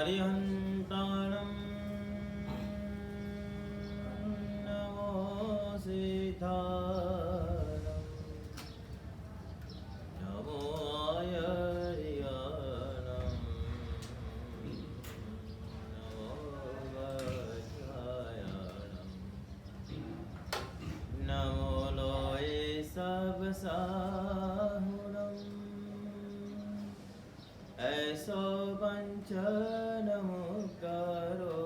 अरिहन्ताणं नमो सिद्धारं नमो आयर्याणं नमो वज्रायाणं नमो लोये सबसाहुरं ऐसो पंचनमो करो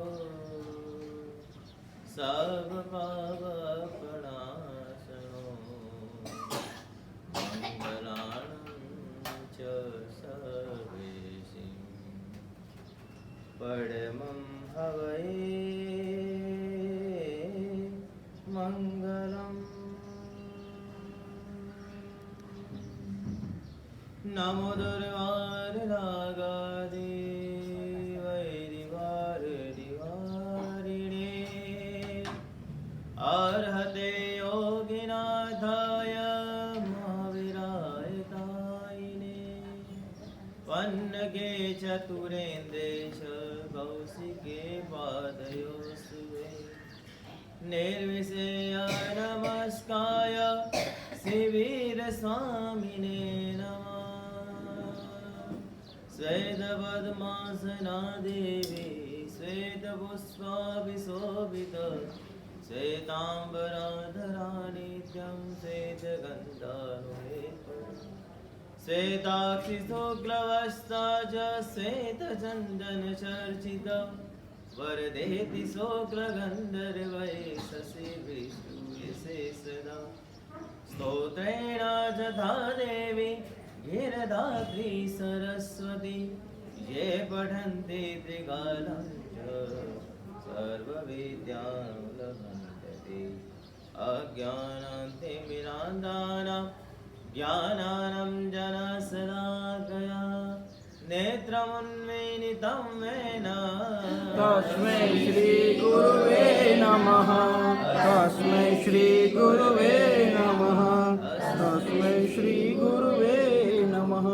सब पाप प्रणाशनो मंगलानं च सर्वेशिं परमं हवै मंगलम् नमो दुर्वाररागादि वैरिवारिणे अर्हते योगिनाथाय महावीरायतायिने पन्नगे चतुरेन्द्रेश कौशिके पादयोस्तुवे निर्विशेय नमस्काय श्रीवीरस्वामिने नमः श्वेतपद्मासना देवी श्वेतपुष्पाभिशोभिता श्वेताम्बराधरा नित्यं श्वेतगन्धानुलेपो श्वेताक्षि शुक्लवस्ता च श्वेतचन्दनचर्चिता वरदेति शुक्लगन्धर्वै शशि विष्णुयसे सदा स्तोत्रेण जथा देवी गिरधात्री सरस्वती ये पठन्ति त्रिकालं च सर्वविद्यां लभन्ते अज्ञानान्तिमिरान्तानां ज्ञानानं जनसदाकया नेत्रमुन्मीलितं येन तस्मै श्री गुरुवे नमः तस्मै श्री गुरुवे नमः तस्मै श्री गुरुवे नमः।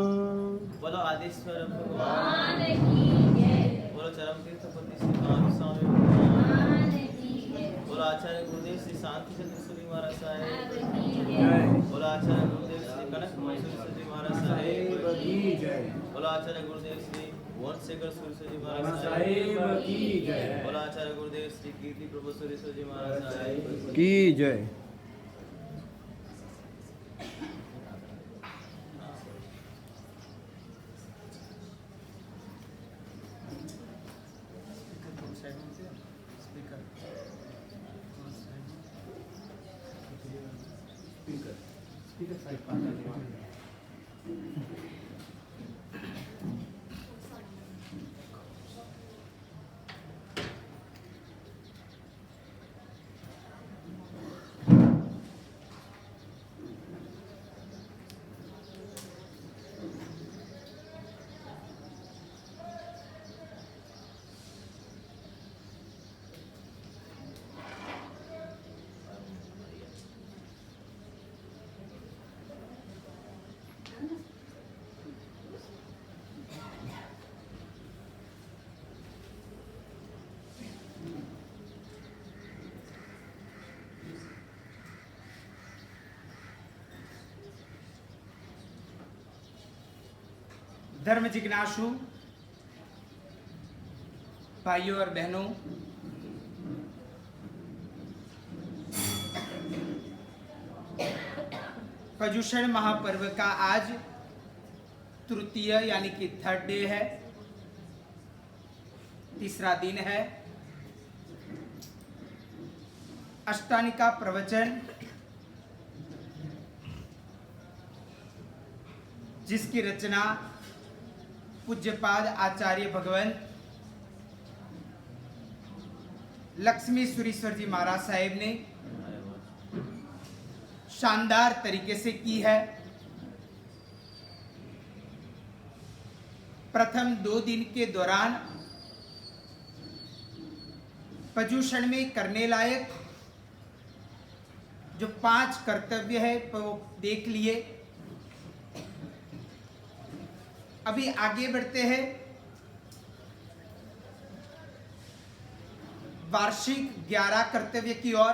बोलो आदिश्वर भगवान की जय। बोलो चरम तीर्थपति श्री महावीर स्वामी भगवान की जय। बोलो आचार्य गुरुदेव श्री शांति चंद्र सूरी महाराज साहेब की जय। बोलो आचार्य गुरुदेव श्री कनक महेश्वरी जी महाराज साहेब की जय। बोलो आचार्य गुरुदेव श्री वंशेखर सूरी जी महाराज साहेब की जय। बोलो आचार्य गुरुदेव श्री कीर्ति प्रभु सूरी जी महाराज साहेब की जय। धर्म जिज्ञासु भाइयों और बहनों, पर्युषण महापर्व का आज तृतीय यानी कि थर्ड डे है, तीसरा दिन है। अष्टानी का प्रवचन जिसकी रचना पूज्यपाद आचार्य भगवान लक्ष्मी सुरेश्वर जी महाराज साहेब ने शानदार तरीके से की है। प्रथम 2 दिन के दौरान पर्युषण में करने लायक जो 5 कर्तव्य है वो देख लिए। अभी आगे बढ़ते हैं। वार्षिक 11 कर्तव्य की ओर।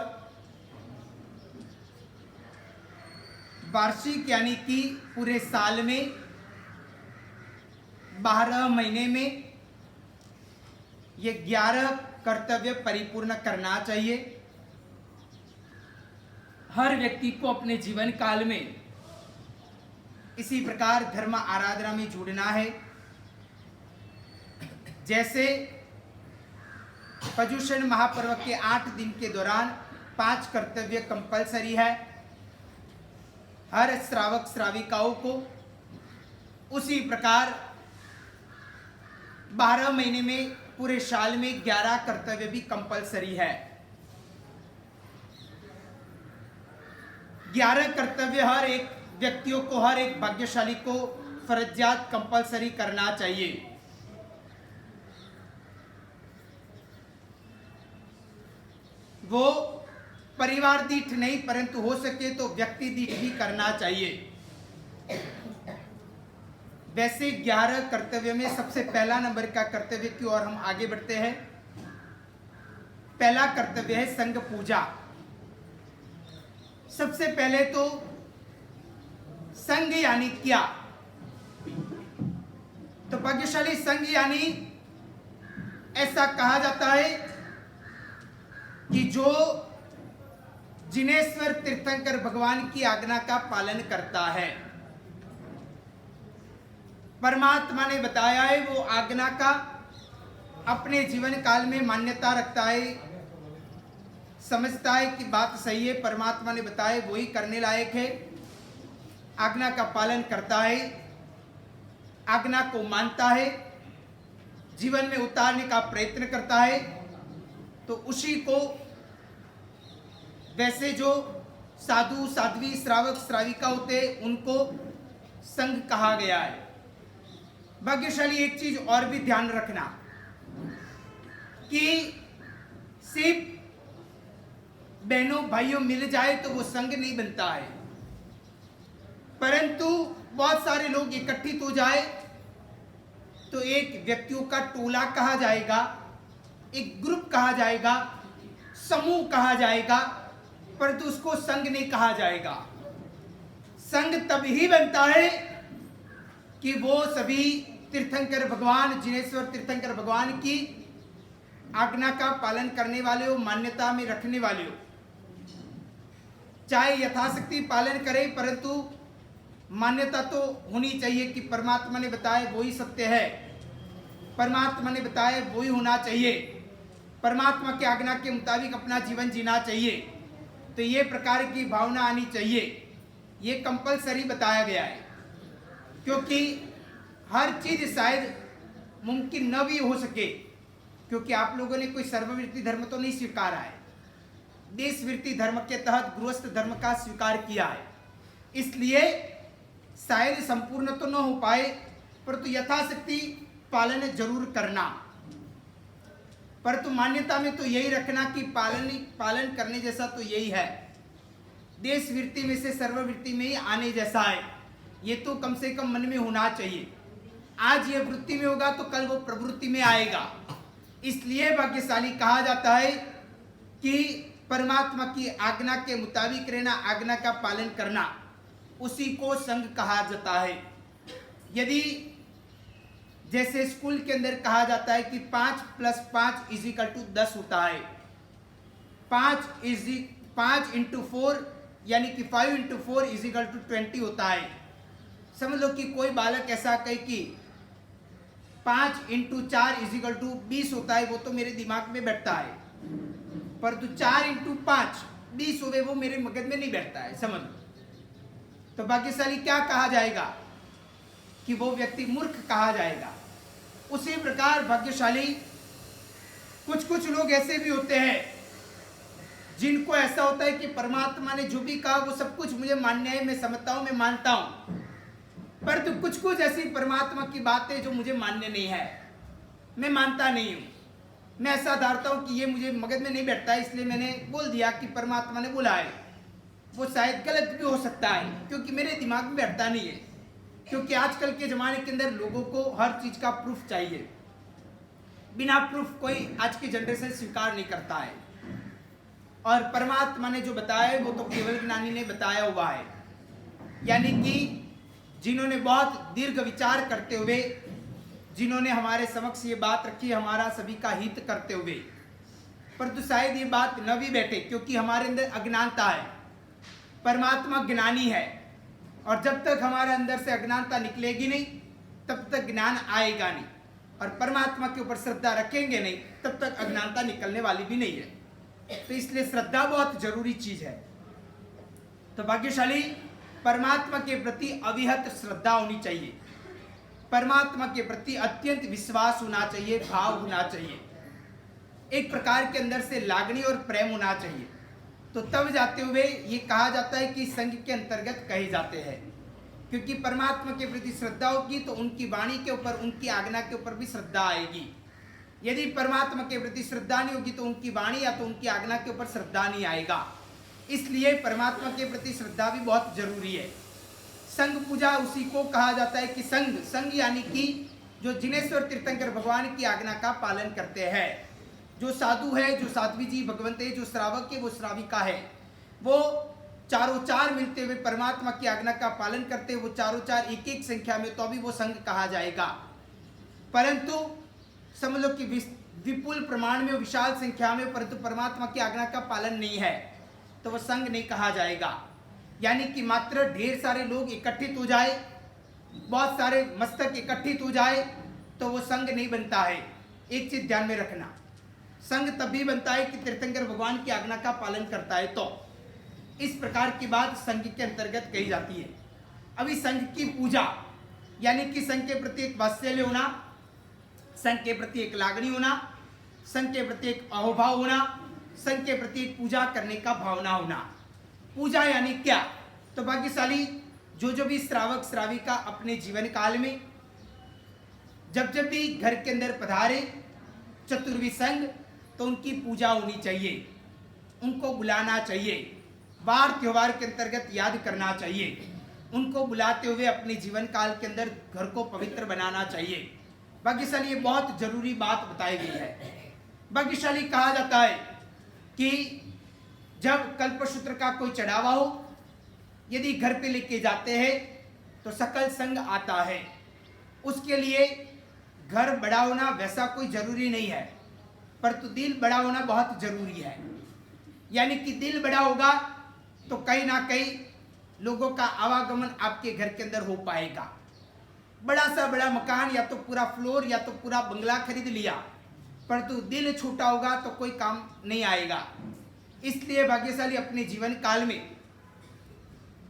वार्षिक यानी कि पूरे साल में 12 महीने में ये 11 कर्तव्य परिपूर्ण करना चाहिए। हर व्यक्ति को अपने जीवन काल में इसी प्रकार धर्म आराधना में जुड़ना है। जैसे पर्युषण महापर्व के 8 दिन के दौरान 5 कर्तव्य कंपलसरी है हर श्रावक श्राविकाओं को, उसी प्रकार 12 महीने में पूरे साल में 11 कर्तव्य भी कंपलसरी है। 11 कर्तव्य हर एक व्यक्तियों को, हर एक भाग्यशाली को फर्जियात कंपलसरी करना चाहिए। वो परिवार दीठ नहीं परंतु हो सके तो व्यक्ति दीठ भी करना चाहिए। वैसे 11 कर्तव्य में सबसे पहला नंबर का कर्तव्य की ओर हम आगे बढ़ते हैं। पहला कर्तव्य है संघ पूजा। सबसे पहले तो संघ यानी क्या? तो भाग्यशाली संघ यानी ऐसा कहा जाता है कि जो जिनेश्वर तीर्थंकर भगवान की आज्ञा का पालन करता है। परमात्मा ने बताया है वो आज्ञा का अपने जीवन काल में मान्यता रखता है, समझता है कि बात सही है, परमात्मा ने बताया वही करने लायक है, आज्ञा का पालन करता है, आज्ञा को मानता है, जीवन में उतारने का प्रयत्न करता है, तो उसी को वैसे जो साधु साध्वी श्रावक श्राविका होते उनको संघ कहा गया है। भाग्यशाली एक चीज और भी ध्यान रखना कि सिर्फ बहनों भाइयों मिल जाए तो वो संघ नहीं बनता है, परंतु बहुत सारे लोग इकट्ठित हो जाए तो एक व्यक्तियों का टोला कहा जाएगा, एक ग्रुप कहा जाएगा, समूह कहा जाएगा, परंतु उसको संघ नहीं कहा जाएगा। संघ तब ही बनता है कि वो सभी तीर्थंकर भगवान, जिनेश्वर तीर्थंकर भगवान की आज्ञा का पालन करने वाले हो, मान्यता में रखने वाले हो। चाहे यथाशक्ति पालन करें परंतु मान्यता तो होनी चाहिए कि परमात्मा ने बताया वो ही सत्य है, परमात्मा ने बताया वो ही होना चाहिए, परमात्मा की आज्ञा के मुताबिक अपना जीवन जीना चाहिए। तो ये प्रकार की भावना आनी चाहिए। ये कंपलसरी बताया गया है क्योंकि हर चीज शायद मुमकिन न भी हो सके, क्योंकि आप लोगों ने कोई सर्ववृत्ति धर्म तो नहीं स्वीकारा है, देशवृत्ति धर्म के तहत गृहस्थ धर्म का स्वीकार किया है। इसलिए शायद संपूर्ण तो न हो पाए परंतु यथाशक्ति पालन जरूर करना, परंतु मान्यता में तो यही रखना कि पालन करने जैसा तो यही है, देश वृत्ति में से सर्ववृत्ति में ही आने जैसा है, ये तो कम से कम मन में होना चाहिए। आज ये वृत्ति में होगा तो कल वो प्रवृत्ति में आएगा। इसलिए भाग्यशाली कहा जाता है कि परमात्मा की आज्ञा के मुताबिक रहना, आज्ञा का पालन करना, उसी को संघ कहा जाता है। यदि जैसे स्कूल के अंदर कहा जाता है कि 5 + 5 = 10 होता है, 5 × 4 यानी कि 5 × 4 = 20 होता है। समझ लो कि कोई बालक ऐसा कहे कि 5 × 4 = 20 होता है, वो तो मेरे दिमाग में बैठता है, परंतु 4 × 5 20 हुए वो मेरे मगज में नहीं बैठता है। समझ लो तो भाग्यशाली क्या कहा जाएगा कि वो व्यक्ति मूर्ख कहा जाएगा। उसी प्रकार भाग्यशाली कुछ लोग ऐसे भी होते हैं जिनको ऐसा होता है कि परमात्मा ने जो भी कहा वो सब कुछ मुझे मान्य है, मैं समझता हूं, मैं मानता हूं, परंतु कुछ ऐसी परमात्मा की बातें जो मुझे मान्य नहीं है, मैं मानता नहीं हूं, मैं ऐसा धारता हूं कि ये मुझे मगज में नहीं बैठता है, इसलिए मैंने बोल दिया कि परमात्मा ने बोला है। वो शायद गलत भी हो सकता है क्योंकि मेरे दिमाग में बैठता नहीं है, क्योंकि आजकल के ज़माने के अंदर लोगों को हर चीज़ का प्रूफ चाहिए। बिना प्रूफ कोई आज की जनरेशन स्वीकार नहीं करता है। और परमात्मा ने जो बताया है वो तो केवल ज्ञानी ने बताया हुआ है, यानी कि जिन्होंने बहुत दीर्घ विचार करते हुए, जिन्होंने हमारे समक्ष ये बात रखी, हमारा सभी का हित करते हुए, परंतु शायद ये बात न भी बैठे क्योंकि हमारे अंदर अज्ञानता है। परमात्मा ज्ञानी है और जब तक हमारे अंदर से अज्ञानता निकलेगी नहीं तब तक ज्ञान आएगा नहीं, और परमात्मा के ऊपर श्रद्धा रखेंगे नहीं तब तक अज्ञानता निकलने वाली भी नहीं है। तो इसलिए श्रद्धा बहुत जरूरी चीज है। तो भाग्यशाली परमात्मा के प्रति अविहत श्रद्धा होनी चाहिए, परमात्मा के प्रति अत्यंत विश्वास होना चाहिए, भाव होना चाहिए, एक प्रकार के अंदर से लागनी और प्रेम होना चाहिए। तो तब जाते हुए ये कहा जाता है कि संघ के अंतर्गत कहे जाते हैं, क्योंकि परमात्मा के प्रति श्रद्धा होगी तो उनकी वाणी के ऊपर, उनकी आज्ञा के ऊपर भी श्रद्धा आएगी। यदि परमात्मा के प्रति श्रद्धा नहीं होगी तो उनकी वाणी या तो उनकी आज्ञा के ऊपर श्रद्धा नहीं आएगा। इसलिए परमात्मा के प्रति श्रद्धा भी बहुत जरूरी है। संघ पूजा उसी को कहा जाता है कि संघ यानी कि जो जिनेश्वर तीर्थंकर भगवान की आज्ञा का पालन करते हैं। जो साधु है, जो साध्वी जी भगवंत है, जो श्रावक है, वो श्राविका है, वो चारों चार मिलते हुए परमात्मा की आज्ञा का पालन करते, वो चारों चार एक एक संख्या में, तो अभी वो संघ कहा जाएगा। परंतु समझ लो कि विपुल प्रमाण में, विशाल संख्या में, परंतु परमात्मा की आज्ञा का पालन नहीं है तो वो संघ नहीं कहा जाएगा। यानी कि मात्र ढेर सारे लोग इकट्ठित हो जाए, बहुत सारे मस्तक इकट्ठित हो जाए तो वो संघ नहीं बनता है। एक चीज ध्यान में रखना, संघ तभी बनता है कि तीर्थंकर भगवान की आज्ञा का पालन करता है। तो इस प्रकार की बात संघ के अंतर्गत कही जाती है। अभी संघ की पूजा यानी कि संघ के प्रति एक वात्सल्य होना, संघ के प्रति एक लागणी होना, संघ के प्रति एक अहोभाव होना, संघ के प्रति एक पूजा करने का भावना होना। पूजा यानी क्या? तो भाग्यशाली जो भी श्रावक श्राविका अपने जीवन काल में जब भी घर के अंदर पधारे चतुर्वी संघ, तो उनकी पूजा होनी चाहिए, उनको बुलाना चाहिए, वार त्योहार के अंतर्गत याद करना चाहिए, उनको बुलाते हुए अपने जीवन काल के अंदर घर को पवित्र बनाना चाहिए। भाग्यशाली ये बहुत जरूरी बात बताई गई है। भाग्यशाली कहा जाता है कि जब कल्पसूत्र का कोई चढ़ावा हो, यदि घर पे लेके जाते हैं तो सकल संग आता है। उसके लिए घर बड़ा होना वैसा कोई जरूरी नहीं है, परंतु दिल बड़ा होना बहुत जरूरी है। यानी कि दिल बड़ा होगा तो कहीं ना कहीं लोगों का आवागमन आपके घर के अंदर हो पाएगा। बड़ा सा बड़ा मकान या तो पूरा फ्लोर या तो पूरा बंगला खरीद लिया, परंतु दिल छोटा होगा तो कोई काम नहीं आएगा। इसलिए भाग्यशाली अपने जीवन काल में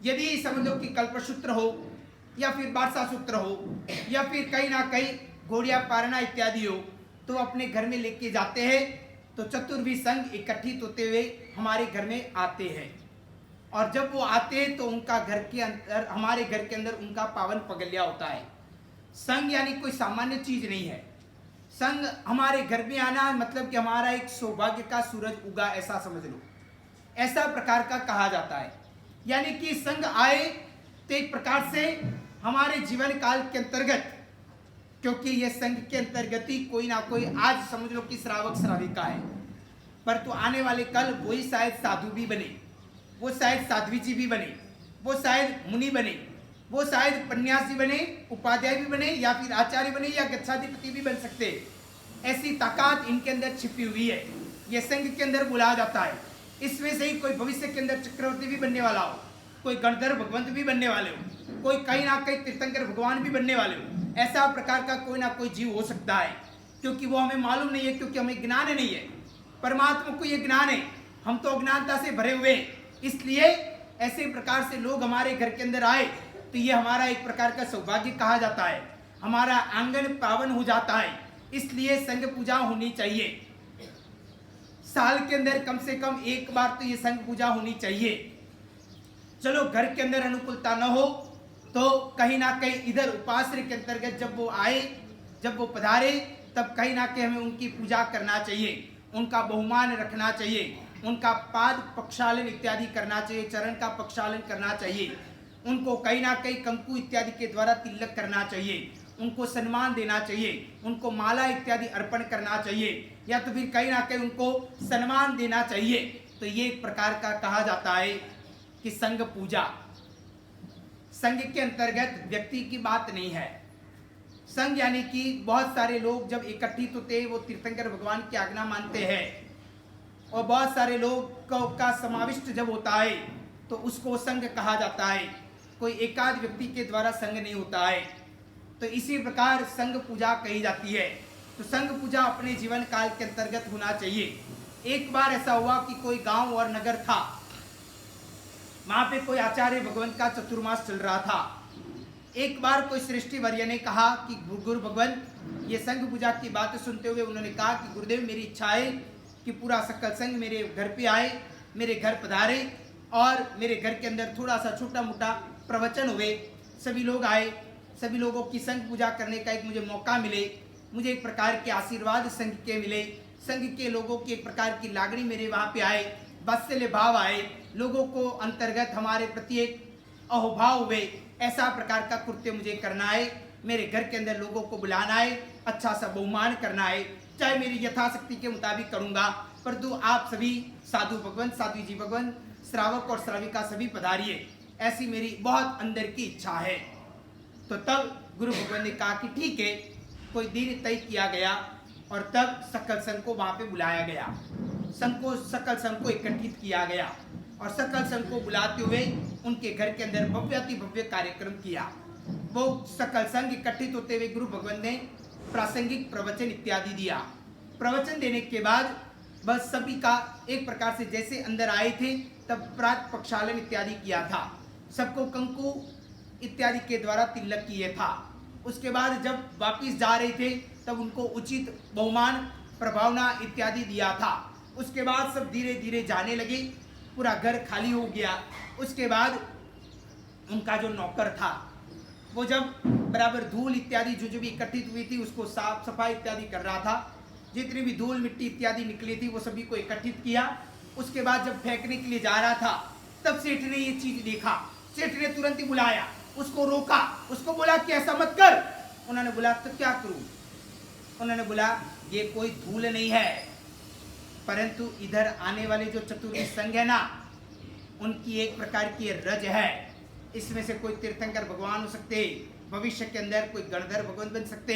यदि समझ लो कि कल्पसूत्र हो या फिर बारसा सूत्र हो या फिर कहीं ना कहीं घोड़िया पारना इत्यादि हो, तो अपने घर में लेके जाते हैं तो चतुर्वी संघ इकट्ठित होते हुए हमारे घर में आते हैं। और जब वो आते हैं तो उनका घर के अंदर, हमारे घर के अंदर उनका पावन पगलिया होता है। संघ यानी कोई सामान्य चीज नहीं है। संघ हमारे घर में आना मतलब कि हमारा एक सौभाग्य का सूरज उगा, ऐसा समझ लो, ऐसा प्रकार का कहा जाता है। यानी कि संघ आए तो एक प्रकार से हमारे जीवन काल के अंतर्गत, क्योंकि ये संघ के अंतर्गत ही कोई ना कोई, आज समझ लो कि श्रावक श्राविका है, परंतु आने वाले कल वही शायद साधु भी बने, वो शायद साध्वी जी भी बने, वो शायद मुनि बने, वो शायद पन्यासी बने, उपाध्याय भी बने, या फिर आचार्य बने, या गच्छाधिपति भी बन सकते हैं। ऐसी ताकत इनके अंदर छिपी हुई है। ये संघ के अंदर बुलाया जाता है। इसमें से ही कोई भविष्य के अंदर चक्रवर्ती भी बनने वाला हो, कोई गणधर भगवंत भी बनने वाले हो, कोई कहीं ना कहीं तीर्थंकर भगवान भी बनने वाले हो। ऐसा प्रकार का कोई ना कोई जीव हो सकता है, क्योंकि वो हमें मालूम नहीं है, क्योंकि हमें ज्ञान नहीं है। परमात्मा को ये ज्ञान है, हम तो अज्ञानता से भरे हुए। इसलिए ऐसे प्रकार से लोग हमारे घर के अंदर आए तो ये हमारा एक प्रकार का सौभाग्य कहा जाता है, हमारा आंगन पावन हो जाता है। इसलिए संघ पूजा होनी चाहिए। साल के अंदर कम से कम एक बार तो ये संघ पूजा होनी चाहिए। चलो घर के अंदर अनुकूलता न हो तो कहीं ना कहीं इधर उपाश्रय के अंतर्गत जब वो आए, जब वो पधारे, तब कहीं ना कहीं हमें उनकी पूजा करना चाहिए, उनका बहुमान रखना चाहिए, उनका पाद प्रक्षालन इत्यादि करना चाहिए, चरण का प्रक्षालन करना चाहिए, उनको कहीं ना कहीं कंकु इत्यादि के द्वारा तिलक करना चाहिए, उनको सम्मान देना चाहिए, उनको माला इत्यादि अर्पण करना चाहिए, या तो फिर कहीं ना कहीं उनको सम्मान देना चाहिए। तो ये एक प्रकार का कहा जाता है कि संघ पूजा। संघ के अंतर्गत व्यक्ति की बात नहीं है। संघ यानी कि बहुत सारे लोग जब इकट्ठित होते हैं, वो तीर्थंकर भगवान की आज्ञा मानते हैं, और बहुत सारे लोग का समाविष्ट जब होता है तो उसको संघ कहा जाता है। कोई एकाध व्यक्ति के द्वारा संघ नहीं होता है। तो इसी प्रकार संघ पूजा कही जाती है। तो संघ पूजा अपने जीवन काल के अंतर्गत होना चाहिए। एक बार ऐसा हुआ कि कोई गांव और नगर था, वहां पे कोई आचार्य भगवंत का चतुर्मास चल रहा था। एक बार कोई सृष्टि वर्य ने कहा कि गुरु भगवंत, ये संघ पूजा की बात सुनते हुए उन्होंने कहा कि गुरुदेव, मेरी इच्छा है कि पूरा सकल संघ मेरे घर पे आए, मेरे घर पधारे और मेरे घर के अंदर थोड़ा सा छोटा मोटा प्रवचन हुए, सभी लोग आए, सभी लोगों की संघ पूजा करने का एक मुझे मौका मिले, मुझे एक प्रकार के आशीर्वाद संघ के मिले, संघ के लोगों की एक प्रकार की लागणी मेरे वहाँ पे आए, वात्सल्य भाव आए, लोगों को अंतर्गत हमारे प्रति एक अहोभाव हुए। ऐसा प्रकार का कृत्य मुझे करना है, मेरे घर के अंदर लोगों को बुलाना है, अच्छा सा बहुमान करना है, चाहे मेरी यथाशक्ति के मुताबिक करूंगा, परंतु आप सभी साधु भगवंत, साधु जी भगवंत, श्रावक और श्राविका सभी पधारिए, ऐसी मेरी बहुत अंदर की इच्छा है। तो तब गुरु भगवान ने कहा कि ठीक है, कोई दिन तय किया गया और तब सकल संघ को वहां पे बुलाया गया। सकल संघ को एकत्रित किया गया और सकल संघ को बुलाते हुए उनके घर के अंदर भव्याति भव्य कार्यक्रम किया। वो सकल संघ एकत्रित होते हुए गुरु भगवान ने प्रासंगिक प्रवचन इत्यादि दिया। प्रवचन देने के बाद बस सभी का एक प्रकार से जैसे अंदर आए थे तब प्रात प्रक्षालन इत्यादि किया था, सबको कंकु इत्यादि के द्वारा तिलक किए था। उसके बाद जब वापिस जा रहे थे तब उनको उचित बहुमान प्रभावना इत्यादि दिया था। उसके बाद सब धीरे धीरे जाने लगे, पूरा घर खाली हो गया। उसके बाद उनका जो नौकर था वो जब बराबर धूल इत्यादि जो भी इकट्ठित हुई थी उसको साफ सफाई इत्यादि कर रहा था। जितनी भी धूल मिट्टी इत्यादि निकली थी वो सभी को इकट्ठित किया। उसके बाद जब फेंकने के लिए जा रहा था तब सेठ ने ये चीज देखा। सेठ ने तुरंत ही बुलाया, उसको रोका, उसको बोला कि ऐसा मत कर। उन्होंने बोला तो क्या करूं? उन्होंने बोला ये कोई धूल नहीं है, परंतु इधर आने वाले जो चतुर्वेद संघ है ना, उनकी एक प्रकार की रज है। इसमें से कोई तीर्थंकर भगवान हो सकते, भविष्य के अंदर कोई गणधर भगवान बन सकते,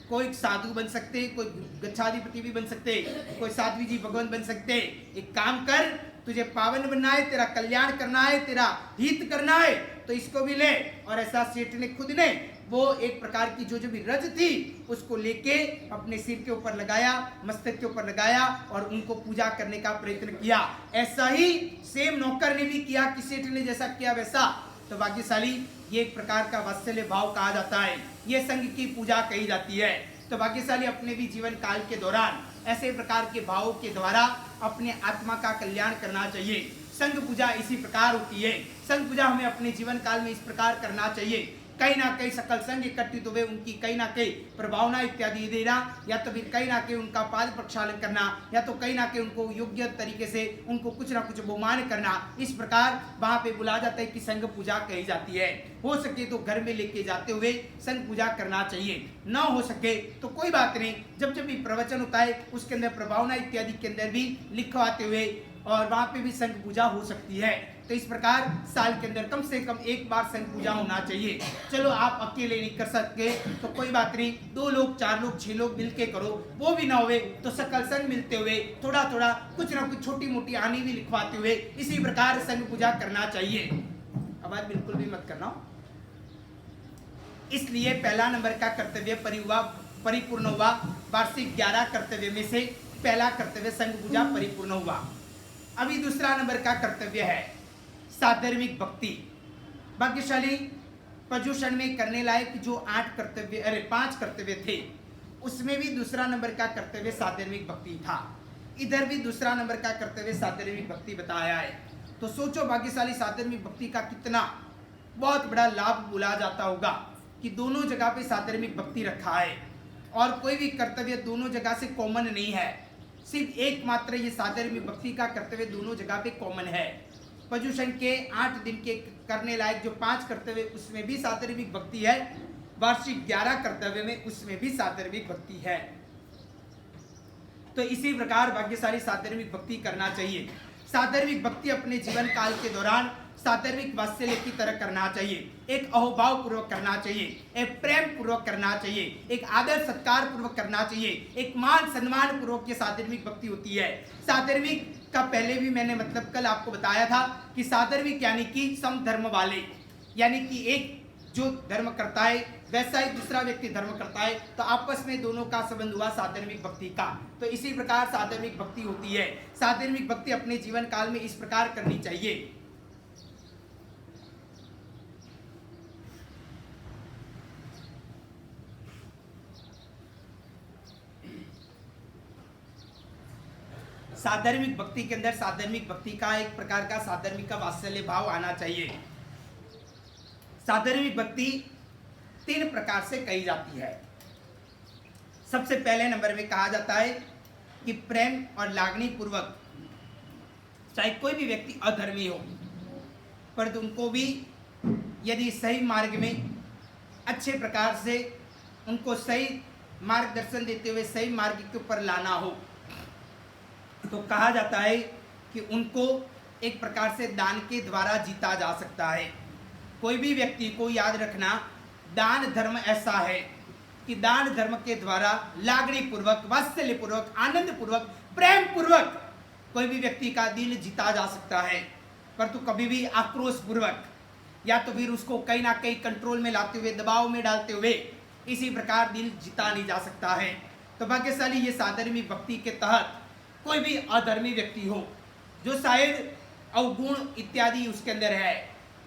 कोई साधु बन सकते, कोई गच्छाधिपति भी बन सकते, कोई साध्वी जी भगवान बन सकते। एक काम कर, तुझे पावन बनना है, तेरा कल्याण करना है, तेरा हित करना है, तो इसको भी ले। और ऐसा सेठ ने खुद ने वो एक प्रकार की जो भी रज थी उसको लेके अपने सिर के ऊपर लगाया, मस्तक के ऊपर लगाया और उनको पूजा करने का प्रयत्न किया। ऐसा ही सेम नौकर ने भी किया कि सेठ ने जैसा किया वैसा। तो भाग्यशाली ये एक प्रकार का वात्सल्य भाव कहा जाता है, ये संघ की पूजा कही जाती है। तो भाग्यशाली अपने भी जीवन काल के दौरान ऐसे प्रकार के भावों के द्वारा अपने आत्मा का कल्याण करना चाहिए। संघ पूजा इसी प्रकार होती है। संघ पूजा हमें अपने जीवन काल में इस प्रकार करना चाहिए। कहीं ना कहीं सकल संघ एकत्रित हुए उनकी कहीं ना कहीं प्रभावना इत्यादि देना, या तो फिर कहीं ना कहीं उनका पाद प्रक्षालन करना, या तो कहीं ना कहीं उनको योग्य तरीके से उनको कुछ ना कुछ बहुमान करना। इस प्रकार वहां पे बुला जाता है कि संघ पूजा कही जाती है। हो सके तो घर में लेके जाते हुए संघ पूजा करना चाहिए, न हो सके तो कोई बात नहीं, जब जब भी प्रवचन होता है उसके अंदर प्रभावना इत्यादि के अंदर भी लिखवाते हुए और वहां पे भी संघ पूजा हो सकती है। तो इस प्रकार साल के अंदर कम से कम एक बार संघ पूजा होना चाहिए। चलो आप अकेले नहीं कर सकते तो कोई बात नहीं, 2 लोग 4 लोग 6 लोग मिलके करो, वो भी ना हुए तो सकल संघ मिलते हुए थोड़ा थोड़ा कुछ ना कुछ छोटी मोटी आनी भी लिखवाते हुए इसी प्रकार संघ पूजा करना चाहिए। आवाज बिल्कुल भी मत करना। इसलिए पहला नंबर का कर्तव्य परिपूर्ण हुआ। वार्षिक 11 कर्तव्य में से पहला कर्तव्य संघ पूजा परिपूर्ण हुआ। अभी दूसरा नंबर का कर्तव्य है साधर्मिक भक्ति। भाग्यशाली पर्युषण में करने लायक जो 5 कर्तव्य थे उसमें भी दूसरा नंबर का कर्तव्य साधर्मिक भक्ति था। इधर भी दूसरा नंबर का कर्तव्य साधर्मिक भक्ति बताया है। तो सोचो भाग्यशाली साधर्मिक भक्ति का कितना बहुत बड़ा लाभ बोला जाता होगा कि दोनों जगह पे साधर्मिक भक्ति रखा है। और कोई भी कर्तव्य दोनों जगह से कॉमन नहीं है, सिर्फ एकमात्र ये साधर्मिक भक्ति का कर्तव्य दोनों जगह पे कॉमन है। पर्युषण के 8 दिन के करने लायक जो 5 कर्तव्य उसमें भी साधर्मिक भक्ति है, वार्षिक 11 कर्तव्य में उसमें भी साधर्मिक भक्ति है। तो इसी प्रकार भाग्यशाली साधर्मिक भक्ति करना चाहिए। साधर्मिक भक्ति अपने जीवन काल के दौरान साधर्मिक वात्सल्य की तरह करना चाहिए, एक अहोभाव पूर्वक करना चाहिए, एक प्रेम पूर्वक करना चाहिए, एक आदर सत्कार पूर्वक करना चाहिए, एक मान सम्मान पूर्वक ये साधर्मिक भक्ति होती है। साधर्मिक का पहले भी मैंने मतलब कल आपको बताया था कि साधर्मिक यानी कि समधर्म वाले, यानी कि एक जो धर्म करता है वैसा ही दूसरा व्यक्ति धर्म करता है, तो आपस में दोनों का संबंध हुआ साधर्मिक भक्ति का। तो इसी प्रकार साधर्मिक भक्ति होती है। साधर्मिक भक्ति अपने जीवन काल में इस प्रकार करनी चाहिए। साधर्मिक भक्ति के अंदर साधर्मिक भक्ति का एक प्रकार का साधर्मिक का वात्सल्य भाव आना चाहिए। साधर्मिक भक्ति 3 प्रकार से कही जाती है। सबसे पहले नंबर में कहा जाता है कि प्रेम और लागनी पूर्वक, चाहे कोई भी व्यक्ति अधर्मी हो परंतु उनको भी यदि सही मार्ग में अच्छे प्रकार से उनको सही मार्गदर्शन देते हुए सही मार्ग के ऊपर लाना हो, तो कहा जाता है कि उनको एक प्रकार से दान के द्वारा जीता जा सकता है। कोई भी व्यक्ति को याद रखना, दान धर्म ऐसा है कि दान धर्म के द्वारा लागणी पूर्वक, वात्सल्य पूर्वक, आनंद पूर्वक, प्रेम पूर्वक कोई भी व्यक्ति का दिल जीता जा सकता है, परंतु कभी भी आक्रोश पूर्वक या तो फिर उसको कहीं ना कहीं कंट्रोल में लाते हुए, दबाव में डालते हुए इसी प्रकार दिल जीता नहीं जा सकता है। तो भाग्यशाली ये साधर्मिक भक्ति के तहत कोई भी अधर्मी व्यक्ति हो जो शायद अवगुण इत्यादि उसके अंदर है,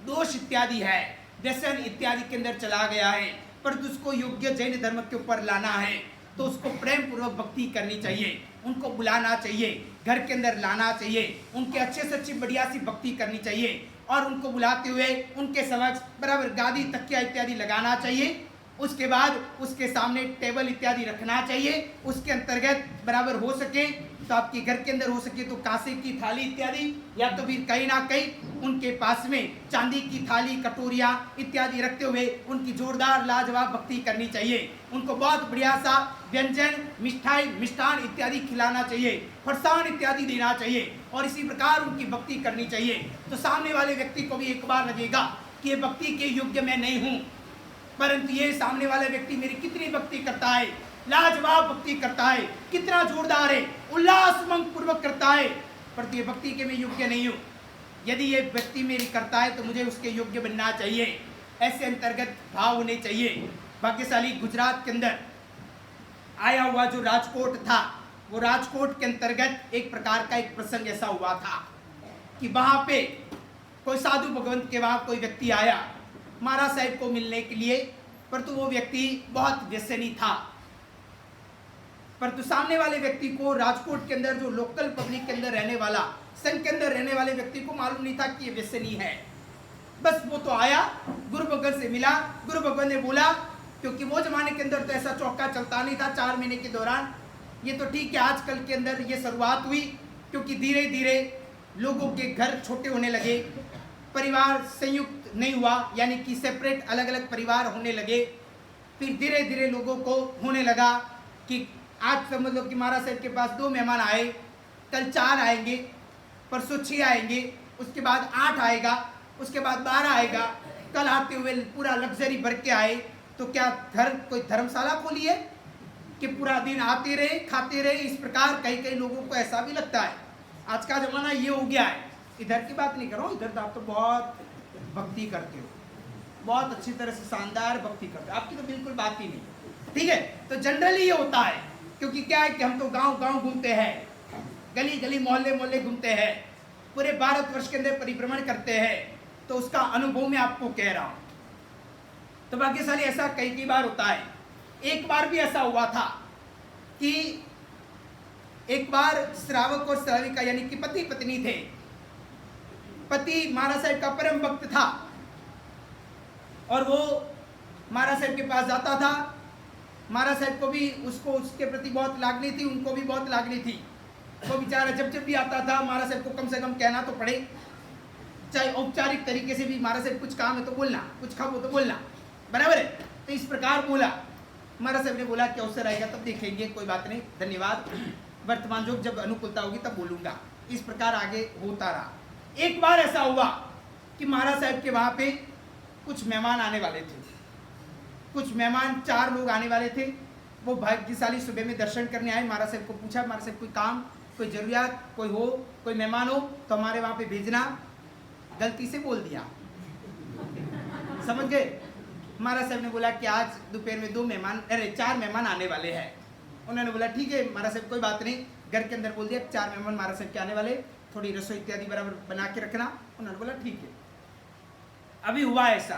दोष इत्यादि है, व्यसन इत्यादि के अंदर चला गया है, पर उसको योग्य जैन धर्म के ऊपर लाना है, तो उसको प्रेम पूर्वक भक्ति करनी चाहिए, उनको बुलाना चाहिए, घर के अंदर लाना चाहिए, उनके अच्छे से अच्छी बढ़िया सी भक्ति करनी चाहिए और उनको बुलाते हुए उनके समक्ष बराबर गादी तकिया इत्यादि लगाना चाहिए। उसके बाद उसके सामने टेबल इत्यादि रखना चाहिए। उसके अंतर्गत बराबर हो सके तो आपके घर के अंदर हो सके तो कांसे की थाली इत्यादि, या तो फिर कहीं ना कहीं उनके पास में चांदी की थाली, कटोरियाँ इत्यादि रखते हुए उनकी जोरदार लाजवाब भक्ति करनी चाहिए। उनको बहुत बढ़िया सा व्यंजन, मिठाई, मिष्ठान इत्यादि खिलाना चाहिए, फरसान इत्यादि देना चाहिए और इसी प्रकार उनकी भक्ति करनी चाहिए। तो सामने वाले व्यक्ति को भी एक बार लगेगा कि ये भक्ति के योग्य मैं नहीं हूँ, परंतु ये सामने वाला व्यक्ति मेरी कितनी भक्ति करता है, लाजवाब भक्ति करता है, कितना जोरदार है, उल्लासमंग पूर्वक करता है, परंतु ये भक्ति के मैं योग्य नहीं हूँ। यदि ये व्यक्ति मेरी करता है तो मुझे उसके योग्य बनना चाहिए, ऐसे अंतर्गत भाव होने चाहिए। भाग्यशाली गुजरात के अंदर आया हुआ जो राजकोट था, वो राजकोट के अंतर्गत एक प्रकार का एक प्रसंग ऐसा हुआ था कि वहाँ पे कोई साधु भगवंत के वहाँ कोई व्यक्ति आया महाराज साहब को मिलने के लिए, परंतु वो व्यक्ति बहुत व्यसनी था। परंतु सामने वाले व्यक्ति को राजकोट के अंदर जो लोकल पब्लिक के अंदर रहने वाला, संघ के अंदर रहने वाले व्यक्ति को मालूम नहीं था कि ये व्यसनी है। बस वो तो आया, गुरु भगवान से मिला, गुरु भगवान ने बोला, क्योंकि वो जमाने के अंदर तो ऐसा चौका चलता नहीं था 4 महीने के दौरान। ये तो ठीक है आजकल के अंदर ये शुरुआत हुई, क्योंकि धीरे धीरे लोगों के घर छोटे होने लगे, परिवार संयुक्त नहीं हुआ, यानी कि सेपरेट अलग अलग परिवार होने लगे। फिर धीरे धीरे लोगों को होने लगा कि आज समझ लो कि महाराज साहब के पास 2 मेहमान आए, कल 4 आएंगे, परसों 6 आएंगे, उसके बाद 8 आएगा, उसके बाद 12 आएगा, कल आते हुए पूरा लग्जरी भर के आए, तो क्या घर कोई धर्मशाला खोली है कि पूरा दिन आते रहे खाते रहे। इस प्रकार कई कई लोगों को ऐसा भी लगता है। आज का जमाना ये हो गया है। इधर की बात नहीं कर रहा हूँ, इधर तो आप तो बहुत भक्ति करते हो, बहुत अच्छी तरह से शानदार भक्ति करते हो, आपकी तो बिल्कुल बात ही नहीं, ठीक है। तो जनरली ये होता है, क्योंकि क्या है कि हम तो गांव गांव घूमते हैं, गली गली मोहल्ले मोहल्ले घूमते हैं, पूरे भारतवर्ष के अंदर परिभ्रमण करते हैं, तो उसका अनुभव मैं आपको कह रहा हूँ। तो भाग्यशाली ऐसा कई बार होता है। एक बार भी ऐसा हुआ था कि एक बार श्रावक और श्राविका यानी कि पति पत्नी थे। पति महाराज साहब का परम भक्त था और वो महाराज साहब के पास जाता था। महाराज साहब को भी उसको उसके प्रति बहुत लागनी थी, उनको भी बहुत लागनी थी। वो बेचारा जब जब भी आता था महाराज साहब को कम से कम कहना तो पड़े, चाहे औपचारिक तरीके से भी महाराज साहब कुछ काम है तो बोलना, कुछ खाओ तो बोलना, बराबर है। तो इस प्रकार बोला। महाराज साहब ने बोला कि अवसर आएगा तब देखेंगे, कोई बात नहीं, धन्यवाद, वर्तमान योग जब अनुकूलता होगी तब बोलूंगा। इस प्रकार आगे होता रहा। एक बार ऐसा हुआ कि महाराज साहब के वहां पे कुछ मेहमान आने वाले थे। कुछ मेहमान 4 लोग आने वाले थे। वो भाग्यशाली सुबह में दर्शन करने आए। महाराज साहब को पूछा, महाराज साहब कोई काम, कोई जरूरियात, कोई हो, कोई मेहमान हो तो हमारे वहां पे भेजना। गलती से बोल दिया, समझ गए। महाराज साहब ने बोला कि आज दोपहर में 4 मेहमान आने वाले हैं। उन्होंने बोला ठीक है महाराज साहब, कोई बात नहीं। घर के अंदर बोल दिया 4 मेहमान महाराज साहब के आने वाले, थोड़ी रसोई इत्यादि बराबर बना के रखना। उन्होंने बोला ठीक है। अभी हुआ ऐसा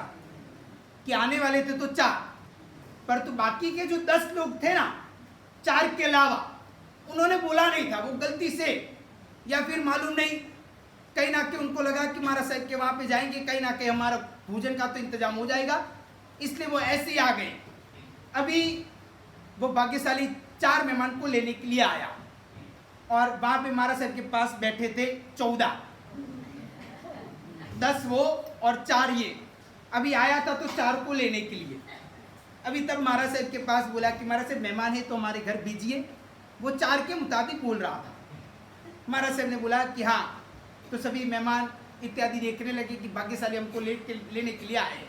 कि आने वाले थे तो 4, पर तो बाकी के जो 10 लोग थे ना, 4 के अलावा, उन्होंने बोला नहीं था। वो गलती से या फिर मालूम नहीं, कहीं ना कहीं उनको लगा कि महाराज साहब के वहां पे जाएंगे, कहीं ना कहीं हमारा भोजन का तो इंतजाम हो जाएगा, इसलिए वो ऐसे ही आ गए। अभी वो भाग्यशाली 4 मेहमान को लेने के लिए आया और वहां पे महाराज साहब के पास बैठे थे 14, 10 वो और 4 ये। अभी आया था तो 4 को लेने के लिए। अभी तब महाराज साहब के पास बोला कि महाराज साहब मेहमान है तो हमारे घर भेजिए। वो 4 के मुताबिक बोल रहा था। महाराज साहब ने बोला कि हाँ, तो सभी मेहमान इत्यादि देखने लगे कि भाग्यशाली हमको लेने के लिए आए।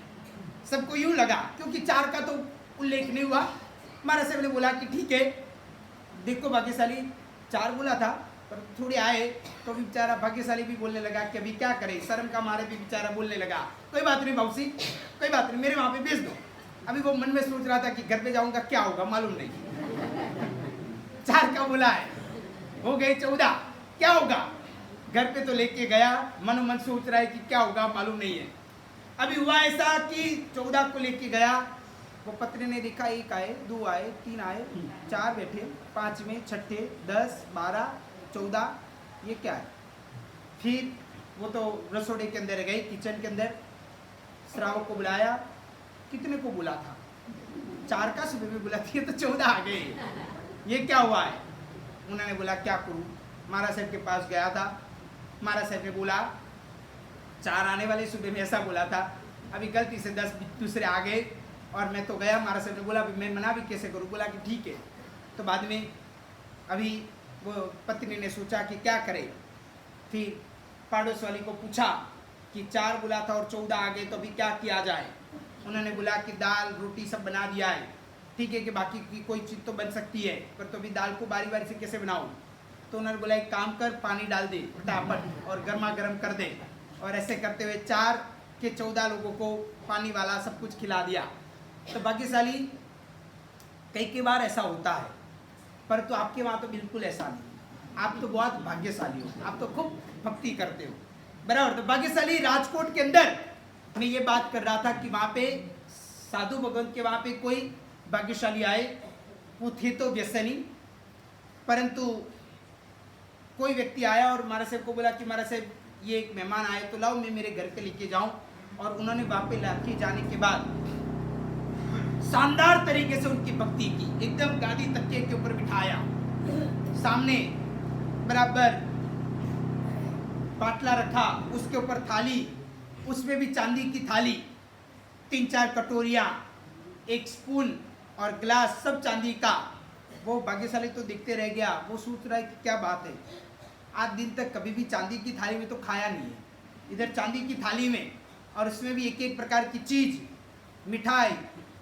सबको यूं लगा, क्योंकि 4 का तो उल्लेख नहीं हुआ। महाराज साहब ने बोला कि ठीक है, देखो भाग्यशाली 4 बोला था, पर थोड़े आए तो बेचारा भाग्यशाली भी बोलने लगा कि अभी क्या करे, शर्म का मारे भी बेचारा बोलने लगा। कोई बात नहीं बाबूजी, कोई बात नहीं, मेरे वहाँ पे भेज दो। अभी वो मन में सोच रहा था कि घर पे जाऊंगा क्या होगा मालूम नहीं। 4 का बोला है, हो गए 14, क्या होगा। घर पे तो लेके गया, मन सोच रहा है कि क्या होगा मालूम नहीं है। अभी हुआ ऐसा कि 14 को लेके गया। वो पत्नी ने देखा 1 आए, 2 आए, 3 आए, 4 बैठे, 5वें, 6ठे, 10, 12, 14, ये क्या है। फिर वो तो रसोड़े के अंदर गए, किचन के अंदर, श्रावक को बुलाया। कितने को बुला था, 4 का सुबह में बुला दिया तो 14 आ गए। ये क्या हुआ है। उन्होंने बोला क्या करूं। महाराज साहब के पास गया था। महाराज साहब ने बोला 4 आने वाले, सुबह में ऐसा बोला था। अभी गलती से 10 दूसरे आ गए और मैं तो गया। महाराज साहब ने बोला मैं मना भी कैसे करूं। बोला कि ठीक है। तो बाद में अभी वो पत्नी ने सोचा कि क्या करे। फिर पड़ोस वाली को पूछा कि 4 बुला था और 14 आ गए, तो अभी क्या किया जाए। उन्होंने बोला कि दाल रोटी सब बना दिया है, ठीक है, कि बाकी की कोई चीज़ तो बन सकती है, पर तो अभी दाल को बारी बारी से कैसे बनाऊं। तो उन्होंने बोला एक काम कर, पानी डाल दे फटाफट और गर्मा गर्म कर दे। और ऐसे करते हुए 4 के 14 लोगों को पानी वाला सब कुछ खिला दिया। तो भाग्यशाली कई बार ऐसा होता है, पर तो आपके वहाँ तो बिल्कुल ऐसा नहीं। आप तो बहुत भाग्यशाली हो, आप तो खूब भक्ति करते हो, बराबर। तो भाग्यशाली राजकोट के अंदर मैं ये बात कर रहा था कि वहाँ पे साधु भगवंत के वहाँ पे कोई भाग्यशाली आए। वो थे तो व्यसनी, परंतु कोई व्यक्ति आया और महाराज साहब को बोला कि महाराज साहब ये एक मेहमान आए तो लाओ मैं मेरे घर पे लेके जाऊं। और उन्होंने वहाँ पे लाके जाने के बाद शानदार तरीके से उनकी भक्ति की। एकदम गादी तकिए के ऊपर बिठाया, सामने बराबर पाटला रखा, उसके ऊपर थाली, उसमें भी चांदी की थाली, 3-4 कटोरियाँ, एक स्पून और गिलास, सब चांदी का। वो भाग्यशाली तो दिखते रह गया। वो सोच रहा है कि क्या बात है, आज दिन तक कभी भी चांदी की थाली में तो खाया नहीं है। इधर चांदी की थाली में, और उसमें भी एक प्रकार की चीज, मिठाई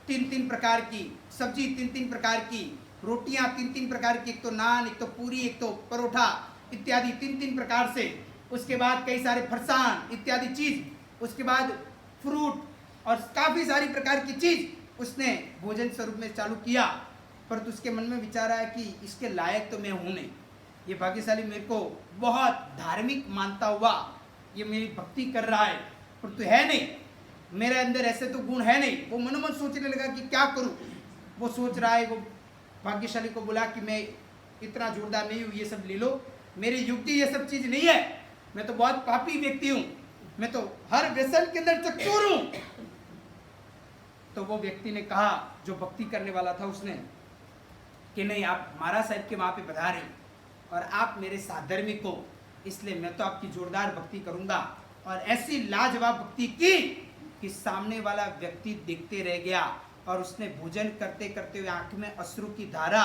3 प्रकार की, सब्जी 3 प्रकार की, रोटियां 3 प्रकार की, एक तो नान, एक तो पूरी, एक तो परोठा इत्यादि 3 प्रकार से। उसके बाद कई सारे फरसान इत्यादि चीज, उसके बाद फ्रूट और काफ़ी सारी प्रकार की चीज़ उसने भोजन स्वरूप में चालू किया। पर तो उसके मन में विचार आया कि इसके लायक तो मैं हूँ नहीं। ये भाग्यशाली मेरे को बहुत धार्मिक मानता हुआ ये मेरी भक्ति कर रहा है, पर तो है नहीं, मेरे अंदर ऐसे तो गुण है नहीं। वो मनोमन सोचने लगा कि क्या करूँ। वो सोच रहा है, वो भाग्यशाली को बोला कि मैं इतना जोरदार नहीं हूँ, ये सब ले लो, मेरी युक्ति ये सब चीज़ नहीं है, मैं तो बहुत पापी व्यक्ति हूँ, मैं तो हर व्यसन के अंदर चक्कर हूँ। तो वो व्यक्ति ने कहा, जो भक्ति करने वाला था, उसने कि नहीं, आप महाराज साहब के वहाँ पे पधारे और आप मेरे साधर्मिक हो, इसलिए मैं तो आपकी जोरदार भक्ति करूँगा। और ऐसी लाजवाब भक्ति की कि सामने वाला व्यक्ति देखते रह गया और उसने भोजन करते करते हुए आंख में अश्रु की धारा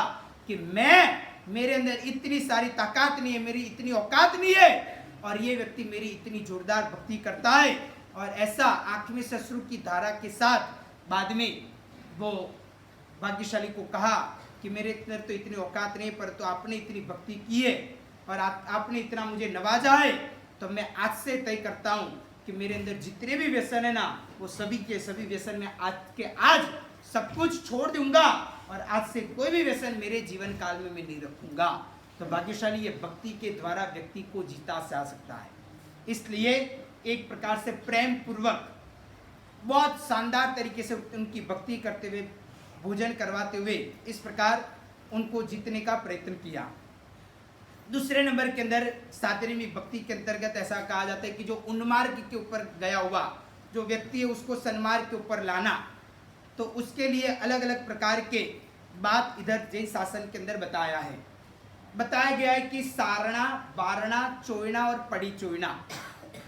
कि मेरे अंदर इतनी सारी ताकत नहीं है, मेरी इतनी औकात नहीं है, और ये व्यक्ति मेरी इतनी जोरदार भक्ति करता है। और ऐसा आंख में से अश्रु की धारा के साथ बाद में वो भाग्यशाली को कहा कि मेरे अंदर तो इतनी औकात नहीं है, परंतु आपने इतनी भक्ति की है और आपने इतना मुझे नवाजा है, तो मैं आज से तय करता हूँ कि मेरे अंदर जितने भी व्यसन है ना, वो सभी के सभी व्यसन में आज के आज सब कुछ छोड़ दूंगा और आज से कोई भी व्यसन मेरे जीवन काल में मैं नहीं रखूंगा। तो भाग्यशाली ये भक्ति के द्वारा व्यक्ति को जीता जा सकता है। इसलिए एक प्रकार से प्रेम पूर्वक बहुत शानदार तरीके से उनकी भक्ति करते हुए, भोजन करवाते हुए इस प्रकार उनको जीतने का प्रयत्न किया। दूसरे नंबर के अंदर सात्विक भक्ति के अंतर्गत ऐसा कहा जाता है कि जो उन्मार्ग के ऊपर गया हुआ जो व्यक्ति है उसको सन्मार्ग के ऊपर लाना, तो उसके लिए अलग अलग प्रकार के बात इधर जैन शासन के अंदर बताया है। बताया गया है कि सारणा, वारणा, चोयना और पड़ी चोयना,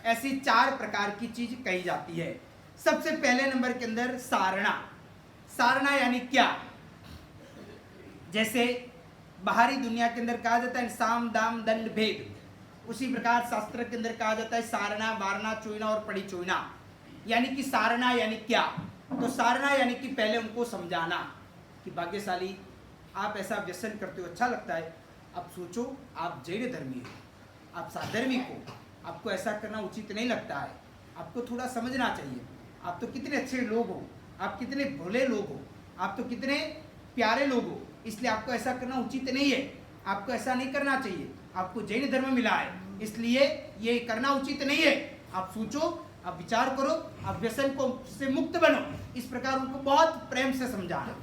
ऐसी 4 प्रकार की चीज कही जाती है। सबसे पहले नंबर के अंदर सारणा। सारणा यानी क्या? जैसे बाहरी दुनिया के अंदर कहा जाता है साम दाम दंड भेद, उसी प्रकार शास्त्र के अंदर कहा जाता है सारणा, वारणा, चोयना और पड़ी चोयना। यानी कि सारणा यानी क्या? तो सारणा यानी कि पहले उनको समझाना कि भाग्यशाली आप ऐसा व्यसन करते हो, अच्छा लगता है, आप सोचो आप जैन धर्मी हो, आप साधर्मिक हो, आपको ऐसा करना उचित नहीं लगता है, आपको थोड़ा समझना चाहिए, आप तो कितने अच्छे लोग हो, आप कितने भोले लोग हो, आप तो कितने प्यारे लोग हो, इसलिए आपको ऐसा करना उचित नहीं है, आपको ऐसा नहीं करना चाहिए, आपको जैन धर्म मिला है इसलिए ये करना उचित नहीं है, आप सोचो, आप विचार करो, आप व्यसन को से मुक्त बनो। इस प्रकार उनको बहुत प्रेम से समझाना,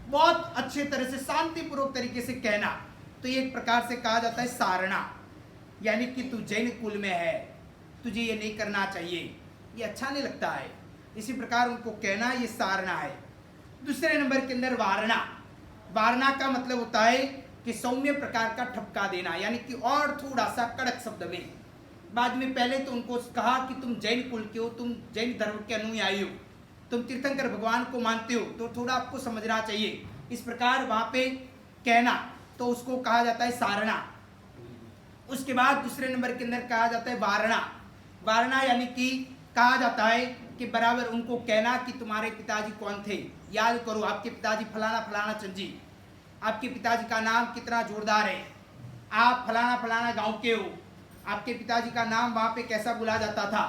बहुत अच्छे तरह से शांतिपूर्वक तरीके से कहना, तो ये एक प्रकार से कहा जाता है सारणा। यानी कि तू जैन कुल में है, तुझे ये नहीं करना चाहिए, ये अच्छा नहीं लगता है, इसी प्रकार उनको कहना, ये सारणा है। दूसरे नंबर के अंदर वारणा। वारणा का मतलब होता है कि सौम्य प्रकार का ठपका देना, यानी कि और थोड़ा सा कड़क शब्द में। बाद में पहले तो उनको कहा कि तुम जैन कुल के हो, तुम जैन धर्म के अनुयायी हो, तुम तीर्थंकर भगवान को मानते हो, तो थोड़ा आपको समझना चाहिए, इस प्रकार वहां पे कहना, तो उसको कहा जाता है सारणा। उसके बाद दूसरे नंबर के अंदर कहा जाता है वारणा। वारणा यानी कि कहा जाता है कि बराबर उनको कहना कि तुम्हारे पिताजी कौन थे, याद करो आपके पिताजी फलाना फलाना चंद जी, आपके पिताजी का नाम कितना जोरदार है, आप फलाना फलाना गांव के हो, आपके पिताजी का नाम वहाँ पे कैसा बुला जाता था,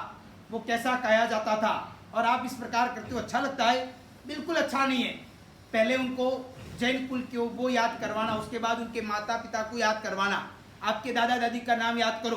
वो कैसा कहा जाता था, और आप इस प्रकार करते हो, अच्छा लगता है? बिल्कुल अच्छा नहीं है। पहले उनको जैन कुल के वो याद करवाना, उसके बाद उनके माता पिता को याद करवाना, आपके दादा दादी का नाम याद करो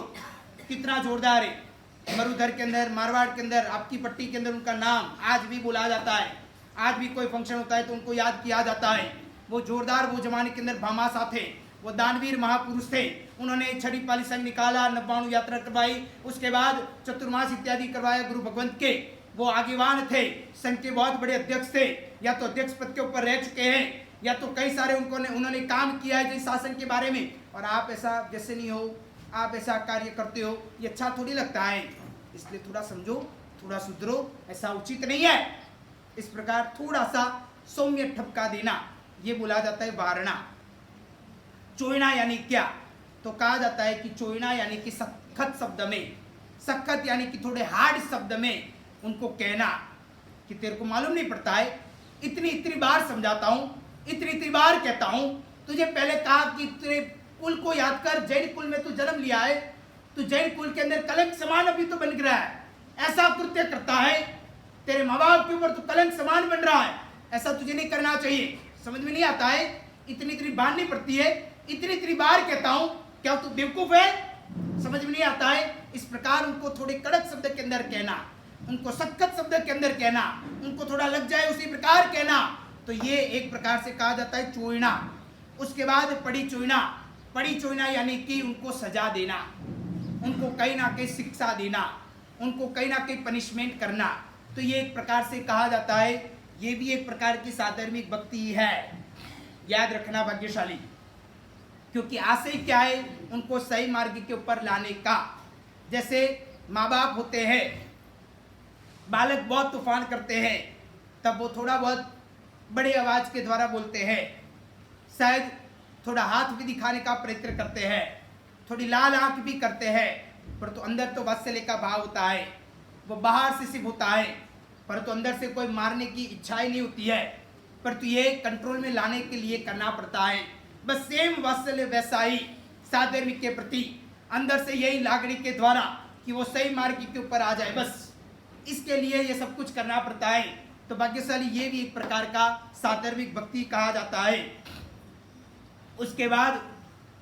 कितना जोरदार है। मरुधर के अंदर, मारवाड़ के अंदर, आपकी पट्टी के अंदर उनका नाम आज भी बोला जाता है, आज भी कोई फंक्शन होता है तो उनको याद किया जाता है। वो जोरदार, वो जमाने के अंदर भामाशाह थे, वो दानवीर महापुरुष थे, उन्होंने छड़ी पाली संघ निकाला, नब्बाणु यात्रा करवाई, उसके बाद चतुर्मास इत्यादि करवाया गुरु भगवंत के, वो आगेवान थे, संघ के बहुत बड़े अध्यक्ष थे, या तो अध्यक्ष पद के ऊपर रह चुके हैं, या तो कई सारे उन्होंने काम किया है जिस शासन के बारे में, और आप ऐसा जैसे नहीं हो, आप ऐसा कार्य करते हो, ये अच्छा थोड़ी लगता है, इसलिए थोड़ा समझो, थोड़ा सुधरो, ऐसा उचित नहीं है। इस प्रकार थोड़ा सा सौम्य ठपका देना, ये बोला जाता है वारणा। चोयना यानी क्या? तो कहा जाता है कि चोयना यानी कि सख्त शब्द में, सख्त यानी कि थोड़े हार्ड शब्द में उनको कहना कि तेरे को मालूम नहीं पड़ता है, इतनी इतनी बार समझाता हूँ, इतनी इतनी बार कहता हूँ, तुझे पहले कहा कि तेरे कुल को याद कर, जैन कुल में तू जन्म लिया है, तू जैन कुल के अंदर कलंक समान अभी तो बन गया है, ऐसा कृत्य करता है, तेरे माँ बाप के ऊपर तू कलंक समान बन रहा है, ऐसा तुझे नहीं करना चाहिए, समझ में नहीं आता है, इतनी इतनी बार नहीं पड़ती है, इतनी इतनी बार कहता हूँ, क्या तू बेवकूफ है, समझ में नहीं आता है। इस प्रकार उनको थोड़े कड़क शब्द के अंदर कहना, उनको सख्त शब्द के अंदर कहना, उनको थोड़ा लग जाए उसी प्रकार कहना, तो ये एक प्रकार से कहा जाता है चोयना। उसके बाद पड़ी चोयना। पड़ी चोयना यानी कि उनको सजा देना, उनको कहीं ना कहीं शिक्षा देना, उनको कहीं ना कहीं पनिशमेंट करना, तो ये एक प्रकार से कहा जाता है, ये भी एक प्रकार की साधर्मिक भक्ति है, याद रखना भाग्यशाली। क्योंकि आशय क्या है? उनको सही मार्ग के ऊपर लाने का। जैसे माँ बाप होते हैं, बालक बहुत तूफान करते हैं, तब वो थोड़ा बहुत बड़े आवाज के द्वारा बोलते हैं, शायद थोड़ा हाथ भी दिखाने का प्रयत्न करते हैं, थोड़ी लाल आंख भी करते हैं, परंतु अंदर तो वात्सल्य का भाव होता है। वो बाहर से सिर्फ होता है, परंतु अंदर से कोई मारने की इच्छा ही नहीं होती है, परंतु ये कंट्रोल में लाने के लिए करना पड़ता है। बस सेम वात्सल्य वैसा ही साधर्मिक के प्रति अंदर से यही लागणी के द्वारा कि वो सही मार्ग के ऊपर आ जाए, बस इसके लिए ये सब कुछ करना पड़ता है। तो भाग्यशाली ये भी एक प्रकार का साधर्मिक भक्ति कहा जाता है। उसके बाद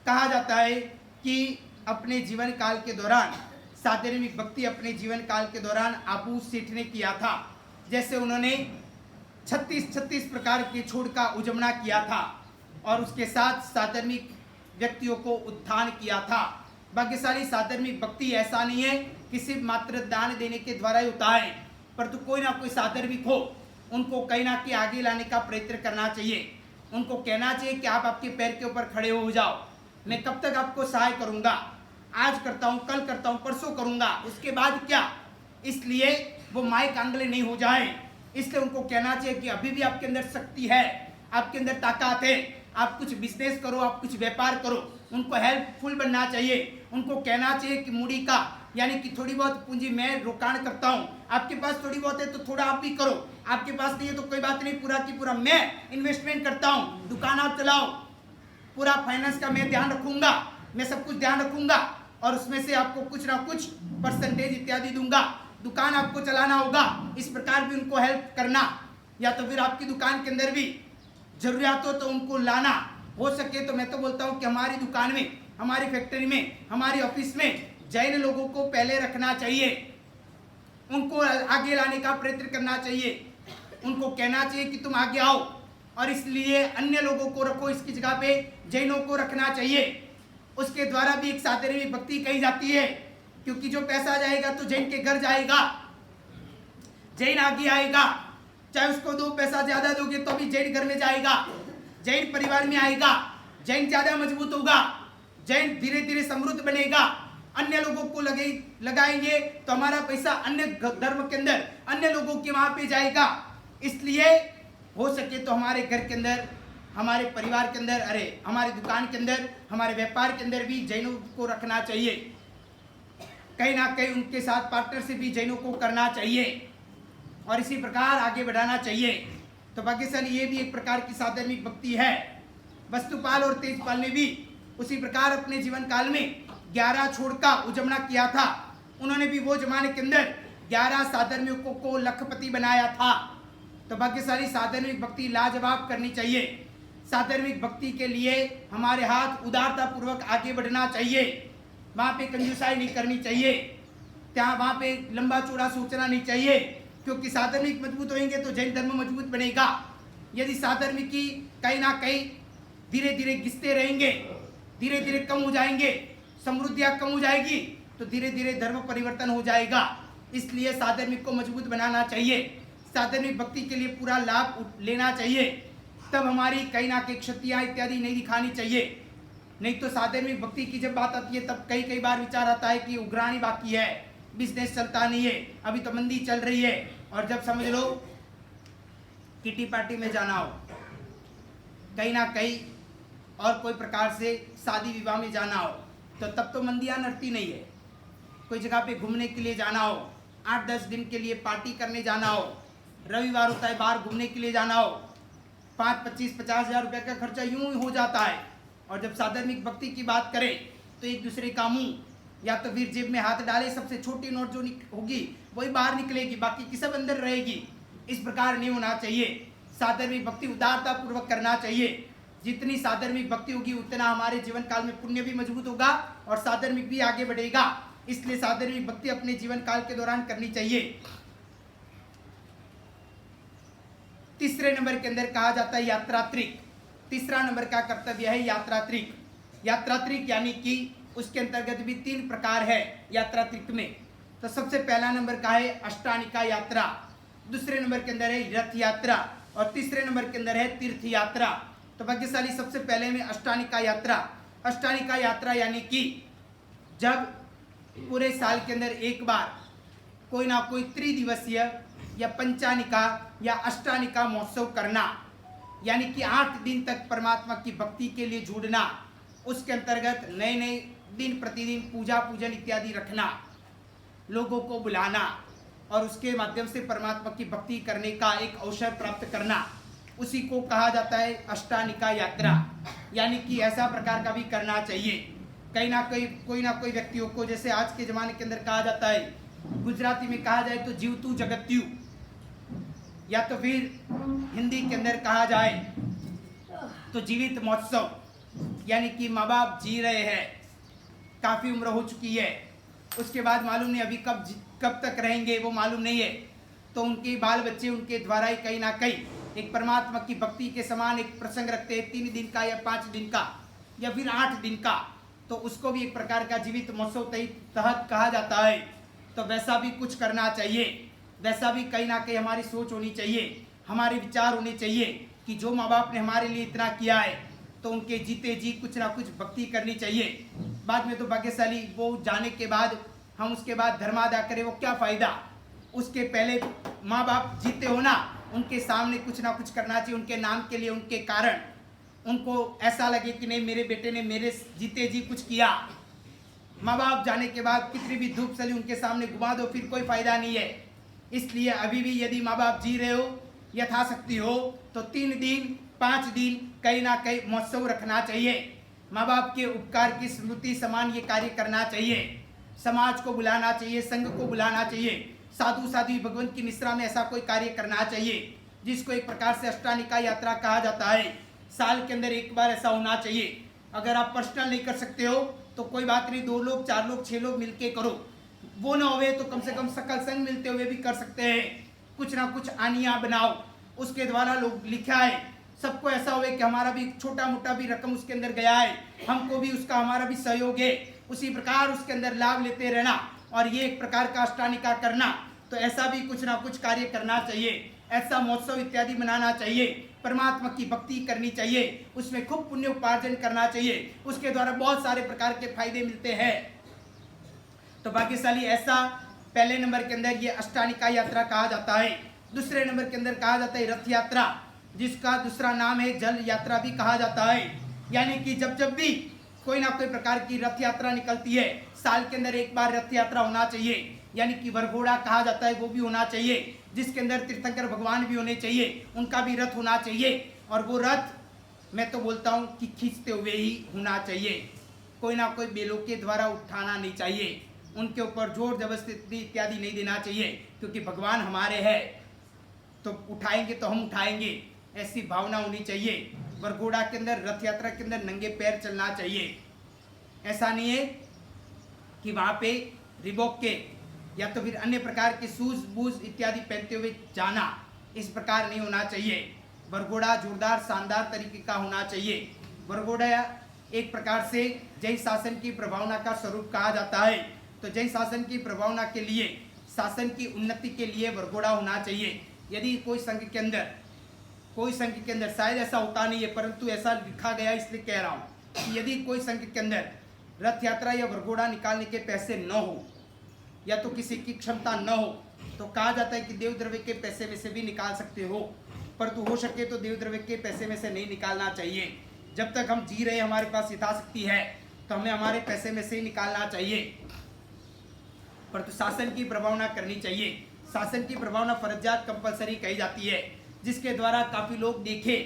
कहा जाता है कि अपने जीवन काल के दौरान साधर्मिक भक्ति अपने जीवन काल के दौरान आबू सेठ ने किया था। जैसे उन्होंने 36 प्रकार के छोड़ का उजमना किया था और उसके साथ साधर्मिक व्यक्तियों को उत्थान किया था। भाग्यशाली साधर्मिक भक्ति ऐसा नहीं है कि सिर्फ मात्र दान देने के द्वारा ही होता है, परंतु कोई ना कोई साधर्मिक हो, उनको कहीं ना कहीं आगे लाने का प्रयत्न करना चाहिए। उनको कहना चाहिए कि आप आपके पैर के ऊपर खड़े हो जाओ, मैं कब तक आपको सहाय करूंगा, आज करता हूँ, कल करता हूँ, परसों करूंगा, उसके बाद क्या। इसलिए वो माइक आंगले नहीं हो जाए, इसलिए उनको कहना चाहिए कि अभी भी आपके अंदर शक्ति है, आपके अंदर ताकत है, आप कुछ बिजनेस करो, आप कुछ व्यापार करो। उनको हेल्पफुल बनना चाहिए। उनको कहना चाहिए कि मूडी का यानी कि थोड़ी बहुत पूंजी मैं रोकाण करता हूँ, आपके पास थोड़ी बहुत है तो थोड़ा आप भी करो, आपके पास नहीं है तो कोई बात नहीं, पूरा की पूरा मैं इन्वेस्टमेंट करता हूँ, दुकान आप चलाओ, पूरा फाइनेंस का मैं ध्यान रखूंगा, मैं सब कुछ ध्यान रखूंगा और उसमें से आपको कुछ ना कुछ परसेंटेज इत्यादि दूंगा, दुकान आपको चलाना होगा। इस प्रकार भी उनको हेल्प करना, या तो फिर आपकी दुकान के अंदर भी जरूरियात हो तो उनको लाना। हो सके तो मैं तो बोलता हूँ कि हमारी दुकान में, हमारी फैक्ट्री में, हमारी ऑफिस में जैन लोगों को पहले रखना चाहिए, उनको आगे लाने का प्रयत्न करना चाहिए। उनको कहना चाहिए कि तुम आगे आओ और इसलिए अन्य लोगों को रखो, इसकी जगह पे जैनों को रखना चाहिए। उसके द्वारा भी एक साधर्मिक भक्ति कही जाती है, क्योंकि जो पैसा जाएगा तो जैन के घर जाएगा, जैन आगे आएगा, चाहे उसको 2 पैसा ज्यादा दोगे तो भी जैन घर में जाएगा, जैन परिवार में आएगा, जैन ज्यादा मजबूत होगा, जैन धीरे धीरे समृद्ध बनेगा। अन्य लोगों को लगाएंगे तो हमारा पैसा अन्य धर्म के अंदर अन्य लोगों के वहां पे जाएगा। इसलिए हो सके तो हमारे घर के अंदर, हमारे परिवार के अंदर, अरे हमारी दुकान के अंदर, हमारे व्यापार के अंदर भी जैनों को रखना चाहिए। कहीं ना कहीं उनके साथ पार्टनरशिप भी जैनों को करना चाहिए और इसी प्रकार आगे बढ़ाना चाहिए। तो भाग्यशाली ये भी एक प्रकार की साधर्मिक भक्ति है। वस्तुपाल और तेजपाल ने भी उसी प्रकार अपने जीवन काल में 11 छोड़ का उजमना किया था। उन्होंने भी वो जमाने के अंदर 11 साधर्मिकों को लखपति बनाया था। तो भाग्यशाली साधर्मिक भक्ति लाजवाब करनी चाहिए। साधर्मिक भक्ति के लिए हमारे हाथ उदारता पूर्वक आगे बढ़ना चाहिए। वहाँ पे कंजूसाई नहीं करनी चाहिए, वहाँ पे लंबा चौड़ा सोचना नहीं चाहिए, क्योंकि साधर्मिक मजबूत होंगे तो जैन धर्म मजबूत बनेगा। यदि साधर्मिकी कहीं ना कहीं धीरे धीरे घिसते रहेंगे, धीरे धीरे कम हो जाएंगे, समृद्धियाँ कम हो जाएगी, तो धीरे धीरे धर्म परिवर्तन हो जाएगा। इसलिए साधर्मिक को मजबूत बनाना चाहिए, साधर्मिक भक्ति के लिए पूरा लाभ लेना चाहिए। तब हमारी कहीं ना कहीं क्षतियाँ इत्यादि नहीं दिखानी चाहिए। नहीं तो साधर्मिक भक्ति की जब बात आती है तब कई बार विचार आता है कि उग्राणी बाकी है, बिजनेस चलता नहीं है, अभी तो मंदी चल रही है। और जब समझ लो किटी पार्टी में जाना हो, कहीं ना कहीं और कोई प्रकार से शादी विवाह में जाना हो, तो तब तो मंदियाँ नड़ती नहीं है। कोई जगह पे घूमने के लिए जाना हो, 8-10 दिन के लिए पार्टी करने जाना हो, रविवार होता है बाहर घूमने के लिए जाना हो, 5-25-50 हज़ार रुपये का खर्चा यूं ही हो जाता है। और जब साधर्मिक भक्ति की बात करें तो एक दूसरे का मुंह या तो फिर जेब में हाथ डाले, सबसे छोटी नोट जो होगी वही बाहर निकलेगी, बाकी की सब अंदर रहेगी। इस प्रकार नहीं होना चाहिए। साधर्मिक भक्ति उदारता पूर्वक करना चाहिए। जितनी साधर्मिक भक्ति होगी उतना हमारे जीवन काल में पुण्य भी मजबूत होगा और साधर्मिक भी आगे बढ़ेगा। इसलिए साधर्मिक भक्ति अपने जीवन काल के दौरान करनी चाहिए। तीसरे नंबर के अंदर कहा जाता है यात्रात्रिक। तीसरा नंबर का कर्तव्य है यात्रात्रिक। यात्रात्रिक यानी कि उसके अंतर्गत भी 3 प्रकार है यात्रात्रिक में। तो सबसे पहला नंबर का है अष्टानिका यात्रा, दूसरे नंबर के अंदर है रथ यात्रा और तीसरे नंबर के अंदर है तीर्थ यात्रा। तो भाग्यशाली सबसे पहले में अष्टानिका यात्रा। अष्टानिका यात्रा यानी कि जब पूरे साल के अंदर एक बार कोई ना कोई त्रिदिवसीय या पंचानिका या अष्टानिका महोत्सव करना, यानी कि 8 दिन तक परमात्मा की भक्ति के लिए जुड़ना, उसके अंतर्गत नए नए दिन प्रतिदिन पूजा पूजन इत्यादि रखना, लोगों को बुलाना और उसके माध्यम से परमात्मा की भक्ति करने का एक अवसर प्राप्त करना, उसी को कहा जाता है अष्टानिका यात्रा। यानी कि ऐसा प्रकार का भी करना चाहिए। कहीं ना कहीं कोई ना कोई व्यक्तियों को, जैसे आज के ज़माने के अंदर कहा जाता है, गुजराती में कहा जाए तो जीवतु जगत्यु, या तो फिर हिंदी के अंदर कहा जाए तो जीवित महोत्सव। यानी कि माँ बाप जी रहे हैं, काफ़ी उम्र हो चुकी है, उसके बाद मालूम नहीं अभी कब तक रहेंगे वो मालूम नहीं है, तो उनके बाल बच्चे उनके द्वारा ही कहीं ना कहीं एक परमात्मा की भक्ति के समान एक प्रसंग रखते हैं, 3 दिन का या 5 दिन का या फिर 8 दिन का, तो उसको भी एक प्रकार का जीवित महोत्सव तहत कहा जाता है। तो वैसा भी कुछ करना चाहिए, वैसा भी कहीं ना कहीं हमारी सोच होनी चाहिए, हमारे विचार होने चाहिए कि जो माँ बाप ने हमारे लिए इतना किया है तो उनके जीते जी कुछ ना कुछ भक्ति करनी चाहिए। बाद में तो भाग्यशाली वो जाने के बाद हम उसके बाद धर्मादा करें, वो क्या फ़ायदा। उसके पहले माँ बाप जीते हो ना, उनके सामने कुछ ना कुछ करना चाहिए, उनके नाम के लिए, उनके कारण उनको ऐसा लगे कि नहीं मेरे बेटे ने मेरे जीते जी कुछ किया। माँ बाप जाने के बाद कितनी भी धूप सली उनके सामने घुमा दो, फिर कोई फ़ायदा नहीं है। इसलिए अभी भी यदि माँ बाप जी रहे हो, यथाशक्ति हो, तो 3 दिन 5 दिन कहीं ना कहीं महोत्सव रखना चाहिए। माँ बाप के उपकार की स्मृति समान ये कार्य करना चाहिए। समाज को बुलाना चाहिए, संघ को बुलाना चाहिए, साधु साध्वी भगवान की निश्रा में ऐसा कोई कार्य करना चाहिए, जिसको एक प्रकार से अष्टानिका यात्रा कहा जाता है। साल के अंदर एक बार ऐसा होना चाहिए। अगर आप पर्सनल नहीं कर सकते हो तो कोई बात नहीं, 2 लोग 4 लोग 6 लोग मिलके करो। वो ना हुए तो कम से कम सकल संघ मिलते हुए भी कर सकते हैं। कुछ ना कुछ आनिया बनाओ, उसके द्वारा लोग लिखा है, सबको ऐसा हुए कि हमारा भी छोटा मोटा भी रकम उसके अंदर गया है, हमको भी उसका हमारा भी सहयोग है, उसी प्रकार उसके अंदर लाभ लेते रहना और ये एक प्रकार का अष्टानिका करना। तो ऐसा भी कुछ ना कुछ कार्य करना चाहिए, ऐसा महोत्सव इत्यादि मनाना चाहिए, परमात्मा की भक्ति करनी चाहिए, उसमें खूब पुण्य उपार्जन करना चाहिए, उसके द्वारा बहुत सारे प्रकार के फायदे मिलते हैं। तो भाग्यशाली ऐसा पहले नंबर के अंदर ये अष्टानिका यात्रा कहा जाता है। दूसरे नंबर के अंदर कहा जाता है रथ यात्रा, जिसका दूसरा नाम है जल यात्रा भी कहा जाता है। यानी कि जब भी कोई ना कोई प्रकार की रथ यात्रा निकलती है, साल के अंदर एक बार रथ यात्रा होना चाहिए। यानी कि वरघोड़ा कहा जाता है, वो भी होना चाहिए, जिसके अंदर तीर्थंकर भगवान भी होने चाहिए, उनका भी रथ होना चाहिए। और वो रथ मैं तो बोलता हूँ कि खींचते हुए ही होना चाहिए, कोई ना कोई बेलों के द्वारा उठाना नहीं चाहिए, उनके ऊपर जोर जबरदस्ती इत्यादि नहीं देना चाहिए, क्योंकि भगवान हमारे हैं तो उठाएंगे तो हम उठाएंगे, ऐसी भावना होनी चाहिए। वरघोड़ा के अंदर रथ यात्रा के अंदर नंगे पैर चलना चाहिए। ऐसा नहीं है कि वहाँ पे रिबॉक के या तो फिर अन्य प्रकार के शूज बूज इत्यादि पहनते हुए जाना, इस प्रकार नहीं होना चाहिए। वरघोड़ा जोरदार शानदार तरीके का होना चाहिए। वरघोड़ा एक प्रकार से जैन शासन की प्रभावना का स्वरूप कहा जाता है। तो जैन शासन की प्रभावना के लिए, शासन की उन्नति के लिए वरघोड़ा होना चाहिए। यदि कोई संघ के अंदर शायद ऐसा होता नहीं है, परंतु ऐसा लिखा गया इसलिए कह रहा हूँ कि यदि कोई संघ के अंदर रथ यात्रा या वरघोड़ा निकालने के पैसे न हो या तो किसी की क्षमता न हो, तो कहा जाता है कि देव द्रव्य के पैसे में से भी निकाल सकते हो, परंतु हो सके तो देव द्रव्य के पैसे में से नहीं निकालना चाहिए। जब तक हम जी रहे, हमारे पास यथाशक्ति है, तो हमें हमारे पैसे में से ही निकालना चाहिए, परंतु शासन की प्रभावना करनी चाहिए। शासन की प्रभावना फर्जियात कंपलसरी कही जाती है, जिसके द्वारा काफ़ी लोग देखे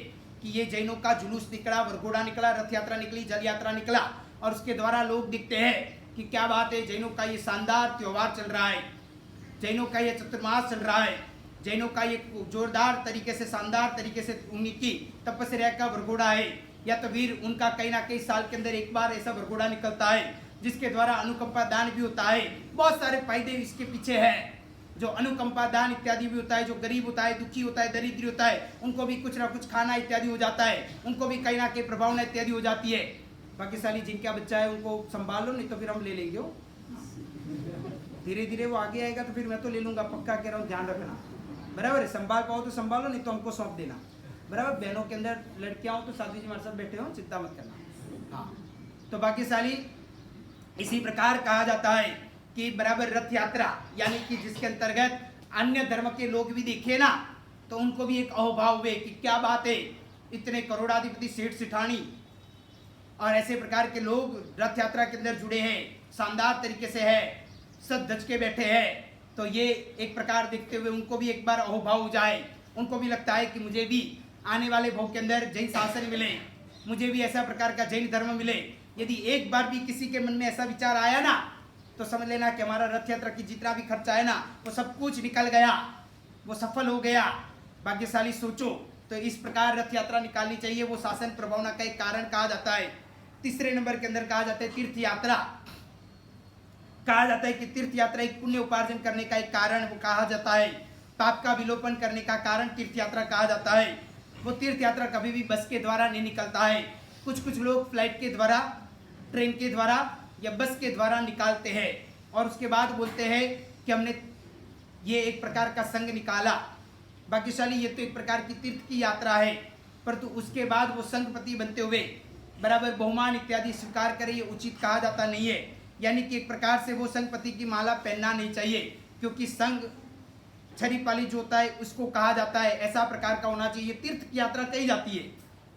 कि ये जैनों का जुलूस निकला, वरघोड़ा निकला, रथ यात्रा निकली, जल यात्रा निकला, और उसके द्वारा लोग दिखते हैं कि क्या बात है, जैनों का ये शानदार त्यौहार चल रहा है, जैनों का ये चतुर्मास चल रहा है, जैनों का ये जोरदार तरीके से शानदार तरीके से उनकी तपस्या का वरघोड़ा है, या तो फिर उनका कहीं ना कहीं साल के अंदर एक बार ऐसा वरघोड़ा निकलता है जिसके द्वारा अनुकंपा दान भी होता है। बहुत सारे फायदे इसके पीछे हैं, जो अनुकंपा दान इत्यादि भी होता है, जो गरीब होता है, दुखी होता है, दरिद्र होता है, उनको भी कुछ ना कुछ खाना इत्यादि हो जाता है, उनको भी कहीं ना कहीं प्रभावना इत्यादि हो जाती है। बाकी सारी जिनका बच्चा है उनको संभालो, नहीं तो फिर हम ले लेंगे। धीरे धीरे वो आगे आएगा तो फिर मैं तो ले लूंगा, पक्का कह रहा हूँ, ध्यान रखना, बराबर है। संभाल पाओ तो संभालो, नहीं तो हमको सौंप देना, बराबर। बहनों के अंदर लड़कियां हो तो साधु जी हमारे साथ बैठे हो, चिंता मत करना। हाँ, तो बाकी सारी इसी प्रकार कहा जाता है कि बराबर रथ यात्रा, यानी कि जिसके अंतर्गत अन्य धर्म के लोग भी दिखे ना, तो उनको भी एक अहोभाव हुए कि क्या बात है, इतने करोड़ाधिपति सेठ सिठानी और ऐसे प्रकार के लोग रथ यात्रा के अंदर जुड़े हैं, शानदार तरीके से है, सब धज के बैठे हैं। तो ये एक प्रकार देखते हुए उनको भी एक बार अहोभाव हो जाए, उनको भी लगता है कि मुझे भी आने वाले भोग के अंदर जैन शासन मिले, मुझे भी ऐसा प्रकार का जैन धर्म मिले। यदि एक बार भी किसी के मन में ऐसा विचार आया ना, तो समझ लेना कि हमारा रथ यात्रा की जितना भी खर्चा है ना, वो सब कुछ निकल गया, वो सफल हो गया। भाग्यशाली सोचो। तो इस प्रकार रथ यात्रा निकालनी चाहिए, वो शासन प्रभावना का एक कारण कहा जाता है। तीसरे नंबर के अंदर कहा जाता है तीर्थ यात्रा। कहा जाता है कि तीर्थ यात्रा एक पुण्य उपार्जन करने का एक कारण वो कहा जाता है, पाप का विलोपन करने का कारण तीर्थ यात्रा कहा जाता है। वो तीर्थ यात्रा कभी भी बस के द्वारा नहीं निकलता है। कुछ लोग फ्लाइट के द्वारा, ट्रेन के द्वारा या बस के द्वारा निकालते हैं और उसके बाद बोलते हैं कि हमने ये एक प्रकार का संघ निकाला। भाग्यशाली ये तो एक प्रकार की तीर्थ की यात्रा है, परंतु उसके बाद वो संघपति बनते हुए बराबर बहुमान इत्यादि स्वीकार करे, ये उचित कहा जाता नहीं है। यानी कि एक प्रकार से वो संघपति की माला पहनना नहीं चाहिए, क्योंकि संघ छरी पाली जो होता है उसको कहा जाता है, ऐसा प्रकार का होना चाहिए। तीर्थ की यात्रा कही जाती है,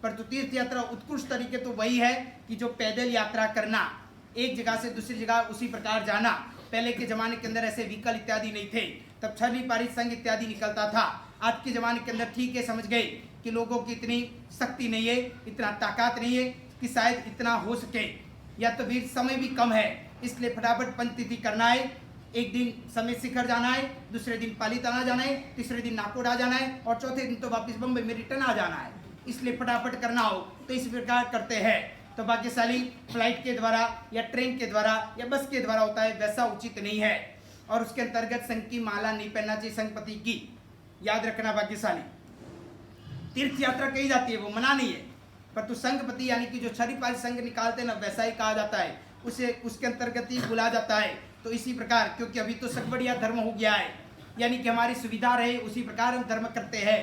परंतु तीर्थ यात्रा उत्कृष्ट तरीके तो वही है कि जो पैदल यात्रा करना, एक जगह से दूसरी जगह उसी प्रकार जाना। पहले के जमाने के अंदर ऐसे व्हीकल इत्यादि नहीं थे, तब छरी पाली संघ इत्यादि निकलता था। आज के जमाने के अंदर ठीक है, समझ गए कि लोगों की इतनी शक्ति नहीं है, इतना ताकत नहीं है कि शायद इतना हो सके, या तो फिर समय भी कम है, इसलिए फटाफट पंचतिथि करना है। एक दिन समय शिखर जाना है, दूसरे दिन पालीताना जाना है, तीसरे दिन नाकोड़ा जाना है और चौथे दिन तो वापस बम्बई में रिटर्न आ जाना है, इसलिए फटाफट करना हो तो इस प्रकार करते हैं। तो भाग्यशाली फ्लाइट के द्वारा या ट्रेन के द्वारा या बस के द्वारा होता है, वैसा उचित नहीं है। और उसके अंतर्गत संघ की माला नहीं पहनना चाहिए, संघपति की, याद रखना। भाग्यशाली तीर्थ यात्रा कही जाती है, वो मना नहीं है, परंतु संघपति यानी कि जो छरी पाली संघ निकालते हैं ना, वैसा ही कहा जाता है, उसे उसके अंतर्गत ही बुला जाता है। तो इसी प्रकार, क्योंकि अभी तो सकबड़िया धर्म हो गया है, यानी कि हमारी सुविधा रहे उसी प्रकार हम धर्म करते हैं।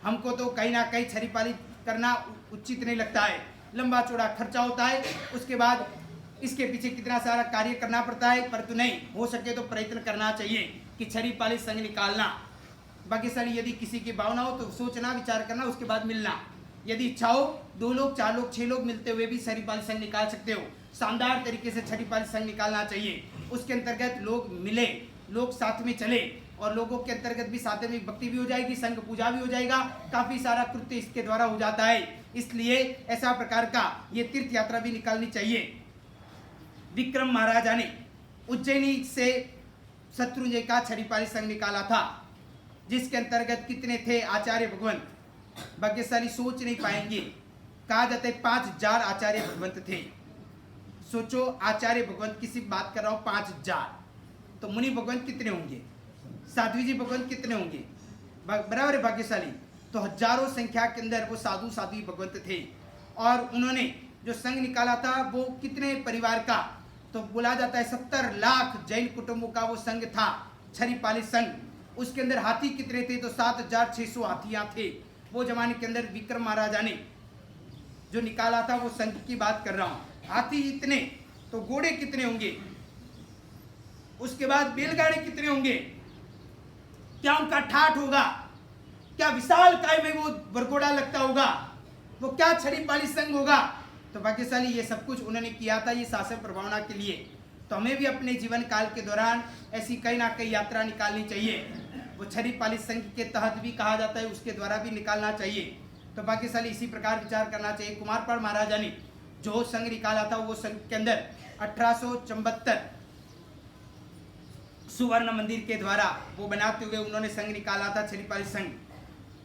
हमको तो कहीं ना कहीं छरी पाली करना उचित नहीं लगता है, लंबा चौड़ा खर्चा होता है, उसके बाद इसके पीछे कितना सारा कार्य करना पड़ता है, परंतु नहीं हो सके तो प्रयत्न करना चाहिए कि छरी पाली संघ निकालना। बाकी सारी यदि किसी की भावना हो तो सोचना, विचार करना, उसके बाद मिलना। यदि इच्छा हो 2 लोग 4 लोग 6 लोग मिलते हुए भी छरी पाली संघ निकाल सकते हो। शानदार तरीके से छरी पाली संघ निकालना चाहिए, उसके अंतर्गत लोग मिले, लोग साथ में चले और लोगों के अंतर्गत भी सात्विक भक्ति भी हो जाएगी, संघ पूजा भी हो जाएगा, काफी सारा कृत्य इसके द्वारा हो जाता है। इसलिए ऐसा प्रकार का ये तीर्थ यात्रा भी निकालनी चाहिए। विक्रम महाराजा ने उज्जैनी से शत्रुंजय का छरी पाली संघ निकाला था, जिसके अंतर्गत कितने थे आचार्य भगवंत, भाग्यशाली सोच नहीं पाएंगे। कहा जाता है 5000 आचार्य भगवंत थे। सोचो, आचार्य भगवंत की सिर्फ बात कर रहा हूं 5000, तो मुनि भगवंत कितने होंगे, साध्वी जी भगवंत कितने होंगे, बराबर है भाग्यशाली। तो हजारों संख्या के अंदर वो साधु साध्वी भगवंत थे और उन्होंने जो संघ निकाला था वो कितने परिवार का, तो बोला जाता है 70 लाख जैन कुटुंबों का वो संघ था, छरी पाली संघ। उसके अंदर हाथी कितने थे, तो 7600 हाथियां थे वो जमाने के अंदर। विक्रम महाराजा ने जो निकाला था वो संघ की बात कर रहा हूं। हाथी इतने, तो घोड़े कितने होंगे, उसके बाद बैलगाड़ी कितने होंगे, क्या उनका ठाठ होगा, क्या विशाल काय में वो बरघोड़ा लगता होगा, वो क्या छरी पाली संघ होगा। तो भाग्यशाली ये सब कुछ उन्होंने किया था, ये शासन प्रभावना के लिए। तो हमें भी अपने जीवन काल के दौरान ऐसी कई ना कई यात्रा निकालनी चाहिए। वो छरी पाली संघ के तहत भी कहा जाता है, उसके द्वारा भी निकालना चाहिए। तो भाग्यशाली इसी प्रकार विचार करना चाहिए। कुमारपाल महाराजा ने जो संघ निकाला था वो संघ के अंदर 1874 सुवर्ण मंदिर के द्वारा वो बनाते हुए उन्होंने संघ निकाला था, छरी पाली संघ।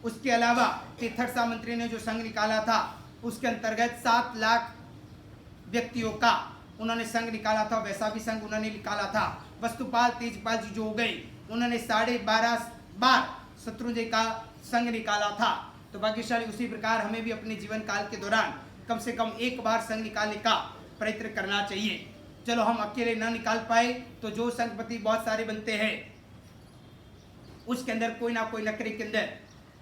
उसके अलावा तीर्थर सामंतरी ने जो संघ निकाला था उसके अंतर्गत 7 लाख व्यक्तियों का उन्होंने संघ निकाला था, वैसा भी संघ उन्होंने निकाला था। वस्तुपाल तेजपाल जी जो हो गए, उन्होंने 12.5 बार शत्रुंजय का संघ निकाला था। तो भाग्यशाली उसी प्रकार हमें भी अपने जीवन काल के दौरान कम से कम एक बार संघ निकालने का प्रयत्न करना चाहिए। चलो हम अकेले न निकाल पाए तो जो संघपति बहुत सारे बनते हैं उसके अंदर कोई ना कोई नकरे के अंदर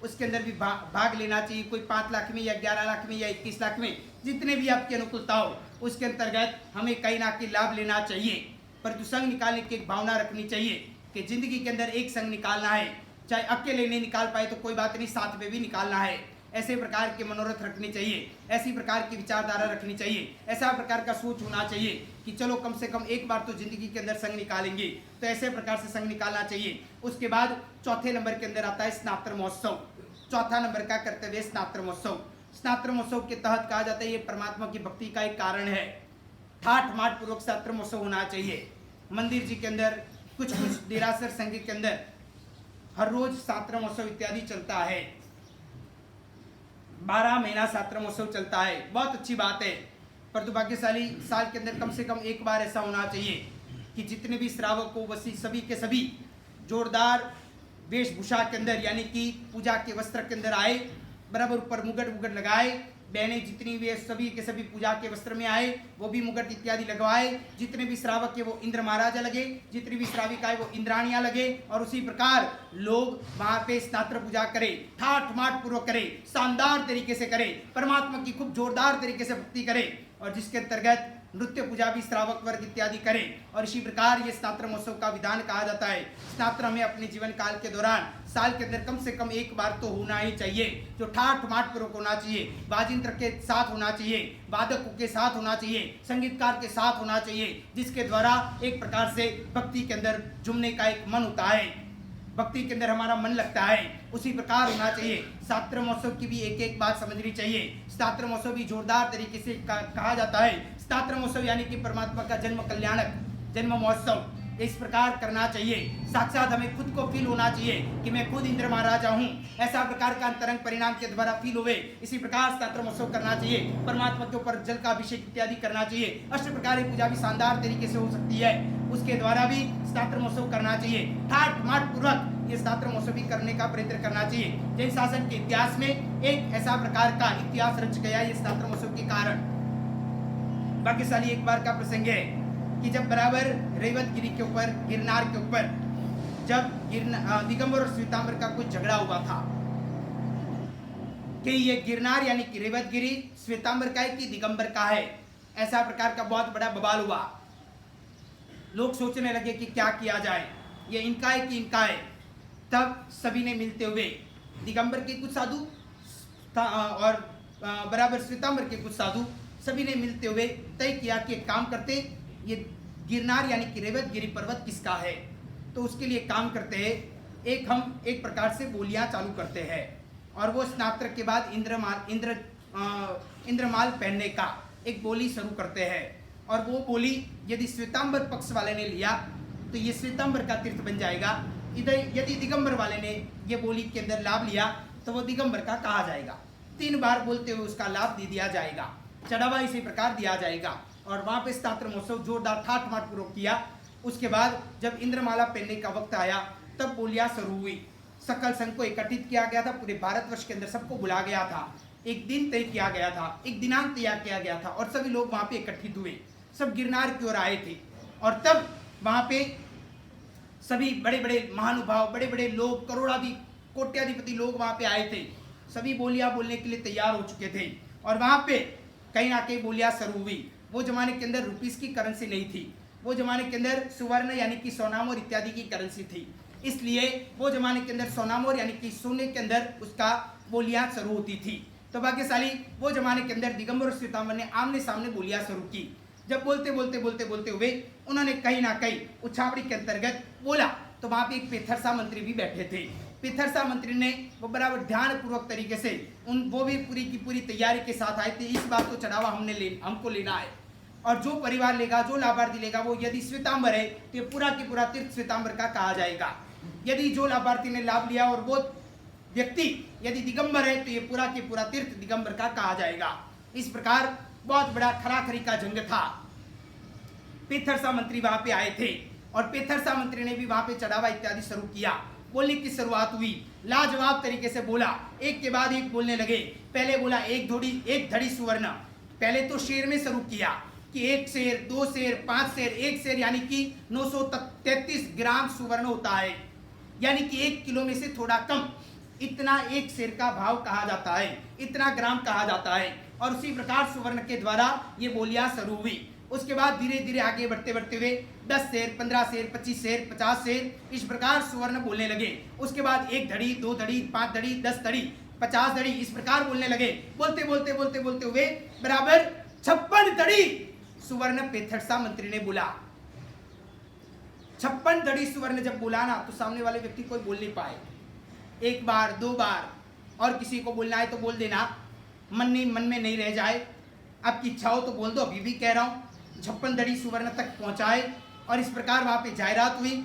उसके अंदर भी भाग लेना चाहिए। कोई 5 लाख में या 11 लाख में या 21 लाख में, जितने भी आपकी अनुकूलता हो उसके अंतर्गत हमें कहीं ना कहीं लाभ लेना चाहिए। परंतु संघ निकालने की एक भावना रखनी चाहिए कि जिंदगी के अंदर एक संघ निकालना है, चाहे अकेले नहीं निकाल पाए तो कोई बात नहीं, साथ में भी निकालना है। ऐसे प्रकार के मनोरथ रखने चाहिए, ऐसी प्रकार की विचारधारा रखनी चाहिए, ऐसा प्रकार का सोच होना चाहिए कि चलो कम से कम एक बार तो जिंदगी के अंदर संग निकालेंगे, तो ऐसे प्रकार से संग निकालना चाहिए। उसके बाद चौथे नंबर के अंदर आता है स्नातक महोत्सव। चौथा नंबर का कर्तव्य स्नातक महोत्सव। स्नातक महोत्सव के तहत कहा जाता है ये परमात्मा की भक्ति का एक कारण है। ठाठ माठ पूर्वक स्नातक महोत्सव होना चाहिए। मंदिर जी के अंदर कुछ देरासर संघ के अंदर हर रोज स्नातक महोत्सव इत्यादि चलता है। 12 महीना स्नातक महोत्सव चलता है, बहुत अच्छी बात है। पर दुर्भाग्यशाली साल के अंदर कम से कम एक बार ऐसा होना चाहिए कि जितने भी श्रावक को वसी सभी के सभी जोरदार वेशभूषा के अंदर यानी कि पूजा के वस्त्र के अंदर आए, बराबर ऊपर मुगट लगाए। बहनें जितनी भी सभी के सभी पूजा के वस्त्र में आए, वो भी मुगट इत्यादि लगवाए। जितने भी श्रावक के वो इंद्र महाराजा लगे, जितनी भी श्राविकाएं वो इंद्राणियां लगे, और उसी प्रकार लोग वहां पे स्नात्र पूजा करें, ठाठ माठ पूर्वक करें, शानदार तरीके से करें, परमात्मा की खूब जोरदार तरीके से भक्ति करें, और जिसके अंतर्गत नृत्य पूजा भी श्रावक वर्ग इत्यादि करें। और इसी प्रकार ये स्नातक महोत्सव का विधान कहा जाता है। स्नातक हमें अपने जीवन काल के दौरान साल के अंदर कम से कम एक बार तो होना ही चाहिए, जो ठाठ माठ पूर्वक होना चाहिए, बाजिंत्र के साथ होना चाहिए, वादकों के साथ होना चाहिए, संगीतकार के साथ होना चाहिए, जिसके द्वारा एक प्रकार से भक्ति के अंदर झूमने का एक मन होता है, भक्ति के अंदर हमारा मन लगता है, उसी प्रकार होना चाहिए। स्नातक महोत्सव की भी एक एक बात समझनी चाहिए। स्नातक महोत्सव भी जोरदार तरीके से कहा जाता है। स्नातक महोत्सव यानी कि परमात्मा का जन्म कल्याणक जन्म महोत्सव, इस प्रकार करना चाहिए। साक्षात हमें खुद को फील होना चाहिए कि मैं खुद इंद्र महाराजा हूँ, ऐसा प्रकार का अंतरंग परिणाम के द्वारा फील हुए। इसी प्रकार स्नातक महोत्सव करना चाहिए। परमात्मा के ऊपर जल का अभिषेक इत्यादि करना चाहिए। अष्ट प्रकार की पूजा भी शानदार तरीके से हो सकती है, उसके द्वारा भी स्नातक महोत्सव करना चाहिए। ठाठ माठ पूर्वक ये स्नातक महोत्सव भी करने का प्रयत्न करना चाहिए। जैन शासन के इतिहास में एक ऐसा प्रकार का इतिहास रच गया ये स्नातक महोत्सव के कारण। भाग्यशाली एक बार का प्रसंग है कि जब बराबर रेवतगिरी के ऊपर, गिरनार के ऊपर, जब दिगंबर और श्वेतांबर का कुछ झगड़ा हुआ था कि ये गिरनार यानी कि रेवतगिरी श्वेतांबर का है कि दिगंबर का है, ऐसा प्रकार का बहुत बड़ा बवाल हुआ। लोग सोचने लगे कि क्या किया जाए, ये इनका है कि इनका है। तब सभी ने मिलते हुए, दिगंबर के कुछ साधु और बराबर श्वेतांबर के कुछ साधु, सभी ने मिलते हुए तय किया कि एक काम करते, ये गिरनार यानी कि रेवतगिरी पर्वत किसका है, तो उसके लिए काम करते हैं, हम एक प्रकार से बोलियां चालू करते हैं, और वो स्नातक के बाद इंद्रमाल पहनने का एक बोली शुरू करते हैं। और वो बोली यदि श्वेतांबर पक्ष वाले ने लिया तो ये श्वेतांबर का तीर्थ बन जाएगा, इधर यदि दिगंबर वाले ने ये बोली के अंदर लाभ लिया तो वो दिगंबर का कहा जाएगा। 3 बार बोलते हुए उसका लाभ दे दिया जाएगा, चढ़ावा इसी प्रकार दिया जाएगा। और वहां पे स्नातक महोत्सव जोरदार ठाठ माठ पूर्वक किया। उसके बाद जब इंद्रमाला पहनने का वक्त आया तब बोलियां शुरू हुई। सकल संघ को एकत्रित किया गया था, पूरे भारतवर्ष के अंदर सबको बुला गया था, एक दिन तय किया गया था, एक दिनांक तैयार किया गया था, और सभी लोग वहां पे एकत्रित हुए, सब गिरनार की ओर आए थे। और तब वहां पे सभी बड़े बड़े महानुभाव, बड़े बड़े लोग, करोड़ाधिक कोट्याधिपति लोग वहां पे आए थे, सभी बोलियां बोलने के लिए तैयार हो चुके थे। और वहां पे कहीं ना कहीं बोलियां शुरू हुई। वो जमाने के अंदर रुपीस की करेंसी नहीं थी, वो जमाने के अंदर सुवर्ण यानी कि सोनामोर इत्यादि की करेंसी थी, इसलिए वो जमाने के अंदर सोनामोर यानी कि सोने के अंदर उसका बोलियां शुरू होती थी। तो भाग्यशाली वो जमाने के अंदर दिगंबर और श्वेतांबर ने आमने सामने बोलियां शुरू की। जब बोलते हुए उन्होंने कहीं ना कहीं उछावड़ी के अंतर्गत बोला, तो वहां पे एक पेथरसा मंत्री भी बैठे थे। पेथरसा मंत्री ने वो बराबर ध्यान पूर्वक तरीके से वो भी पूरी की पूरी तैयारी के साथ आए थे। इस बात को चढ़ावा हमको लेना है, और जो परिवार लेगा, जो लाभार्थी लेगा, वो यदि श्वेतांबर है तो ये पूरा की पूरा तीर्थ श्वेतांबर का कहा जाएगा। यदि जो लाभार्थी ने लाभ लिया और वो व्यक्ति यदि दिगंबर है तो ये पूरा की पूरा तीर्थ दिगंबर का कहा जाएगा। इस प्रकार बहुत बड़ा खराखरी का जंग था। पेथरसा मंत्री वहां पे आए थे और पेथरसा मंत्री ने भी वहां पे चढ़ावा इत्यादि शुरू किया। बोलने की शुरुआत हुई, लाजवाब तरीके से बोला, एक के बाद एक बोलने लगे। पहले बोला एक धड़ी सुवर्ण, पहले तो शेर में शुरू किया कि 1 शेर, 2 शेर, 5 शेर, 1 शेर यानी कि 933 ग्राम सुवर्ण होता है, यानी कि 1 किलो में से थोड़ा कम, इतना 1 शेर का भाव कहा जाता है, इतना ग्राम कहा जाता है। और उसी प्रकार सुवर्ण के द्वारा ये बोलियां शुरू हुई। उसके बाद धीरे धीरे आगे बढ़ते हुए 10 शेर, 15 शेर, 25 शेर, 50 शेर, इस प्रकार सुवर्ण बोलने लगे। उसके बाद 1 धड़ी, 2 धड़ी, 5 धड़ी, 10 धड़ी, 50 धड़ी, इस प्रकार बोलने लगे। बोलते बोलते बोलते बोलते हुए बराबर 56 धड़ी सुवर्ण पेथरसा मंत्री ने बोला। 56 धड़ी सुवर्ण जब बोला ना, तो सामने वाले व्यक्ति कोई बोल नहीं पाए। एक बार, दो बार, और किसी को बोलना है तो बोल देना, मन में नहीं रह जाए। आपकी इच्छा हो तो बोल दो, अभी भी कह रहा हूं। 56 धड़ी सुवर्ण तक पहुंचाए और इस प्रकार वहां पे जायरात हुई।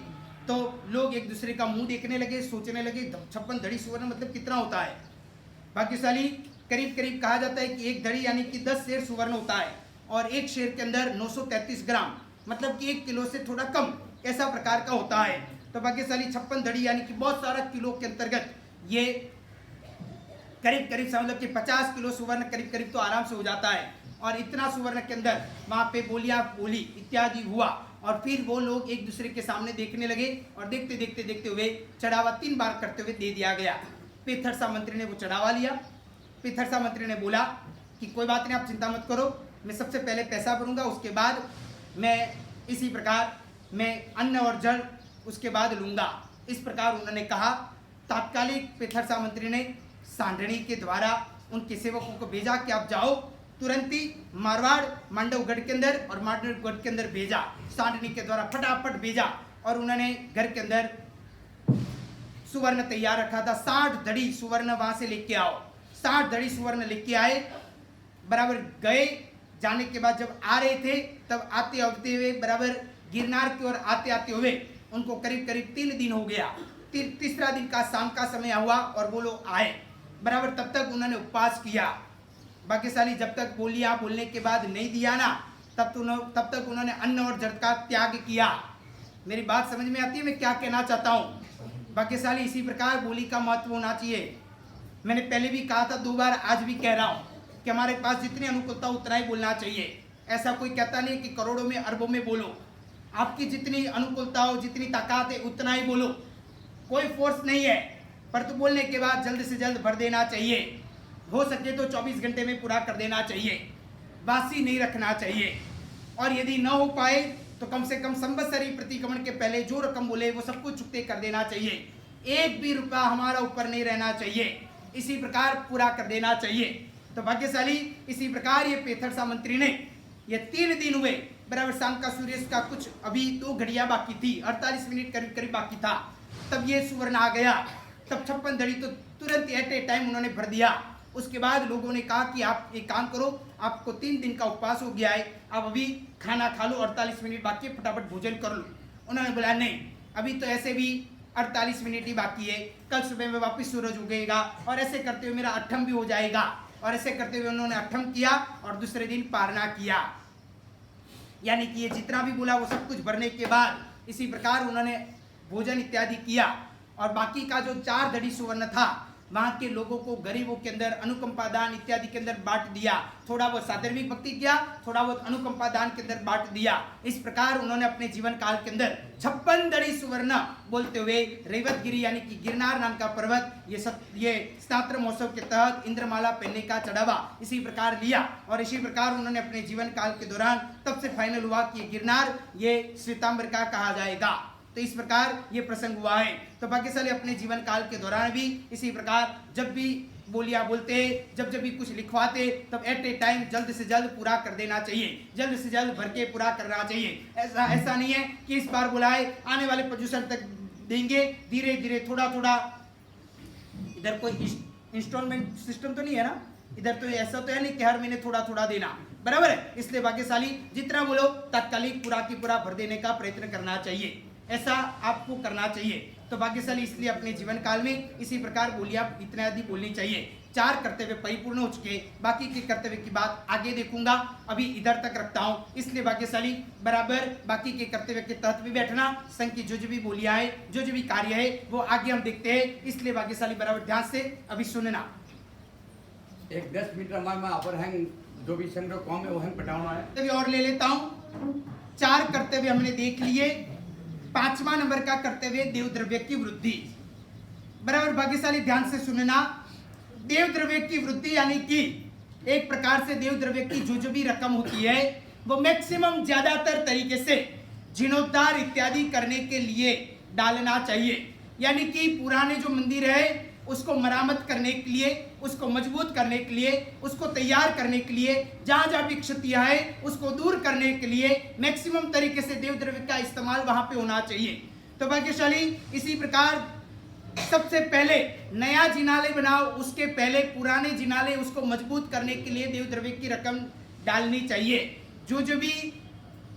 तो लोग एक दूसरे का मुंह देखने लगे, सोचने लगे 56 धड़ी सुवर्ण मतलब कितना होता है। भाग्यशाली करीब करीब कहा जाता है कि एक धड़ी यानी कि 10 शेर सुवर्ण होता है, और एक शेर के अंदर 933 ग्राम मतलब कि 1 किलो से थोड़ा कम ऐसा प्रकार का होता है। तो भाग्यशाली 56 धड़ी यानी कि बहुत सारा किलो के अंतर्गत ये करीब करीब समझ लो कि 50 किलो सुवर्ण करीब करीब तो आराम से हो जाता है। और इतना सुवर्ण के अंदर वहां पे बोलियां बोली इत्यादि हुआ, और फिर वो लोग एक दूसरे के सामने देखने लगे, और देखते देखते देखते हुए चढ़ावा 3 बार करते हुए दे दिया गया। पेथरसा मंत्री ने वो चढ़ावा लिया। पेथरसा मंत्री ने बोला कि कोई बात नहीं, आप चिंता मत करो, मैं सबसे पहले पैसा भरूंगा, उसके बाद मैं इसी प्रकार मैं अन्न और जल उसके बाद लूंगा। इस प्रकार उन्होंने कहा। तात्कालिक पेथरसा मंत्री ने सांडणी के द्वारा उनके सेवकों को भेजा कि आप जाओ, तुरंत ही मारवाड़ मांडवगढ़ के अंदर और मांडवगढ़ के अंदर भेजा। सांडनी के द्वारा फटाफट भेजा, और उन्होंने घर के अंदर सुवर्ण तैयार रखा था। 60 धड़ी सुवर्ण वहां से लेके आओ। 60 धड़ी सुवर्ण लेके आए। बराबर गए, जाने के बाद जब आ रहे थे, तब आते आते हुए बराबर गिरनार की ओर आते आते हुए उनको करीब करीब 3 दिन हो गया। तीसरा दिन का शाम का समय हुआ और वो लोग आए। बराबर तब तक उन्होंने उपवास किया। भाग्यशाली जब तक बोलियां बोलने के बाद नहीं दिया ना, तब तक उन्होंने अन्न और जल का त्याग किया। मेरी बात समझ में आती है मैं क्या कहना चाहता हूँ। भाग्यशाली इसी प्रकार बोली का महत्व होना चाहिए। मैंने पहले भी कहा था, 2 बार आज भी कह रहा हूँ कि हमारे पास जितनी अनुकूलता उतना ही बोलना चाहिए। ऐसा कोई कहता नहीं कि करोड़ों में अरबों में बोलो। आपकी जितनी अनुकूलता हो, जितनी ताकत है, उतना ही बोलो। कोई फोर्स नहीं है, पर तो बोलने के बाद जल्द से जल्द भर देना चाहिए। हो सके तो 24 घंटे में पूरा कर देना चाहिए, बासी नहीं रखना चाहिए। और यदि न हो पाए तो कम से कम संवत्सरी प्रतिक्रमण के पहले जो रकम बोले वो सब कुछ चुकते कर देना चाहिए। 1 भी रुपया हमारा ऊपर नहीं रहना चाहिए। इसी प्रकार पूरा कर देना चाहिए। तो भाग्यशाली इसी प्रकार ये पेथरसा मंत्री ने ये 3 दिन हुए। बराबर शाम का सूर्य का कुछ अभी 2 घड़ियां बाकी थी, 48 मिनट करीब करीब बाकी था, तब ये सुवर्ण आ गया। तब 56 धड़ी तो तुरंत एट ए टाइम उन्होंने भर दिया। उसके बाद लोगों ने कहा कि आप एक काम करो, आपको 3 दिन का उपवास हो गया है, आप अभी खाना खा लो, 48 मिनट बाकी है, फटाफट भोजन कर लो। उन्होंने बोला नहीं, अभी तो ऐसे भी 48 मिनट ही बाकी है, कल सुबह में वापस सूरज उगेगा, और ऐसे करते हुए मेरा अठम भी हो जाएगा। और ऐसे करते हुए उन्होंने अठम किया और दूसरे दिन पारना किया। यानी कि ये जितना भी बोला वो सब कुछ भरने के बाद इसी प्रकार उन्होंने भोजन इत्यादि किया। और बाकी का जो 4 धड़ी सुवर्ण था वहां के लोगों को, गरीबों के अंदर अनुकंपा दान इत्यादि के अंदर बांट दिया। थोड़ा बहुत सादर्भिक भक्ति किया, थोड़ा बहुत अनुकंपा दान के अंदर बांट दिया। इस प्रकार उन्होंने अपने जीवन काल के अंदर 56 धड़ी सुवर्ण बोलते हुए रेवतगिरी यानी कि गिरनार नाम का पर्वत ये स्नात्र महोत्सव के तहत इंद्रमाला पहनने का चढ़ावा इसी प्रकार लिया। और इसी प्रकार उन्होंने अपने जीवन काल के दौरान तब से फाइनल हुआ कि गिरनार ये श्वेतांबर का कहा जाएगा। तो इस प्रकार ये प्रसंग हुआ है। तो भाग्यशाली अपने जीवन काल के दौरान भी इसी प्रकार जब भी बोलियां बोलते, जब भी कुछ लिखवाते, तब एट ए टाइम जल्द से जल्द पूरा कर देना चाहिए, जल्द से जल्द भर के पूरा करना चाहिए। ऐसा नहीं है कि इस बार बुलाए आने वाले प्रदूषण तक देंगे, धीरे धीरे थोड़ा थोड़ा। इधर कोई इंस्टॉलमेंट सिस्टम तो नहीं है ना, इधर तो ऐसा तो है नहीं कि हर महीने थोड़ा थोड़ा देना, बराबर है। इसलिए भाग्यशाली जितना बोलो तात्कालिक पूरा की पूरा भर देने का प्रयत्न करना चाहिए, ऐसा आपको करना चाहिए। तो भाग्यशाली इसलिए अपने जीवन काल में इसी प्रकार बोलियां इतना आदि बोलनी चाहिए। 4 कर्तव्य परिपूर्ण हो चुके, बाकी के कर्तव्य की बात आगे देखूंगा, अभी इधर तक रखता हूं। इसलिए भाग्यशाली बराबर बाकी के कर्तव्य के तहत भी बैठना, संघ की जो भी बोलियां है, जो भी कार्य है वो आगे हम देखते हैं। इसलिए भाग्यशाली बराबर ध्यान से अभी सुनना। एक 10 मिनट में अपर हैंग जो भी संग्रह कॉम है वो हैंग पटाना है। कर्तव्य और ले लेता हूं। 4 कर्तव्य हमने देख लिए। 5वां नंबर का कर्तव्य देव द्रव्य की वृद्धि। बराबर भाग्यशाली ध्यान से सुनना। देव द्रव्य की वृद्धि यानी कि एक प्रकार से देव द्रव्य की जो भी रकम होती है वो मैक्सिमम ज्यादातर तरीके से जीर्णोद्धार इत्यादि करने के लिए डालना चाहिए। यानी कि पुराने जो मंदिर है उसको मरामत करने के लिए, उसको मजबूत करने के लिए, उसको तैयार करने के लिए, जहाँ जहाँ भी क्षतियाँ हैं उसको दूर करने के लिए मैक्सिमम तरीके से देव द्रव्य का इस्तेमाल वहाँ पे होना चाहिए। तो भाग्यशाली इसी प्रकार सबसे पहले नया जिनालय बनाओ, उसके पहले पुराने जिनालय उसको मजबूत करने के लिए देव द्रव्य की रकम डालनी चाहिए। जो जो भी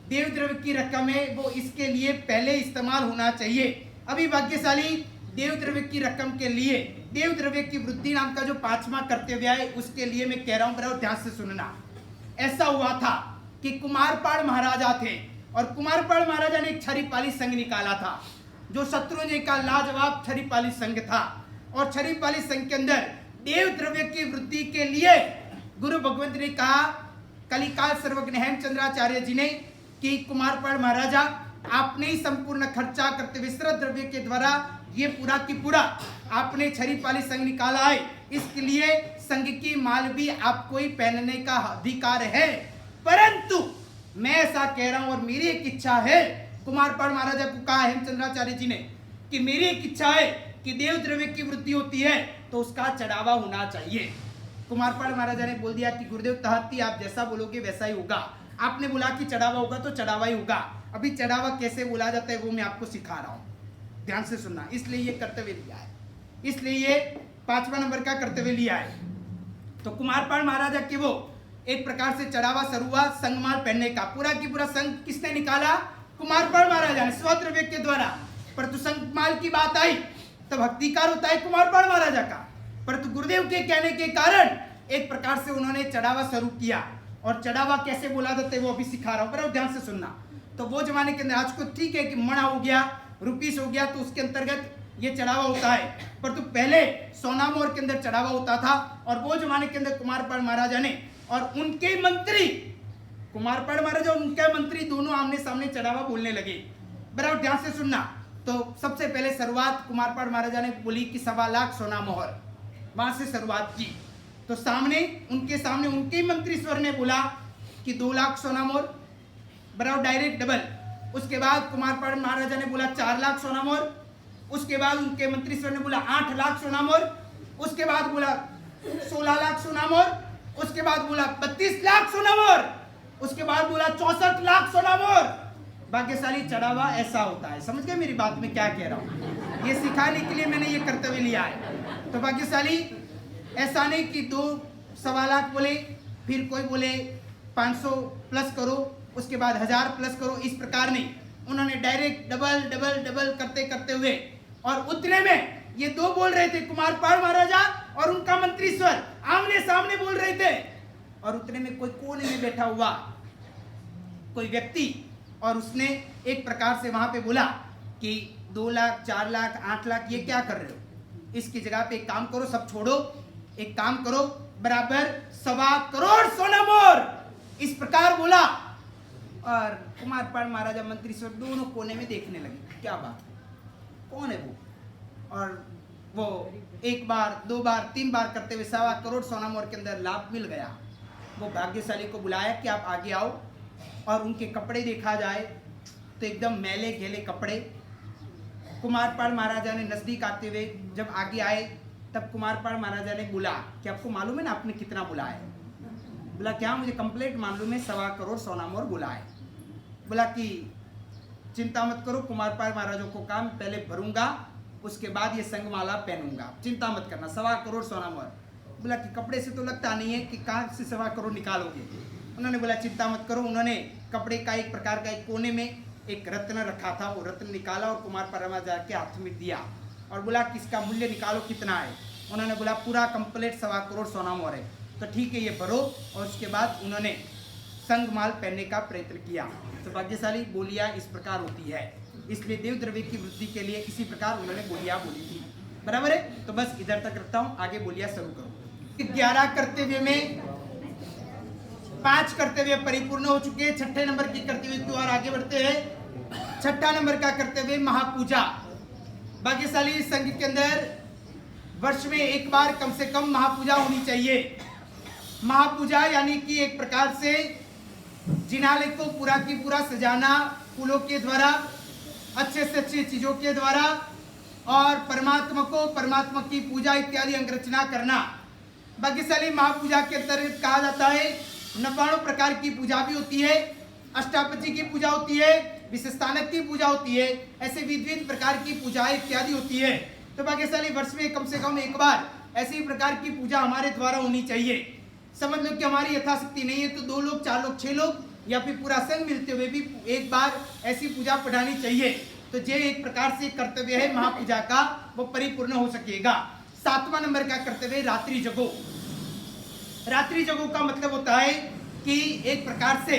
देव द्रव्य की रकम है वो इसके लिए पहले इस्तेमाल होना चाहिए। अभी भाग्यशाली देव द्रव्य की रकम के लिए देव द्रव्य की वृद्धि नाम का जो 5वां कर्तव्य है उसके लिए मैं कह रहा हूं, बराबर ध्यान से सुनना। ऐसा हुआ था कि कुमारपाल महाराजा थे और कुमारपाल महाराजा ने एक छरीपाली संघ निकाला था जो शत्रुंजय का लाजवाब छरीपाली संघ था। और छरीपाली संघ के अंदर देव द्रव्य की वृद्धि के लिए गुरु भगवंत ने कहा, कलिकाल सर्वज्ञ हेमचंद्राचार्य जी ने, कि कुमारपाल महाराजा आपने ही संपूर्ण खर्चा करते हुए विस्तृत द्रव्य के द्वारा ये पूरा की पूरा आपने छरीपाली संघ निकाला है, इसके लिए संघ की माल भी आपको ही पहनने का अधिकार है। परंतु मैं ऐसा कह रहा हूं और मेरी एक इच्छा है, कुमारपाल महाराजा को कहा हेमचंद्राचार्य जी ने कि मेरी एक इच्छा है कि देव द्रव्य की वृद्धि होती है तो उसका चढ़ावा होना चाहिए। कुमारपाल महाराजा ने बोल दिया कि गुरुदेव तहती आप जैसा बोलोगे वैसा ही होगा। आपने बोला कि चढ़ावा होगा तो चढ़ावा ही होगा। अभी चढ़ावा कैसे बोला जाता है वो मैं आपको सिखा रहा हूं, ध्यान से सुनना। इसलिए ये कर्तव्य लिया है, इसलिए ये 5वां नंबर का कर्तव्य लिया है। तो कुमारपाल महाराजा की वो एक प्रकार से चढ़ावा सरुआ संगमाल पहनने का पूरा की पूरा संघ किसने निकाला? कुमारपाल महाराजा ने स्वद्रव्य के द्वारा। परंतु संगमाल की बात आई तब हक्तिकार होता है कुमारपाल महाराजा का, परंतु गुरुदेव के कहने के कारण एक प्रकार से उन्होंने चढ़ावा शुरू किया। और चढ़ावा कैसे बोला जाता है वो अभी सिखा रहा हूं, पर ध्यान से सुनना। तो वो जमाने के अंदर आज को ठीक है कि मणा हो गया, रुपीस हो गया, तो उसके अंतर्गत ये चढ़ावा होता है, परंतु पहले सोनामोर के अंदर चढ़ावा होता था। और वो जमाने के अंदर कुमारपाल महाराजा ने और उनके मंत्री, कुमारपाल महाराजा और उनके मंत्री दोनों आमने सामने चढ़ावा बोलने लगे। बराबर ध्यान से सुनना। तो सबसे पहले शुरुआत कुमारपाल महाराजा ने बोली कि 1.25 लाख सोना मोहर, वहां से शुरुआत की। तो सामने उनके मंत्री स्वर ने बोला कि 2 लाख सोना मोहर, बराबर डायरेक्ट डबल। उसके बाद कुमारपाल महाराजा ने बोला 4 लाख सोना मोहर। उसके बाद उनके मंत्री स्वर ने बोला 8 लाख सोना मोहर। उसके बाद बोला 16 लाख सोना मोहर। उसके बाद बोला 32 लाख सोना मोहर। उसके बाद बोला 64 लाख सोना मोहर। भाग्यशाली चढ़ावा ऐसा होता है। समझ गए मेरी बात में क्या कह रहा हूं? ये सिखाने के लिए मैंने ये कर्तव्य लिया है। तो भाग्यशाली ऐसा नहीं कि 2.25 लाख बोले, फिर कोई बोले 500 प्लस करो, उसके बाद 1000 प्लस करो, इस प्रकार नहीं। उन्होंने डायरेक्ट डबल डबल डबल करते करते हुए, और उतने में ये दो बोल रहे थे, कुमारपाल महाराजा और उनका मंत्री स्वर आमने सामने बोल रहे थे। और उतने में कोई कोने में बैठा हुआ कोई व्यक्ति, और उसने एक प्रकार से वहां पे बोला कि 2 लाख 4 लाख 8 लाख ये क्या कर रहे हो? इसकी जगह पे एक काम करो, सब छोड़ो, एक काम करो, बराबर 1.25 करोड़ सोना मोहर, इस प्रकार बोला। और कुमारपाल महाराजा मंत्री स्वर दोनों कोने में देखने लगे, क्या बात, कौन है वो? और वो 1 बार 2 बार 3 बार करते हुए 1.25 करोड़ सोना मोहर के अंदर लाभ मिल गया। वो भाग्यशाली को बुलाया कि आप आगे आओ, और उनके कपड़े देखा जाए तो एकदम मैले घेले कपड़े। कुमारपाल महाराजा ने नजदीक आते हुए जब आगे आए तब कुमारपाल महाराजा ने बोला कि आपको मालूम है ना आपने कितना बोला है? बोला क्या? मुझे कंप्लीट मालूम है, 1.25 करोड़ सोना मोहर बोला है। बोला कि चिंता मत करो, कुमारपाल महाराजा को काम पहले भरूंगा, उसके बाद ये संगमाला पहनूंगा, चिंता मत करना, 1.25 करोड़ सोना मोहर। बोला कि कपड़े से तो लगता नहीं है कि कहाँ से 1.25 करोड़ निकालोगे? उन्होंने बोला चिंता मत करो। उन्होंने कपड़े का एक प्रकार का एक कोने में एक रत्न रखा था, वो रत्न निकाला और कुमारपाल महाराजा के हाथ में दिया और बोला कि इसका मूल्य निकालो कितना है? उन्होंने बोला पूरा कंप्लीट 1.25 करोड़ सोना मोहर है। तो ठीक है, ये भरो। और उसके बाद उन्होंने संगमाल पहनने का प्रयत्न किया। तो भाग्यशाली बोलियां इस प्रकार होती है, इसलिए देव द्रव्य की वृद्धि के लिए इसी प्रकार उन्होंने बोलियां बोली थी। बराबर है? तो बस इधर तक रखता हूँ, आगे बोलियां शुरू करो। 11 कर्तव्य में 5 कर्तव्य परिपूर्ण हो चुके हैं। 6ठे नंबर की कर्तव्य की ओर आगे बढ़ते हैं। 6ठा नंबर का कर्तव्य महापूजा। भाग्यशाली संघ के अंदर वर्ष में 1 बार कम से कम महापूजा होनी चाहिए। महापूजा यानी कि एक प्रकार से जिनालय को पूरा की पूरा सजाना फूलों के द्वारा, अच्छे से अच्छी चीजों के द्वारा, और परमात्मा की पूजा इत्यादि अंगरचना करना। भाग्यशाली महापूजा के अंतर्गत कहा जाता है 99 प्रकार की पूजा भी होती है, अष्टापची की पूजा होती है, विशेषतानक की पूजा होती है, ऐसे विविध प्रकार की पूजाएं इत्यादि होती है। तो भाग्यशाली वर्ष में कम से कम एक बार ऐसी प्रकार की पूजा हमारे द्वारा होनी चाहिए। समझ लो कि हमारी यथाशक्ति नहीं है तो 2 लोग, 4 लोग, 6 लोग या फिर पूरा संघ मिलते हुए भी एक बार ऐसी पूजा पढ़ानी चाहिए। तो ये एक प्रकार से कर्तव्य है महापूजा का, वो परिपूर्ण हो सकेगा। 7वां नंबर का कर्तव्य रात्रि जगो। रात्रि जगो का मतलब होता है कि एक प्रकार से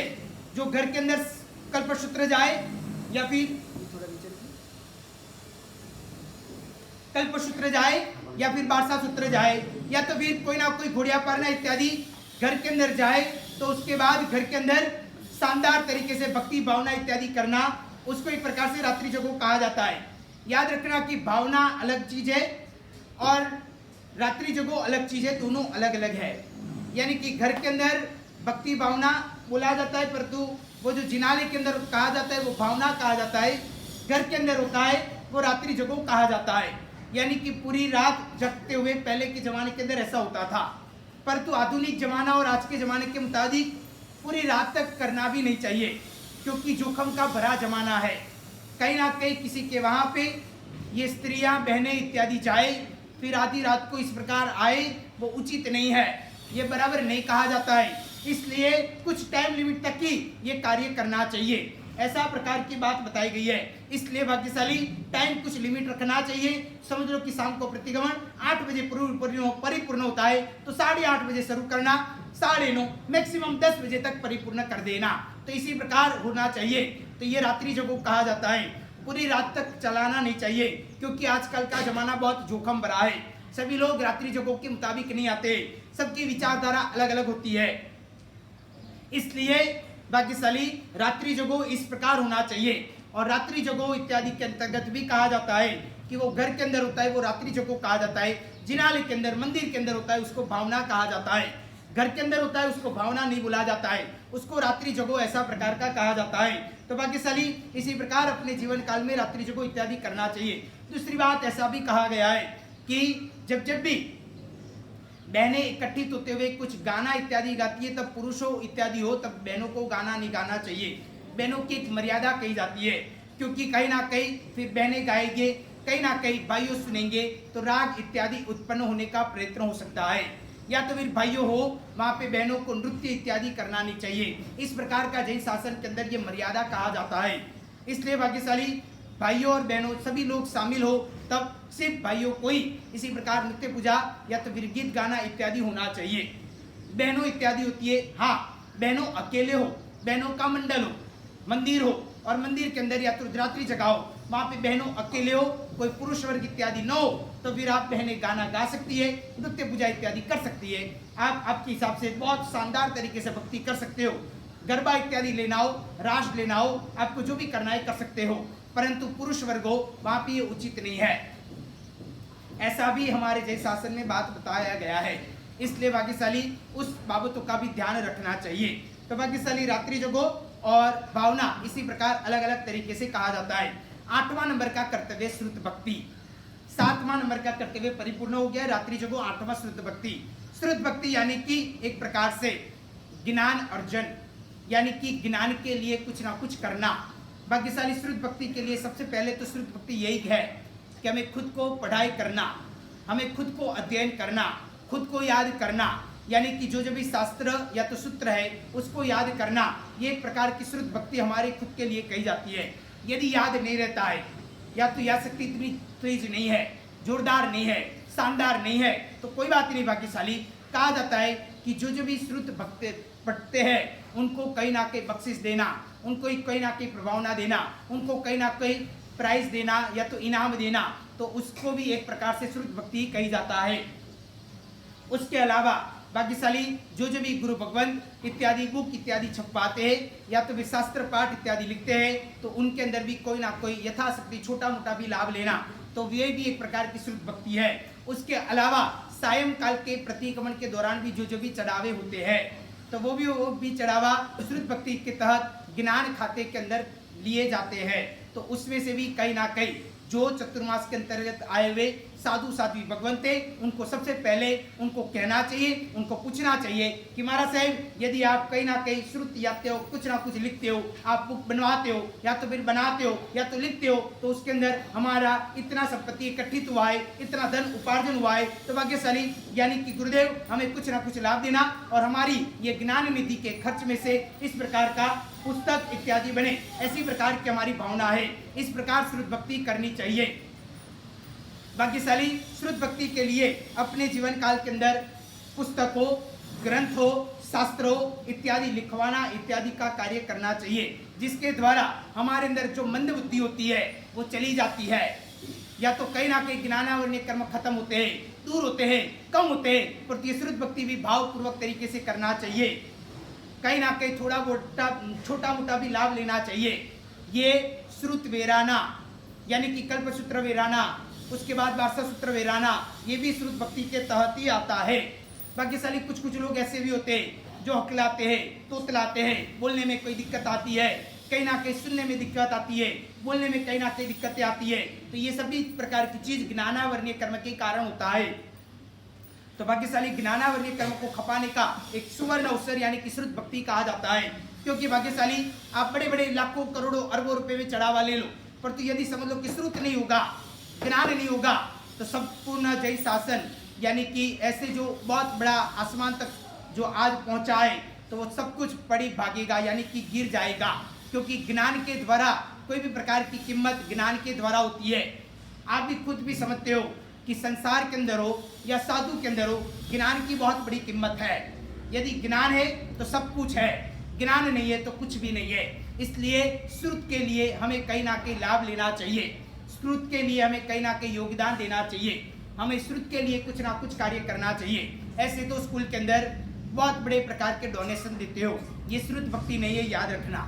जो घर के अंदर कल्पसूत्र जाए या फिर कल्पसूत्र जाए या फिर बारसा सूत्र जाए या तो फिर कोई ना कोई घोड़िया परना इत्यादि घर के अंदर जाए, तो उसके बाद घर के अंदर शानदार तरीके से भक्ति भावना इत्यादि करना, उसको एक प्रकार से रात्रि जगो कहा जाता है। याद रखना कि भावना अलग चीज है और रात्रि जगो अलग चीज है, दोनों अलग अलग है। यानी कि घर के अंदर भक्ति भावना बोला जाता है, परंतु वो जो जिनाले के अंदर कहा जाता है वो भावना कहा जाता है, घर के अंदर होता है वो रात्रि जगो कहा जाता है। यानी कि पूरी रात जगते हुए पहले के जमाने के अंदर ऐसा होता था, परंतु आधुनिक जमाना और आज के जमाने के मुताबिक पूरी रात तक करना भी नहीं चाहिए, क्योंकि जोखम का भरा जमाना है। कहीं ना कहीं किसी के वहां पे ये स्त्रियां बहनें इत्यादि जाए फिर आधी रात को इस प्रकार आए, वो उचित नहीं है, ये बराबर नहीं कहा जाता है। इसलिए कुछ टाइम लिमिट तक ही ये कार्य करना चाहिए, ऐसा प्रकार की बात बताई गई है। इसलिए भाग्यशाली टाइम कुछ लिमिट रखना चाहिए। समझ लो कि शाम को प्रतिगमन 8 बजे परिपूर्ण होता है तो 8:30 बजे शुरू करना, 9:30 मैक्सिमम 10 बजे तक परिपूर्ण कर देना, तो इसी प्रकार होना चाहिए। तो ये रात्रि जगो कहा जाता है। पूरी रात तक चलाना नहीं चाहिए, क्योंकि आजकल का जमाना बहुत जोखम भरा है, सभी लोग रात्रि जगो के मुताबिक नहीं आते, सबकी विचारधारा अलग अलग होती है। इसलिए भाग्यशाली रात्रि जगो इस प्रकार होना चाहिए। और रात्रि जगो इत्यादि के अंतर्गत भी कहा जाता है कि वो घर के अंदर होता है वो रात्रि जगो कहा जाता है, जिनालय के अंदर मंदिर के अंदर होता है उसको भावना कहा जाता है, घर के अंदर होता है उसको भावना नहीं बोला जाता है, उसको रात्रि जगो ऐसा प्रकार का कहा जाता है। तो भाग्यशाली इसी प्रकार अपने जीवन काल में रात्रि जगो इत्यादि करना चाहिए। दूसरी बात ऐसा भी कहा गया है कि जब भी बहनें इकट्ठित होते हुए कुछ गाना इत्यादि गाती है, तब पुरुषों इत्यादि हो तब बहनों को गाना नहीं गाना चाहिए। बहनों की एक मर्यादा कही जाती है, क्योंकि कहीं ना कहीं फिर बहनें गाएंगे, कहीं ना कहीं भाइयों सुनेंगे तो राग इत्यादि उत्पन्न होने का प्रयत्न हो सकता है, या तो फिर भाइयों हो वहां पे बहनों को नृत्य इत्यादि करना नहीं चाहिए। इस प्रकार का जैन शासन के अंदर ये मर्यादा कहा जाता है। इसलिए भाग्यशाली भाइयों और बहनों सभी लोग शामिल हो, तब सिर्फ भाइयों को ही इसी प्रकार नृत्य पूजा या तो फिर गीत गाना इत्यादि होना चाहिए। बहनों इत्यादि होती है, हाँ बहनों अकेले हो, बहनों का मंडल हो, मंदिर हो और मंदिर के अंदर या तो रात्रि जगाओ, वहां पे बहनों अकेले हो, कोई पुरुष वर्ग इत्यादि न हो, तो फिर आप बहनें गाना गा सकती है, नृत्य पूजा इत्यादि कर सकती है। आप आपके हिसाब से बहुत शानदार तरीके से भक्ति कर सकते हो, गरबा इत्यादि लेना हो, रास लेना हो, आपको जो भी करना है कर सकते हो, परंतु पुरुष वर्ग हो वहां पे ये उचित नहीं है, ऐसा भी हमारे जय शासन में बात बताया गया है। इसलिए भाग्यशाली उस बाबतों का भी ध्यान रखना चाहिए। तो भाग्यशाली रात्रि जगो और भावना इसी प्रकार अलग अलग तरीके से कहा जाता है। 8वां नंबर का कर्तव्य श्रुत भक्ति। 7वां नंबर का कर्तव्य परिपूर्ण हो गया, रात्रि जगो, 8वां श्रुत भक्ति। श्रुत भक्ति यानी कि एक प्रकार से ज्ञान अर्जन, यानी कि ज्ञान के लिए कुछ ना कुछ करना। भाग्यशाली श्रुत भक्ति के लिए सबसे पहले तो श्रुत भक्ति यही है कि हमें खुद को पढ़ाई करना, हमें खुद को अध्ययन करना, खुद को याद करना, यानी कि जो भी शास्त्र या तो सूत्र है उसको याद करना, ये एक प्रकार की श्रुत भक्ति हमारे खुद के लिए कही जाती है। यदि याद नहीं रहता है या तो याद शक्ति इतनी तेज नहीं है, जोरदार नहीं है, शानदार नहीं है, तो कोई बात नहीं। भाग्यशाली कहा जाता है कि जो भी श्रुत भक्त पढ़ते हैं उनको कहीं ना कहीं बख्शिश देना, उनको कहीं ना कहीं प्रभावना देना, उनको कहीं ना कहीं प्राइज देना या तो इनाम देना, तो उसको भी एक प्रकार से श्रुत भक्ति कही जाता है। उसके अलावा भाग्यशाली जो भी गुरु भगवंत इत्यादि बुक इत्यादि छपवाते हैं या तो शास्त्र पाठ इत्यादि लिखते हैं, तो उनके अंदर भी कोई ना कोई यथाशक्ति छोटा मोटा भी लाभ लेना, तो ये भी एक प्रकार की श्रुत भक्ति है। उसके अलावा सायंकाल के प्रतिक्रमण के दौरान भी जो भी चढ़ावे होते हैं, तो वो भी चढ़ावा श्रुत भक्ति के तहत ज्ञान खाते के अंदर लिए जाते हैं, तो उसमें से भी कहीं ना कहीं जो चतुर्मास के अंतर्गत आए हुए साधु साध्वी भगवंत थे, उनको सबसे पहले उनको कहना चाहिए, उनको पूछना चाहिए कि महाराज साहब, यदि आप कहीं ना कहीं श्रुति याते हो, कुछ ना कुछ लिखते हो, आप बुक बनवाते हो या तो फिर बनाते हो या तो लिखते हो, तो उसके अंदर हमारा इतना संपत्ति इकट्ठित हुआ है, इतना धन उपार्जन हुआ है, तो भाग्यशाली यानी कि गुरुदेव हमें कुछ ना कुछ लाभ देना और हमारी ये ज्ञान निधि के खर्च में से इस प्रकार का पुस्तक इत्यादि बने, ऐसी प्रकार की हमारी भावना है। इस प्रकार श्रुत भक्ति करनी चाहिए। भाग्यशाली श्रुत भक्ति के लिए अपने जीवन काल के अंदर पुस्तकों, ग्रंथों, शास्त्रों इत्यादि लिखवाना इत्यादि का कार्य करना चाहिए, जिसके द्वारा हमारे अंदर जो मंद बुद्धि होती है वो चली जाती है, या तो कहीं ना कहीं ज्ञानावरणीय कर्म खत्म होते हैं, दूर होते हैं, कम होते हैं, पर ये श्रुत भक्ति भी भावपूर्वक तरीके से करना चाहिए। कहीं ना कहीं थोड़ा छोटा मोटा भी लाभ लेना चाहिए। ये श्रुत वेराना यानी कि कल्पसूत्र वेराना, उसके बाद वार्षा सूत्र वेराना, ये भी श्रुत भक्ति के तहत ही आता है। भाग्यशाली कुछ लोग ऐसे भी होते हैं जो हकलाते हैं, तोतलाते हैं, बोलने में कोई दिक्कत आती है, कहीं ना कहीं सुनने में दिक्कत आती है, बोलने में कहीं ना कहीं दिक्कतें आती है, तो ये सभी प्रकार की चीज ज्ञानावरणीय कर्म के कारण होता है। तो भाग्यशाली ज्ञानावरणीय कर्म को खपाने का एक सुवर्ण अवसर यानी कि श्रुत भक्ति कहा जाता है, क्योंकि भाग्यशाली आप बड़े बड़े लाखों करोड़ों अरबों रुपए में चढ़ावा ले लो, पर तो यदि समझ लो कि श्रुत नहीं होगा, ज्ञान नहीं होगा, तो संपूर्ण जय शासन यानी कि ऐसे जो बहुत बड़ा आसमान तक जो आज पहुंचा है, तो वो सब कुछ पड़ी भागेगा यानी कि गिर जाएगा, क्योंकि ज्ञान के द्वारा कोई भी प्रकार की कीमत ज्ञान के द्वारा होती है। आप भी खुद भी समझते हो कि संसार के अंदर हो या साधु के अंदर हो, ज्ञान की बहुत बड़ी कीमत है। यदि ज्ञान है तो सब कुछ है, ज्ञान नहीं है तो कुछ भी नहीं है। इसलिए श्रुत के लिए हमें कहीं ना कहीं लाभ लेना चाहिए, श्रुत के लिए हमें कहीं ना कहीं योगदान देना चाहिए, हमें श्रुत के लिए कुछ ना कुछ कार्य करना चाहिए। ऐसे तो स्कूल के अंदर बहुत बड़े प्रकार के डोनेशन देते हो, ये श्रुत भक्ति नहीं है, याद रखना।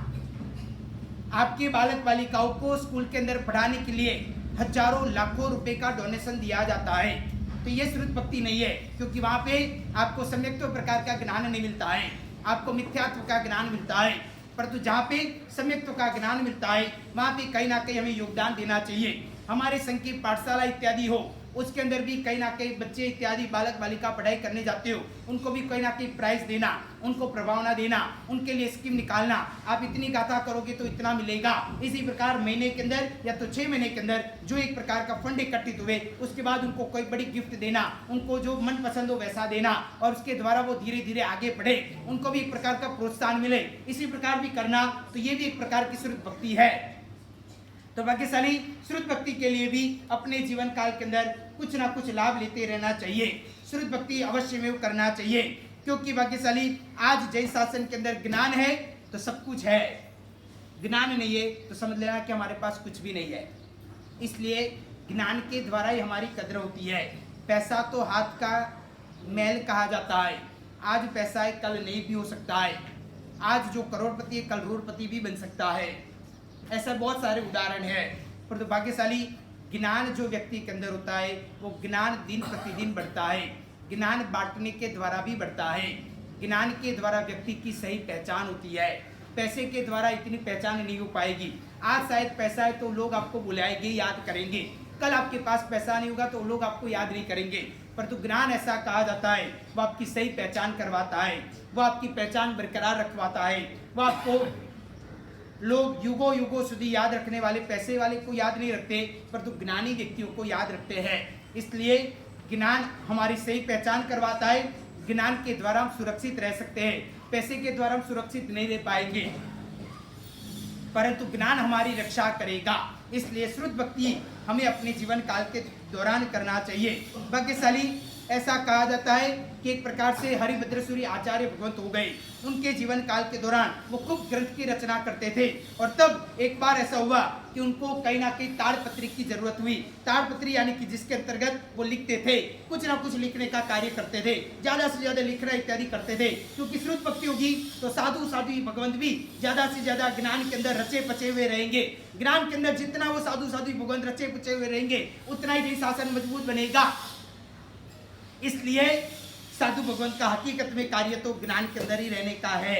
आपके बालक बालिकाओं को स्कूल के अंदर पढ़ाने के लिए हजारों लाखों रुपए का डोनेशन दिया जाता है, तो ये श्रुत भक्ति नहीं है, क्योंकि वहां पे आपको सम्यक्त्व प्रकार का ज्ञान नहीं मिलता है, आपको मिथ्यात्व का ज्ञान मिलता है। परंतु जहाँ पे सम्यक्त्व का ज्ञान मिलता है वहां पे कहीं ना कहीं हमें योगदान देना चाहिए। हमारे संघ की पाठशाला इत्यादि हो, उसके अंदर भी कहीं ना कहीं बच्चे इत्यादि बालक बालिका पढ़ाई करने जाते हो, उनको भी कहीं ना कहीं प्राइज देना, उनको प्रभावना देना, उनके लिए स्कीम निकालना। आप इतनी गाथा करोगे तो इतना मिलेगा। इसी प्रकार महीने के अंदर या तो 6 महीने के अंदर जो एक प्रकार का फंड एकत्रित हुए, उसके बाद उनको कोई बड़ी गिफ्ट देना, उनको जो मन पसंद हो वैसा देना, और उसके द्वारा वो धीरे धीरे आगे बढ़े, उनको भी एक प्रकार का प्रोत्साहन मिले। इसी प्रकार भी करना, तो ये भी एक प्रकार की श्रुत भक्ति है। तो भाग्यशाली श्रुत भक्ति के लिए भी अपने जीवन काल के अंदर कुछ ना कुछ लाभ लेते रहना चाहिए। श्रुत भक्ति अवश्य में करना चाहिए, क्योंकि भाग्यशाली आज जय शासन के अंदर ज्ञान है तो सब कुछ है, ज्ञान नहीं है तो समझ लेना कि हमारे पास कुछ भी नहीं है। इसलिए ज्ञान के द्वारा ही हमारी कदर होती है। पैसा तो हाथ का मैल कहा जाता है, आज पैसा है कल नहीं भी हो सकता है, आज जो करोड़पति है कल करोड़पति भी बन सकता है। ऐसा बहुत सारे उदाहरण है। परंतु भाग्यशाली ज्ञान जो व्यक्ति के अंदर होता है वो ज्ञान दिन प्रतिदिन बढ़ता है, ज्ञान बांटने के द्वारा भी बढ़ता है, ज्ञान के द्वारा व्यक्ति की सही पहचान होती है। पैसे के द्वारा इतनी पहचान नहीं हो पाएगी। आज शायद पैसा है तो लोग आपको बुलाएंगे, याद करेंगे, कल आपके पास पैसा नहीं होगा तो लोग आपको याद नहीं करेंगे। परंतु ज्ञान ऐसा कहा जाता है, वो आपकी सही पहचान करवाता है, वो आपकी पहचान बरकरार रखवाता है, वो आपको लोग युगों युगों સુધી याद रखने वाले पैसे वाले को याद नहीं रखते, परंतु ज्ञानी व्यक्तियों को याद रखते हैं। इसलिए ज्ञान हमारी सही पहचान करवाता है, ज्ञान के द्वारा हम सुरक्षित रह सकते हैं। पैसे के द्वारा हम सुरक्षित नहीं रह पाएंगे, परंतु ज्ञान हमारी रक्षा करेगा। इसलिए श्रुत भक्ति हमें अपने जीवन काल के दौरान करना चाहिए। भाग्यशाली ऐसा कहा जाता है कि एक प्रकार से हरिभद्र सूरी आचार्य भगवंत हो गए। उनके जीवन काल के दौरान वो खूब ग्रंथ की रचना करते थे, और तब एक बार ऐसा हुआ कि उनको कहीं ना कहीं ताड़पत्री की जरूरत हुई। ताड़पत्री यानी कि जिसके अंतर्गत वो लिखते थे, कुछ ना कुछ लिखने का कार्य करते थे, ज्यादा से ज्यादा लिखना इत्यादि करते थे। क्योंकि श्रुत भक्ति होगी तो साधु साध्वी भगवंत भी ज्यादा से ज्यादा ज्ञान के अंदर रचे पचे हुए रहेंगे। ज्ञान के अंदर जितना वो साधु साध्वी भगवंत रचे पचे हुए रहेंगे, उतना ही शासन मजबूत बनेगा। इसलिए साधु भगवंत का हकीकत में कार्य तो ज्ञान के अंदर ही रहने का है।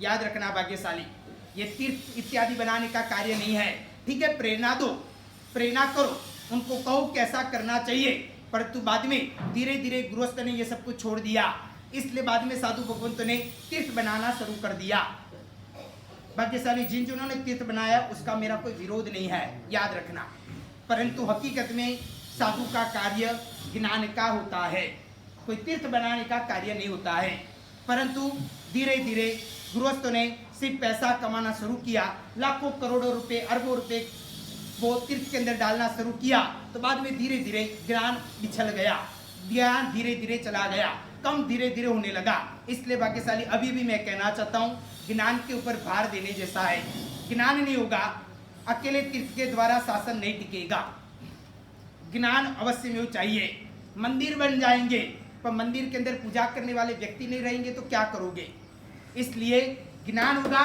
याद रखना भाग्यशाली, ये तीर्थ इत्यादि बनाने का कार्य नहीं है। ठीक है, प्रेरणा दो, प्रेरणा करो, उनको कहो कैसा करना चाहिए, परंतु बाद में धीरे धीरे गृहस्थ ने ये सब कुछ छोड़ दिया। इसलिए बाद में साधु भगवंतों ने तीर्थ बनाना शुरू कर दिया। भाग्यशाली जिन्होंने तीर्थ बनाया उसका मेरा कोई विरोध नहीं है, याद रखना, परंतु हकीकत में साधु का कार्य ज्ञान का होता है, कोई तीर्थ बनाने का कार्य नहीं होता है। परंतु धीरे धीरे गृहस्थों ने सिर्फ पैसा कमाना शुरू किया, लाखों करोड़ों रुपए अरबों रुपए वो तीर्थ के अंदर डालना शुरू किया, तो बाद में धीरे धीरे ज्ञान बिछल गया, ज्ञान धीरे धीरे चला गया, कम धीरे धीरे होने लगा। इसलिए भाग्यशाली अभी भी मैं कहना चाहता हूँ, ज्ञान के ऊपर भार देने जैसा है। ज्ञान नहीं होगा, अकेले तीर्थ के द्वारा शासन नहीं टिकेगा, ज्ञान अवश्य में चाहिए। मंदिर बन जाएंगे पर मंदिर के अंदर पूजा करने वाले व्यक्ति नहीं रहेंगे तो क्या करोगे? इसलिए ज्ञान होगा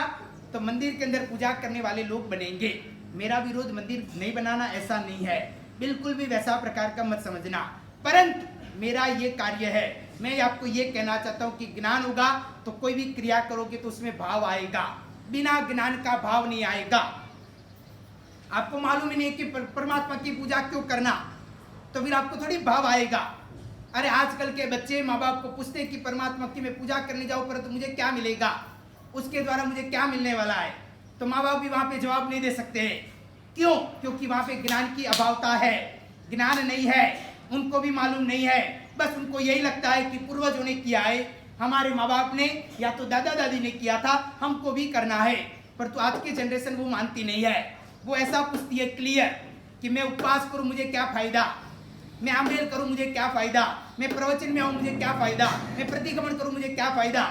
तो मंदिर के अंदर पूजा करने वाले लोग बनेंगे। मेरा विरोध मंदिर नहीं बनाना ऐसा नहीं है, बिल्कुल भी वैसा प्रकार का मत समझना, परंतु मेरा ये कार्य है, मैं आपको ये कहना चाहता हूँ कि ज्ञान होगा तो कोई भी क्रिया करोगे तो उसमें भाव आएगा, बिना ज्ञान का भाव नहीं आएगा। आपको मालूम ही नहीं कि परमात्मा की पूजा क्यों करना, तो फिर आपको थोड़ी भाव आएगा। अरे आजकल के बच्चे माँ बाप को पूछते हैं कि परमात्मा की मैं पूजा करने जाऊँ परंतु मुझे क्या मिलेगा, उसके द्वारा मुझे क्या मिलने वाला है, तो माँ बाप भी वहाँ पे जवाब नहीं दे सकते हैं। क्यों? क्योंकि वहाँ पे ज्ञान की अभावता है, ज्ञान नहीं है, उनको भी मालूम नहीं है, बस उनको यही लगता है कि पूर्वजों ने किया है, हमारे माँ बाप ने या तो दादा दादी ने किया था, हमको भी करना है। पर तो आज की जनरेशन वो मानती नहीं है, वो ऐसा पूछती है क्लियर कि मैं उपवास करूँ मुझे क्या फायदा, मैं आमेल करूँ मुझे क्या फायदा, मैं प्रवचन में आऊँ मुझे क्या फायदा, मैं प्रतिगमन करूँ मुझे क्या फायदा,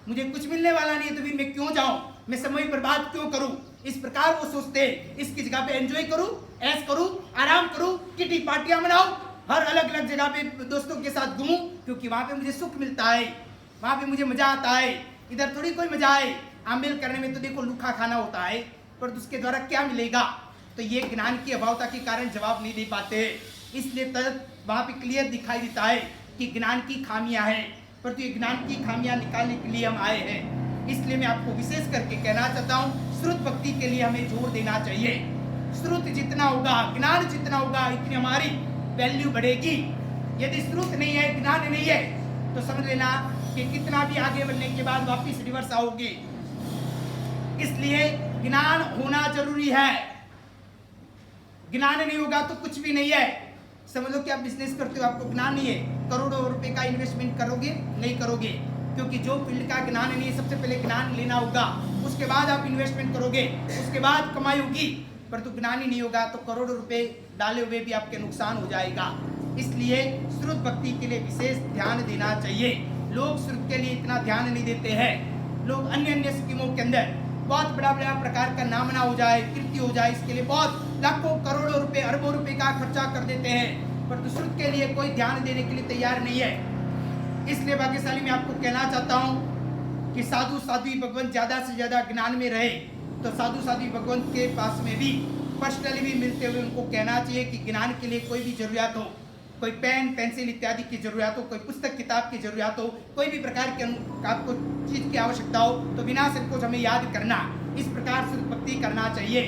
मुझे कुछ मिलने वाला नहीं है तो फिर मैं क्यों जाऊँ, मैं समय बर्बाद क्यों करूँ। इस प्रकार वो सोचते हैं, इसकी जगह पे एंजॉय करूँ, ऐश करूँ, आराम करूँ, किटी पार्टियां मनाऊं, हर अलग अलग जगह पे दोस्तों के साथ घूमूं, क्योंकि वहाँ पे मुझे सुख मिलता है, वहाँ पे मुझे मजा आता है, इधर थोड़ी कोई मजा है। आमेल करने में तो देखो लूखा खाना होता है, पर उसके द्वारा क्या मिलेगा? तो ये ज्ञान की अभावता के कारण जवाब नहीं दे पाते, इसलिए तब वहाँ पे क्लियर दिखाई देता है कि ज्ञान की खामियां हैं, पर तो ये ज्ञान की खामियां निकालने के लिए हम आए हैं। इसलिए मैं आपको विशेष करके कहना चाहता हूँ, श्रुत भक्ति के लिए हमें जोर देना चाहिए। श्रुत जितना होगा, ज्ञान जितना होगा, इतनी हमारी वैल्यू बढ़ेगी। यदि श्रुत नहीं है, ज्ञान नहीं है, तो समझ लेना कि कितना भी आगे बढ़ने के बाद वापिस रिवर्स आओगे। इसलिए ज्ञान होना जरूरी है, ज्ञान नहीं होगा तो कुछ भी नहीं है। समझ लो कि आप बिजनेस करते हो, आपको ज्ञान नहीं है, करोड़ों रुपए का इन्वेस्टमेंट करोगे? नहीं करोगे, क्योंकि जो फील्ड का ज्ञान नहीं है, सबसे पहले ज्ञान लेना होगा, उसके बाद आप इन्वेस्टमेंट करोगे, उसके बाद कमाई होगी। पर तो ज्ञान ही नहीं होगा तो करोड़ों रुपए डाले हुए भी आपके नुकसान हो जाएगा। इसलिए श्रुत भक्ति के लिए विशेष ध्यान देना चाहिए। लोग श्रुत के लिए इतना ध्यान नहीं देते हैं, लोग अन्य अन्य स्कीमों के अंदर बहुत बड़ा बड़ा प्रकार का नामना हो जाए, कीर्ति हो जाए, इसके लिए बहुत लाखों करोड़ों रुपए अरबों रुपए का खर्चा कर देते हैं, पर तो श्रुत के लिए कोई ध्यान देने के लिए तैयार नहीं है। इसलिए भाग्यशाली मैं आपको कहना चाहता हूँ कि साधु साध्वी भगवंत ज्यादा से ज्यादा ज्ञान में रहे, तो साधु साध्वी भगवंत के पास में भी पर्सनली भी मिलते हुए उनको कहना चाहिए कि ज्ञान के लिए कोई भी जरूरत हो, कोई पेन पेंसिल इत्यादि की जरूरत हो, कोई पुस्तक किताब की जरूरत हो, कोई भी प्रकार के आपको चीज की आवश्यकता हो, तो बिना संकोच हमें याद करना, इस प्रकार से भक्ति करना चाहिए।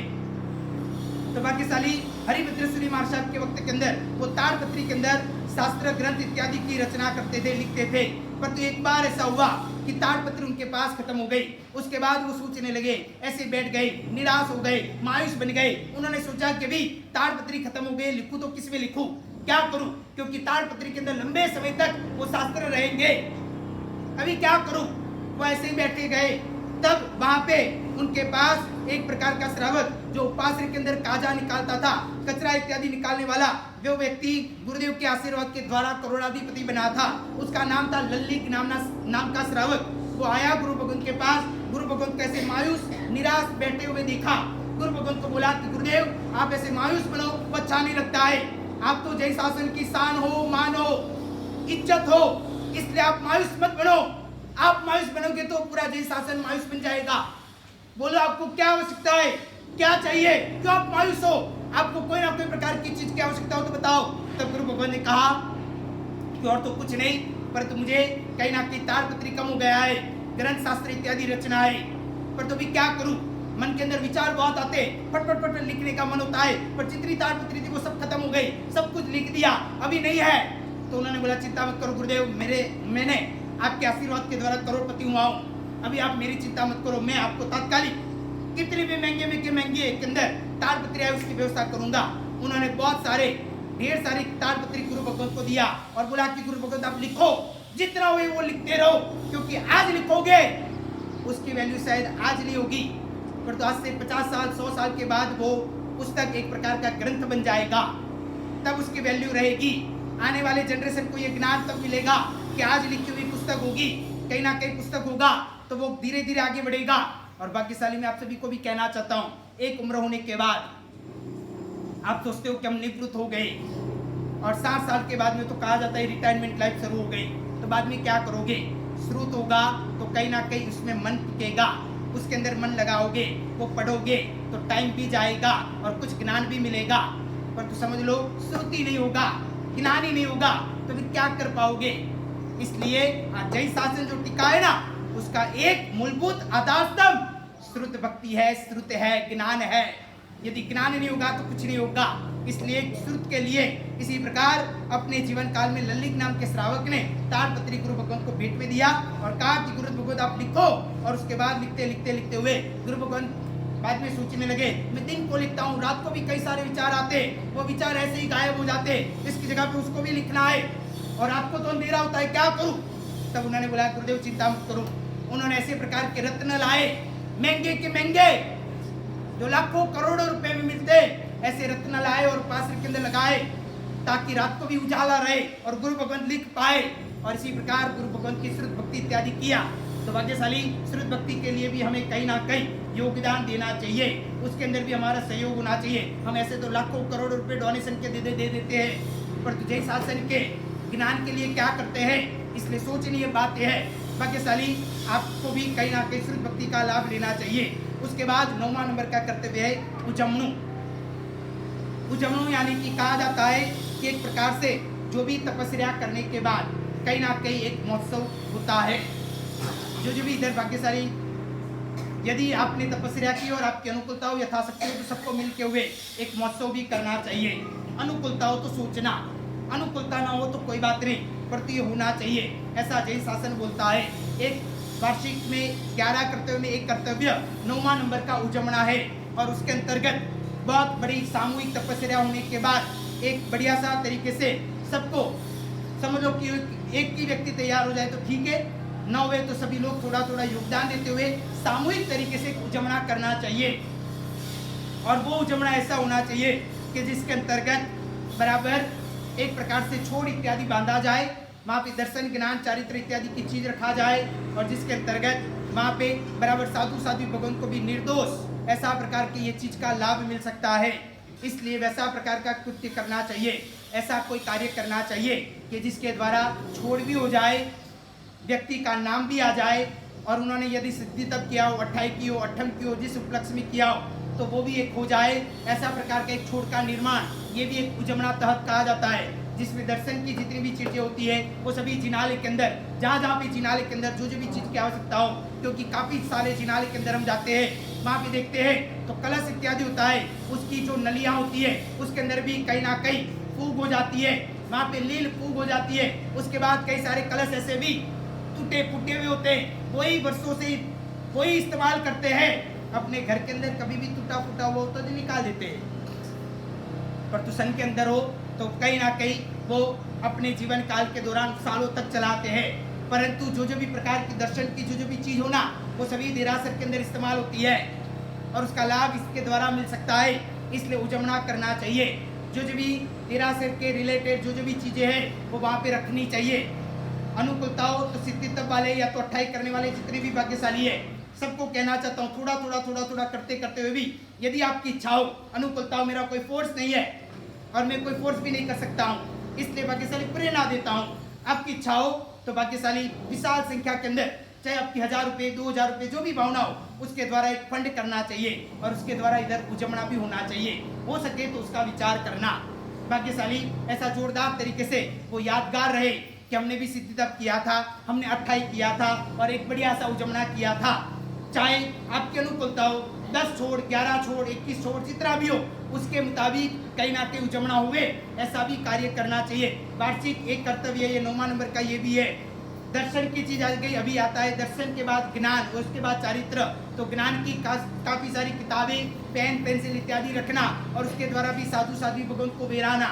तो भाग्यशाली हरिभद्रेश्वरी महाराज साहब के वक्त के अंदर वो ताड़पत्री के अंदर शास्त्र ग्रंथ इत्यादि की रचना करते थे, लिखते थे, पर तो एक बार ऐसा हुआ कि ताड़पत्री उनके पास खत्म हो गई। उसके बाद वो सोचने लगे, ऐसे बैठ गए, निराश हो गए, मायूस बन गए। उन्होंने सोचा कि भी ताड़पत्री खत्म हो गई, लिखूं तो किस में लिखूं, क्या करूं, क्योंकि ताड़पत्री के अंदर लंबे समय तक वो शास्त्र रहेंगे, अभी क्या करूं। वो ऐसे ही बैठे गए। तब वहां पे उनके पास एक प्रकार का श्रावक जो उपासना के अंदर काजा निकालता था, कचरा इत्यादि निकालने वाला, वो व्यक्ति गुरुदेव के आशीर्वाद के द्वारा करोड़ाधिपति बना था। उसका नाम था लल्लिक नाम का श्रावक। वो आया गुरु भगवंत के पास। गुरु भगवंत कैसे मायूस निराश बैठे हुए देखा। गुरु भगवंत को बोला कि गुरुदेव आप ऐसे मायूस बनो, वो अच्छा नहीं लगता है। आप तो जय शासन की शान हो, मान हो, इज्जत हो, इसलिए आप मायूस मत बनो। आप मायूस बनोगे तो पूरा जय शासन मायूस बन जाएगा। बोलो आपको क्या आवश्यकता है, क्या चाहिए, क्यों आप मायूस हो? आपको कोई ना कोई प्रकार की चीज की आवश्यकता हो तो बताओ। तब गुरु भगवान ने कहा कि और तो कुछ नहीं, परंतु मुझे कहीं ना कहीं ताड़पत्री कम हो गया है, ग्रंथ शास्त्र इत्यादि रचना है, पर तो भी क्या करूं। मन के अंदर विचार बहुत आते, फट फट फट लिखने का मन होता है, पर जितनी ताड़पत्री थी वो सब खत्म हो गई, सब कुछ लिख दिया, अभी नहीं है। तो उन्होंने बोला चिंता मत करो गुरुदेव, मैंने आपके आशीर्वाद के द्वारा करोड़पति हुआ हूँ, अभी आप मेरी चिंता मत करो, मैं आपको तात्कालिक कितनी भी महंगे के अंदर ताड़पत्री है उसकी व्यवस्था करूंगा। उन्होंने बहुत सारे ढेर सारी ताड़पत्री गुरु भगवंत को दिया और बोला कि गुरु भगवंत आप लिखो, जितना हुए वो लिखते रहो, क्योंकि आज लिखोगे उसकी वैल्यू शायद आज नहीं होगी, पर तो आज से 50 साल 100 साल के बाद वो पुस्तक एक प्रकार का ग्रंथ बन जाएगा, तब उसकी वैल्यू रहेगी। आने वाले जनरेशन को ये ज्ञान तब मिलेगा कि आज लिखी हुई पुस्तक होगी, कहीं ना कहीं पुस्तक होगा, तो वो धीरे धीरे आगे बढ़ेगा। और भाग्यशाली मैं आप सभी को भी कहना चाहता हूँ, एक उम्र होने के बाद आप सोचते हो कि हम निवृत्त हो गए और 60 साल के बाद में तो कहा जाता है रिटायरमेंट लाइफ शुरू हो गई, तो बाद में क्या करोगे? श्रुत होगा तो कहीं ना कहीं उसमें मन टिकेगा, उसके अंदर मन लगाओगे, वो पढ़ोगे तो टाइम भी जाएगा और कुछ ज्ञान भी मिलेगा। पर तो समझ लो श्रुति नहीं होगा, ज्ञान ही नहीं होगा, तो फिर क्या कर पाओगे? इसलिए जय शासन जो टिका है ना, उसका एक मूलभूत आधार स्तंभ श्रुत भक्ति है, श्रुत है, ज्ञान है। यदि ज्ञान नहीं होगा तो कुछ नहीं होगा। इसलिए श्रुत के लिए इसी प्रकार अपने जीवन काल में ललित नाम के श्रावक ने ताड़पत्री गुरु भगवंत को भेंट में दिया और कहा कि गुरु भगवंत आप लिखो। और उसके बाद लिखते हुए गुरु भगवंत बाद में सोचने लगे, मैं दिन को लिखता हूँ, रात को भी कई सारे विचार आते, वो विचार ऐसे ही गायब हो जाते, इसकी जगह पे उसको भी लिखना है और आपको तो अंधेरा होता है, क्या करूँ? तब उन्होंने बोला गुरुदेव चिंता मत करो। उन्होंने ऐसे प्रकार के रत्न लाए, महंगे के महंगे, जो लाखों करोड़ों रुपए में मिलते, ऐसे रत्न लाए और पात्र के अंदर लगाए ताकि रात को भी उजाला रहे और गुरु भगवंत लिख पाए। और इसी प्रकार गुरु भगवंत की श्रुत भक्ति इत्यादि किया। तो भाग्यशाली श्रुत भक्ति के लिए भी हमें कहीं ना कहीं योगदान देना चाहिए, उसके अंदर भी हमारा सहयोग होना चाहिए। हम ऐसे तो लाखों करोड़ों रुपए डोनेशन के दे देते हैं, पर जय शासन के ज्ञान के लिए क्या करते हैं? इसलिए सोचनीय बात यह है भाग्यशाली आपको भी कहीं ना कहीं श्रुत भक्ति का लाभ लेना चाहिए। उसके बाद 9वां नंबर का कर्तव्य है उजमनु। उजमनु यानी कि कहा जाता है कि एक प्रकार से जो भी तपस्या करने के बाद कहीं ना कहीं एक महोत्सव होता है। जो भी इधर भाग्यशाली यदि आपने तपस्या की और आपकी अनुकूलता हो, यथाशक्ति हो, तो सबको मिलके हुए एक महोत्सव भी करना चाहिए। अनुकूलता हो तो सोचना, अनुकूलता ना हो तो कोई बात नहीं, पर तो ये होना चाहिए, ऐसा जय शासन बोलता है। एक वार्षिक में 11 कर्तव्य में एक कर्तव्य 9वां नंबर का उजमना है और उसके अंतर्गत बहुत बड़ी सामूहिक तपस्या होने के बाद एक बढ़िया सा तरीके से सबको समझो कि एक ही व्यक्ति तैयार हो जाए तो ठीक है, न हुए तो सभी लोग थोड़ा थोड़ा योगदान देते हुए सामूहिक तरीके से उजमना करना चाहिए। और वो उजमना ऐसा होना चाहिए कि जिसके अंतर्गत बराबर एक प्रकार से छोड़ इत्यादि बांधा जाए, वहाँ पे दर्शन ज्ञान चारित्र इत्यादि की चीज रखा जाए और जिसके अंतर्गत वहाँ पे बराबर साधु साध्वी भगवान को भी निर्दोष ऐसा प्रकार की ये चीज का लाभ मिल सकता है। इसलिए वैसा प्रकार का कृत्य करना चाहिए, ऐसा कोई कार्य करना चाहिए कि जिसके द्वारा छोड़ भी हो जाए, व्यक्ति का नाम भी आ जाए और उन्होंने यदि सिद्धि तब किया हो, 28 की हो, 8 की हो, जिस उपलक्ष्य में किया हो तो वो भी एक हो जाए। ऐसा प्रकार का एक छोड़ का निर्माण, ये भी एक उजमना तहत कहा जाता है, जिसमें दर्शन की जितनी भी चीजें होती है वो सभी जिनाले के अंदर, जहाँ भी जिनाले के अंदर जो भी चीज की आवश्यकता हो, क्योंकि काफी सारे जिनाले के अंदर हम जाते हैं, वहाँ पे देखते हैं तो कलश इत्यादि होता है, उसकी जो नलियाँ होती है उसके अंदर भी कहीं ना कहीं फूग हो जाती है, वहाँ पे लील फूग हो जाती है। उसके बाद कई सारे कलश ऐसे भी टूटे फूटे हुए होते हैं, वही वर्षों से वही इस्तेमाल करते हैं अपने घर के अंदर, कभी भी टूटा फूटा हुआ हो तो निकाल देते हैं, पर तो सन के अंदर हो तो कहीं ना कहीं वो अपने जीवन काल के दौरान सालों तक चलाते हैं। परंतु जो भी प्रकार की दर्शन की जो भी चीज हो ना, वो सभी देरासर के अंदर इस्तेमाल होती है और उसका लाभ इसके द्वारा मिल सकता है। इसलिए उजमना करना चाहिए, जो भी देरासर के रिलेटेड जो भी चीजें हैं वो वहाँ पे रखनी चाहिए। अनुकूलता हो तो सिद्धित्व वाले या तो 28 करने वाले जितने भी भाग्यशाली है, सबको कहना चाहता हूँ थोड़ा थोड़ा करते हुए भी यदि आपकी इच्छा हो, अनुकूलता हो, मेरा कोई फोर्स नहीं है और मैं कोई फोर्स भी नहीं कर सकता हूँ, इसलिए भाग्यशाली प्रेरणा देता हूँ, आपकी इच्छा हो तो भाग्यशाली विशाल संख्या के अंदर, चाहे आपकी 1000 रुपये 2000 रुपये जो भी भावना हो, उसके द्वारा एक फंड करना चाहिए और उसके द्वारा इधर उजमना भी होना चाहिए। हो सके तो उसका विचार करना भाग्यशाली ऐसा जोरदार तरीके से वो यादगार रहे कि हमने भी सिद्धि तप किया था, हमने 28 किया था और एक बढ़िया सा उजमना किया था। चाहे आपकी अनुकूलता हो, 10 छोड़, 11 छोड़, 21 छोड़, जितना भी हो उसके मुताबिक कहीं ना कहीं उजमना हुए ऐसा भी कार्य करना चाहिए। वार्षिक एक कर्तव्य है, ये 9वां नंबर का ये भी है। दर्शन की चीज आ गई, अभी आता है दर्शन के बाद ज्ञान और उसके बाद चारित्र। तो ज्ञान की काफी सारी किताबें, पेन पेंसिल इत्यादि रखना और उसके द्वारा भी साधु साध्वी भगवंत को बेराना,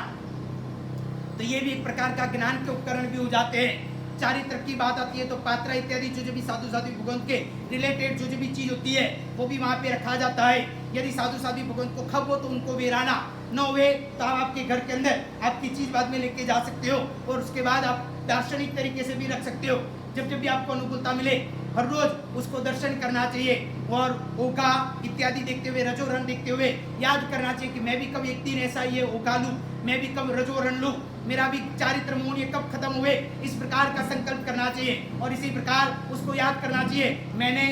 तो ये भी एक प्रकार का ज्ञान के उपकरण भी हो जाते हैं। चारित्र की बात आती है तो पात्रा इत्यादि जो भी साधु साध्वी भगवंत के रिलेटेड जो भी चीज होती है वो भी वहाँ पे रखा जाता है। यदि साधु साध्वी भगवंत को खब हो तो उनको बेराना, न हुए तो आप आपके घर के अंदर आपकी चीज बाद में लेके जा सकते हो और उसके बाद आप दार्शनिक तरीके से भी रख सकते हो। जब जब भी आपको अनुकूलता मिले हर रोज उसको दर्शन करना चाहिए और ओघा इत्यादि देखते हुए, रजोरण देखते हुए याद करना चाहिए कि मैं भी कब एक दिन ऐसा ये ओघा लूं, मैं भी कब रजोरण लूं, मेरा भी चारित्र मोह ये कब खत्म हुए, इस प्रकार का संकल्प करना चाहिए। और इसी प्रकार उसको याद करना चाहिए, मैंने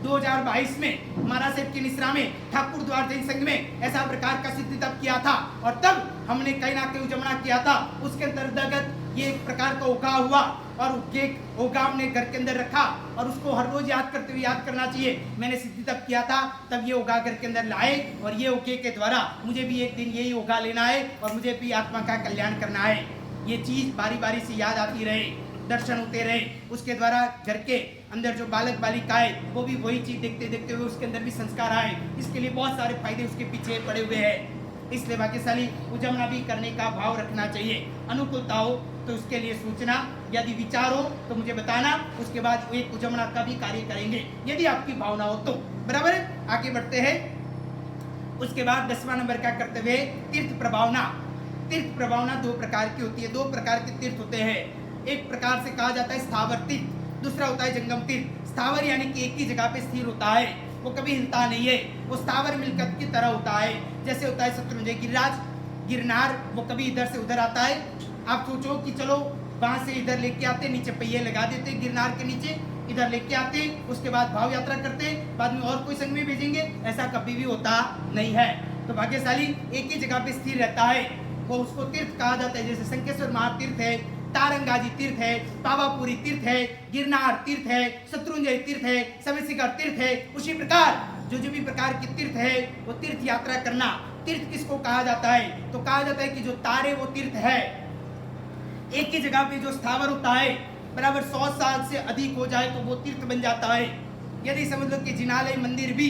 2022 में महाराज साहब की निश्रा में ठाकुर द्वार जैन संघ में ऐसा प्रकार का सिद्धि तब किया था और तब हमने कहीं ना कहीं उजमना किया था। उसके अंतर्गत ये एक प्रकार का ओघा हुआ और ओघा हमने घर के अंदर रखा और उसको हर रोज याद करते हुए याद करना चाहिए, मैंने सिद्धि तब किया था, तब ये ओघा घर के अंदर लाए और ये ओघे के द्वारा मुझे भी एक दिन यही ओघा लेना है और मुझे भी आत्मा का कल्याण करना है। ये चीज बारी बारी से याद आती रहे, दर्शन होते रहे, उसके द्वारा घर के अंदर जो बालक बालिकाएं वो भी वही चीज देखते देखते हुए उसके अंदर भी संस्कार आए। इसके लिए बहुत सारे फायदे उसके पीछे पड़े हुए हैं। इसलिए भाग्यशाली उजमना भी करने का भाव रखना चाहिए। अनुकूलता हो तो उसके लिए सूचना, यदि विचार हो तो मुझे बताना, उसके बाद एक उजमना का भी कार्य करेंगे यदि आपकी भावना हो तो। बराबर है, आगे बढ़ते हैं। उसके बाद 10वां नंबर का कर्तव्य है तीर्थ प्रभावना। तीर्थ प्रभावना 2 प्रकार की होती है, 2 प्रकार के तीर्थ होते हैं। एक प्रकार से कहा जाता है स्थावर तीर्थ, दूसरा होता है जंगम तीर्थ। स्थावर यानी कि एक ही जगह पे स्थिर होता है, वो कभी हिलता नहीं है, वो स्थावर मिलकत की तरह होता है। जैसे होता है शत्रुंजय गिरिराज, गिरनार, वो कभी इधर से उधर आता है। आप सोचो कि चलो वहां से इधर लेके आते, नीचे पहिए लगा देते गिरनार के नीचे, इधर लेके आते, उसके बाद भाव यात्रा करते, बाद में और कोई संघ में भेजेंगे, ऐसा कभी भी होता नहीं है। तो भाग्यशाली एक ही जगह पे स्थिर रहता है, वो उसको तीर्थ कहा जाता है। जैसे शंखेश्वर महातीर्थ है, तारंगाजी तीर्थ है, पावापुरी तीर्थ है, गिरनार तीर्थ है, शत्रुंजय तीर्थ है, समयशिखर तीर्थ है। उसी प्रकार जो भी प्रकार की तीर्थ है वो तीर्थ यात्रा करना। तीर्थ किसको कहा जाता है? तो कहा जाता है कि जो तारे वो तीर्थ है। एक ही जगह पे जो स्थावर होता है बराबर 100 साल से अधिक हो जाए तो वो तीर्थ बन जाता है। यदि समझ लो कि जिनालय मंदिर भी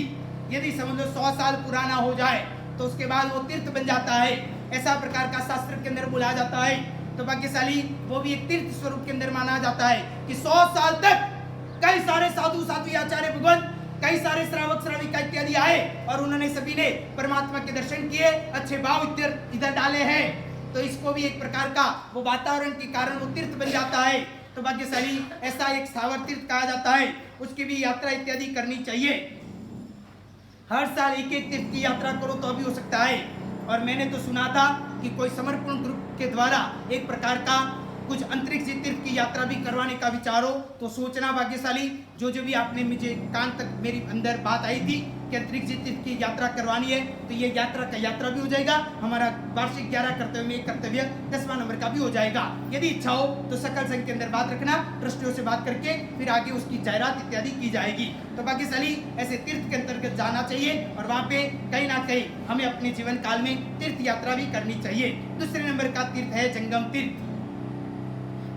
यदि समझ लो 100 साल पुराना हो जाए तो उसके बाद वो तीर्थ बन जाता है। ऐसा प्रकार का शास्त्र के अंदर बोला जाता है। तो भाग्यशाली वो भी एक तीर्थ स्वरूप के अंदर माना जाता है कि 100 साल तक कई सारे साधु साध्वी आचार्य भगवान, कई सारे श्रावक श्राविका इत्यादि आए और उन्होंने सभी ने परमात्मा के दर्शन किए, अच्छे भाव इधर डाले हैं। तो इसको भी एक प्रकार का वो वातावरण के कारण वो तीर्थ बन जाता है। तो भाग्यशाली ऐसा एक स्थावर तीर्थ कहा जाता है, उसकी भी यात्रा इत्यादि करनी चाहिए। हर साल एक एक तीर्थ की यात्रा करो तो अभी हो सकता है। और मैंने तो सुना था कि कोई समर्पण ग्रुप के द्वारा एक प्रकार का कुछ अंतरिक्ष तीर्थ की यात्रा भी करवाने का विचार हो तो सोचना भाग्यशाली। जो भी आपने मुझे कान तक मेरी अंदर बात आई थी कि अंतरिक्ष तीर्थ की यात्रा करवानी है तो ये यात्रा का यात्रा भी हो जाएगा। हमारा वार्षिक 11 कर्तव्य में एक कर्तव्य 10वां नंबर का भी हो जाएगा। यदि इच्छा हो तो सकल संघ के अंदर बात रखना, ट्रस्टियों से बात करके फिर आगे उसकी जायरात इत्यादि की जाएगी। तो भाग्यशाली ऐसे तीर्थ के अंतर्गत जाना चाहिए और वहाँ पे कहीं ना कहीं हमें अपने जीवन काल में तीर्थ यात्रा भी करनी चाहिए। दूसरे नंबर का तीर्थ है जंगम तीर्थ।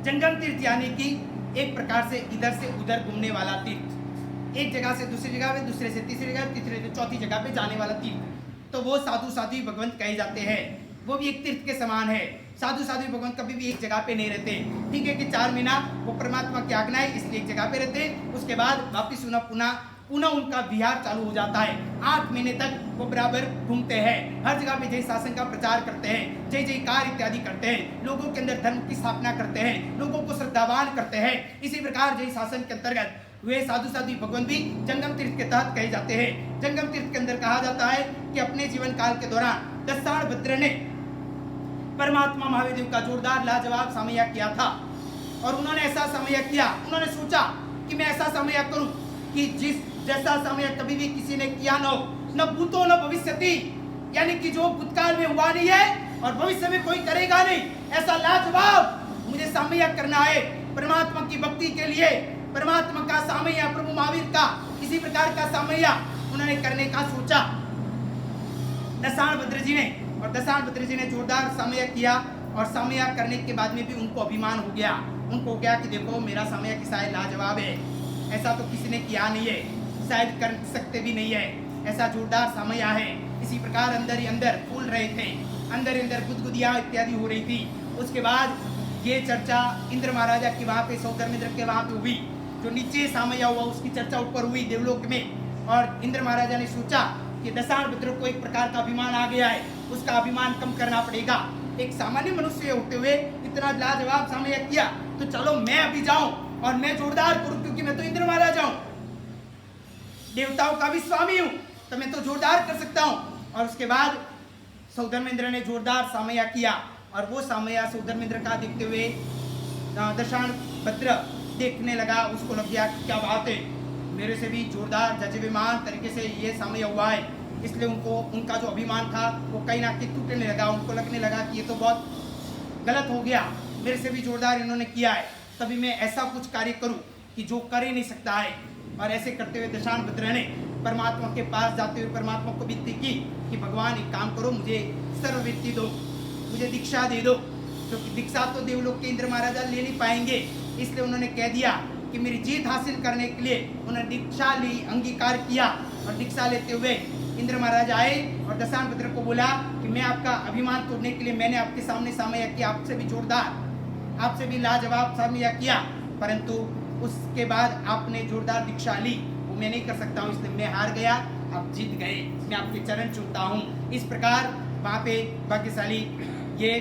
जंगम तीर्थ यानी कि एक प्रकार से इधर से उधर घूमने वाला तीर्थ, एक जगह से दूसरी जगह पे, दूसरे से तीसरी जगह, तीसरे से चौथी जगह पे जाने वाला तीर्थ। तो वो साधु साध्वी भगवंत कहे जाते हैं। वो भी एक तीर्थ के समान है। साधु साध्वी भगवंत कभी भी एक जगह पे नहीं रहते। ठीक है कि 4 महीना वो परमात्मा की आज्ञा है इसलिए एक जगह पे रहते, उसके बाद वापिस पुनः उनका विहार चालू हो जाता है। 8 महीने तक वो बराबर घूमते हैं, हर जगह पे जय शासन का प्रचार करते हैं, जय जयकार इत्यादि करते हैं, लोगों के अंदर धर्म की स्थापना करते हैं, लोगों को श्रद्धावान करते हैं। इसी प्रकार जय शासन के अंतर्गत वे साधु साध्वी भगवंत भी जंगम तीर्थ के तहत कहे जाते हैं। जंगम तीर्थ के अंदर कहा जाता है कि अपने जीवन काल के दौरान दस्तान भद्र ने परमात्मा महावीर देव का जोरदार लाजवाब सामया किया था और उन्होंने ऐसा सामया किया, उन्होंने सोचा कि मैं ऐसा सामया करूं कि जैसा सामया कभी भी किसी ने किया न हो, न भूतो न भविष्यति, यानी कि जो भूतकाल में हुआ नहीं है और भविष्य में कोई करेगा नहीं, ऐसा लाजवाब मुझे सामया करना है परमात्मा की भक्ति के लिए। परमात्मा का सामया, प्रभु महावीर का इसी प्रकार का सामया उन्होंने करने का सोचा दशाण भद्र जी ने। और दशाण भद्र जी ने जोरदार सामया किया और सामया करने के बाद में भी उनको अभिमान हो गया। उनको हो गया कि देखो मेरा सामया किसा है, लाजवाब है, ऐसा तो किसी ने किया नहीं है, शायद कर सकते भी नहीं है, ऐसा जोरदार सामया है। इसी प्रकार अंदर ही अंदर फूल रहे थे, अंदर ही अंदर गुदगुदिया इत्यादि हो रही थी। उसके बाद ये चर्चा इंद्र महाराजा की वहाँ पे सौधर्मेंद्र के वहाँ पे हुई। जो नीचे सामया हुआ उसकी चर्चा ऊपर हुई देवलोक में। और इंद्र महाराजा ने सोचा कि दशाण भद्र को एक प्रकार का अभिमान आ गया है, उसका अभिमान कम करना पड़ेगा। एक सामान्य मनुष्य होते हुए इतना लाजवाब सामया किया, तो चलो मैं अभी जाऊं और मैं जोरदार करूं, क्योंकि मैं तो इंद्र महाराजा हूं, देवताओं का भी स्वामी हूं, तो मैं तो जोरदार कर सकता हूं। और उसके बाद सौधर्मेंद्र ने जोरदार सामया किया और वो सामया सौधर्मेंद्र का देखते हुए दशाण भद्र देखने लगा। उसको लग गया क्या बात है, मेरे से भी जोरदार जजबेमान तरीके से ये सामया हुआ है। इसलिए उनको उनका जो अभिमान था वो कहीं ना कहीं टूटने लगा। उनको लगने लगा कि ये तो बहुत गलत हो गया, मेरे से भी जोरदार इन्होंने किया है, तभी मैं ऐसा कुछ कार्य करूं कि जो कर ही नहीं सकता है। और ऐसे करते हुए दशाण भद्र ने परमात्मा के पास जाते हुए परमात्मा को विनती की कि भगवान एक काम करो, मुझे सर्ववृत्ति दो, मुझे दीक्षा दे दो, क्योंकि दीक्षा तो देवलोक के इंद्र महाराजा ले नहीं पाएंगे। इसलिए उन्होंने कह दिया कि मेरी जीत हासिल करने के लिए उन्होंने दीक्षा ली, अंगीकार किया। और दीक्षा लेते हुए इंद्र महाराज आए और दशाण भद्र को बोला कि मैं आपका अभिमान तोड़ने के लिए मैंने आपके सामने सामया किया, आपसे भी जोरदार, आपसे भी लाजवाब सामया किया, परंतु उसके बाद आपने जोरदार दीक्षा ली, वो मैं नहीं कर सकता हूँ, इसलिए मैं हार गया, आप जीत गए, मैं आपके चरण चूमता हूँ। इस प्रकार वहाँ पे भाग्यशाली ये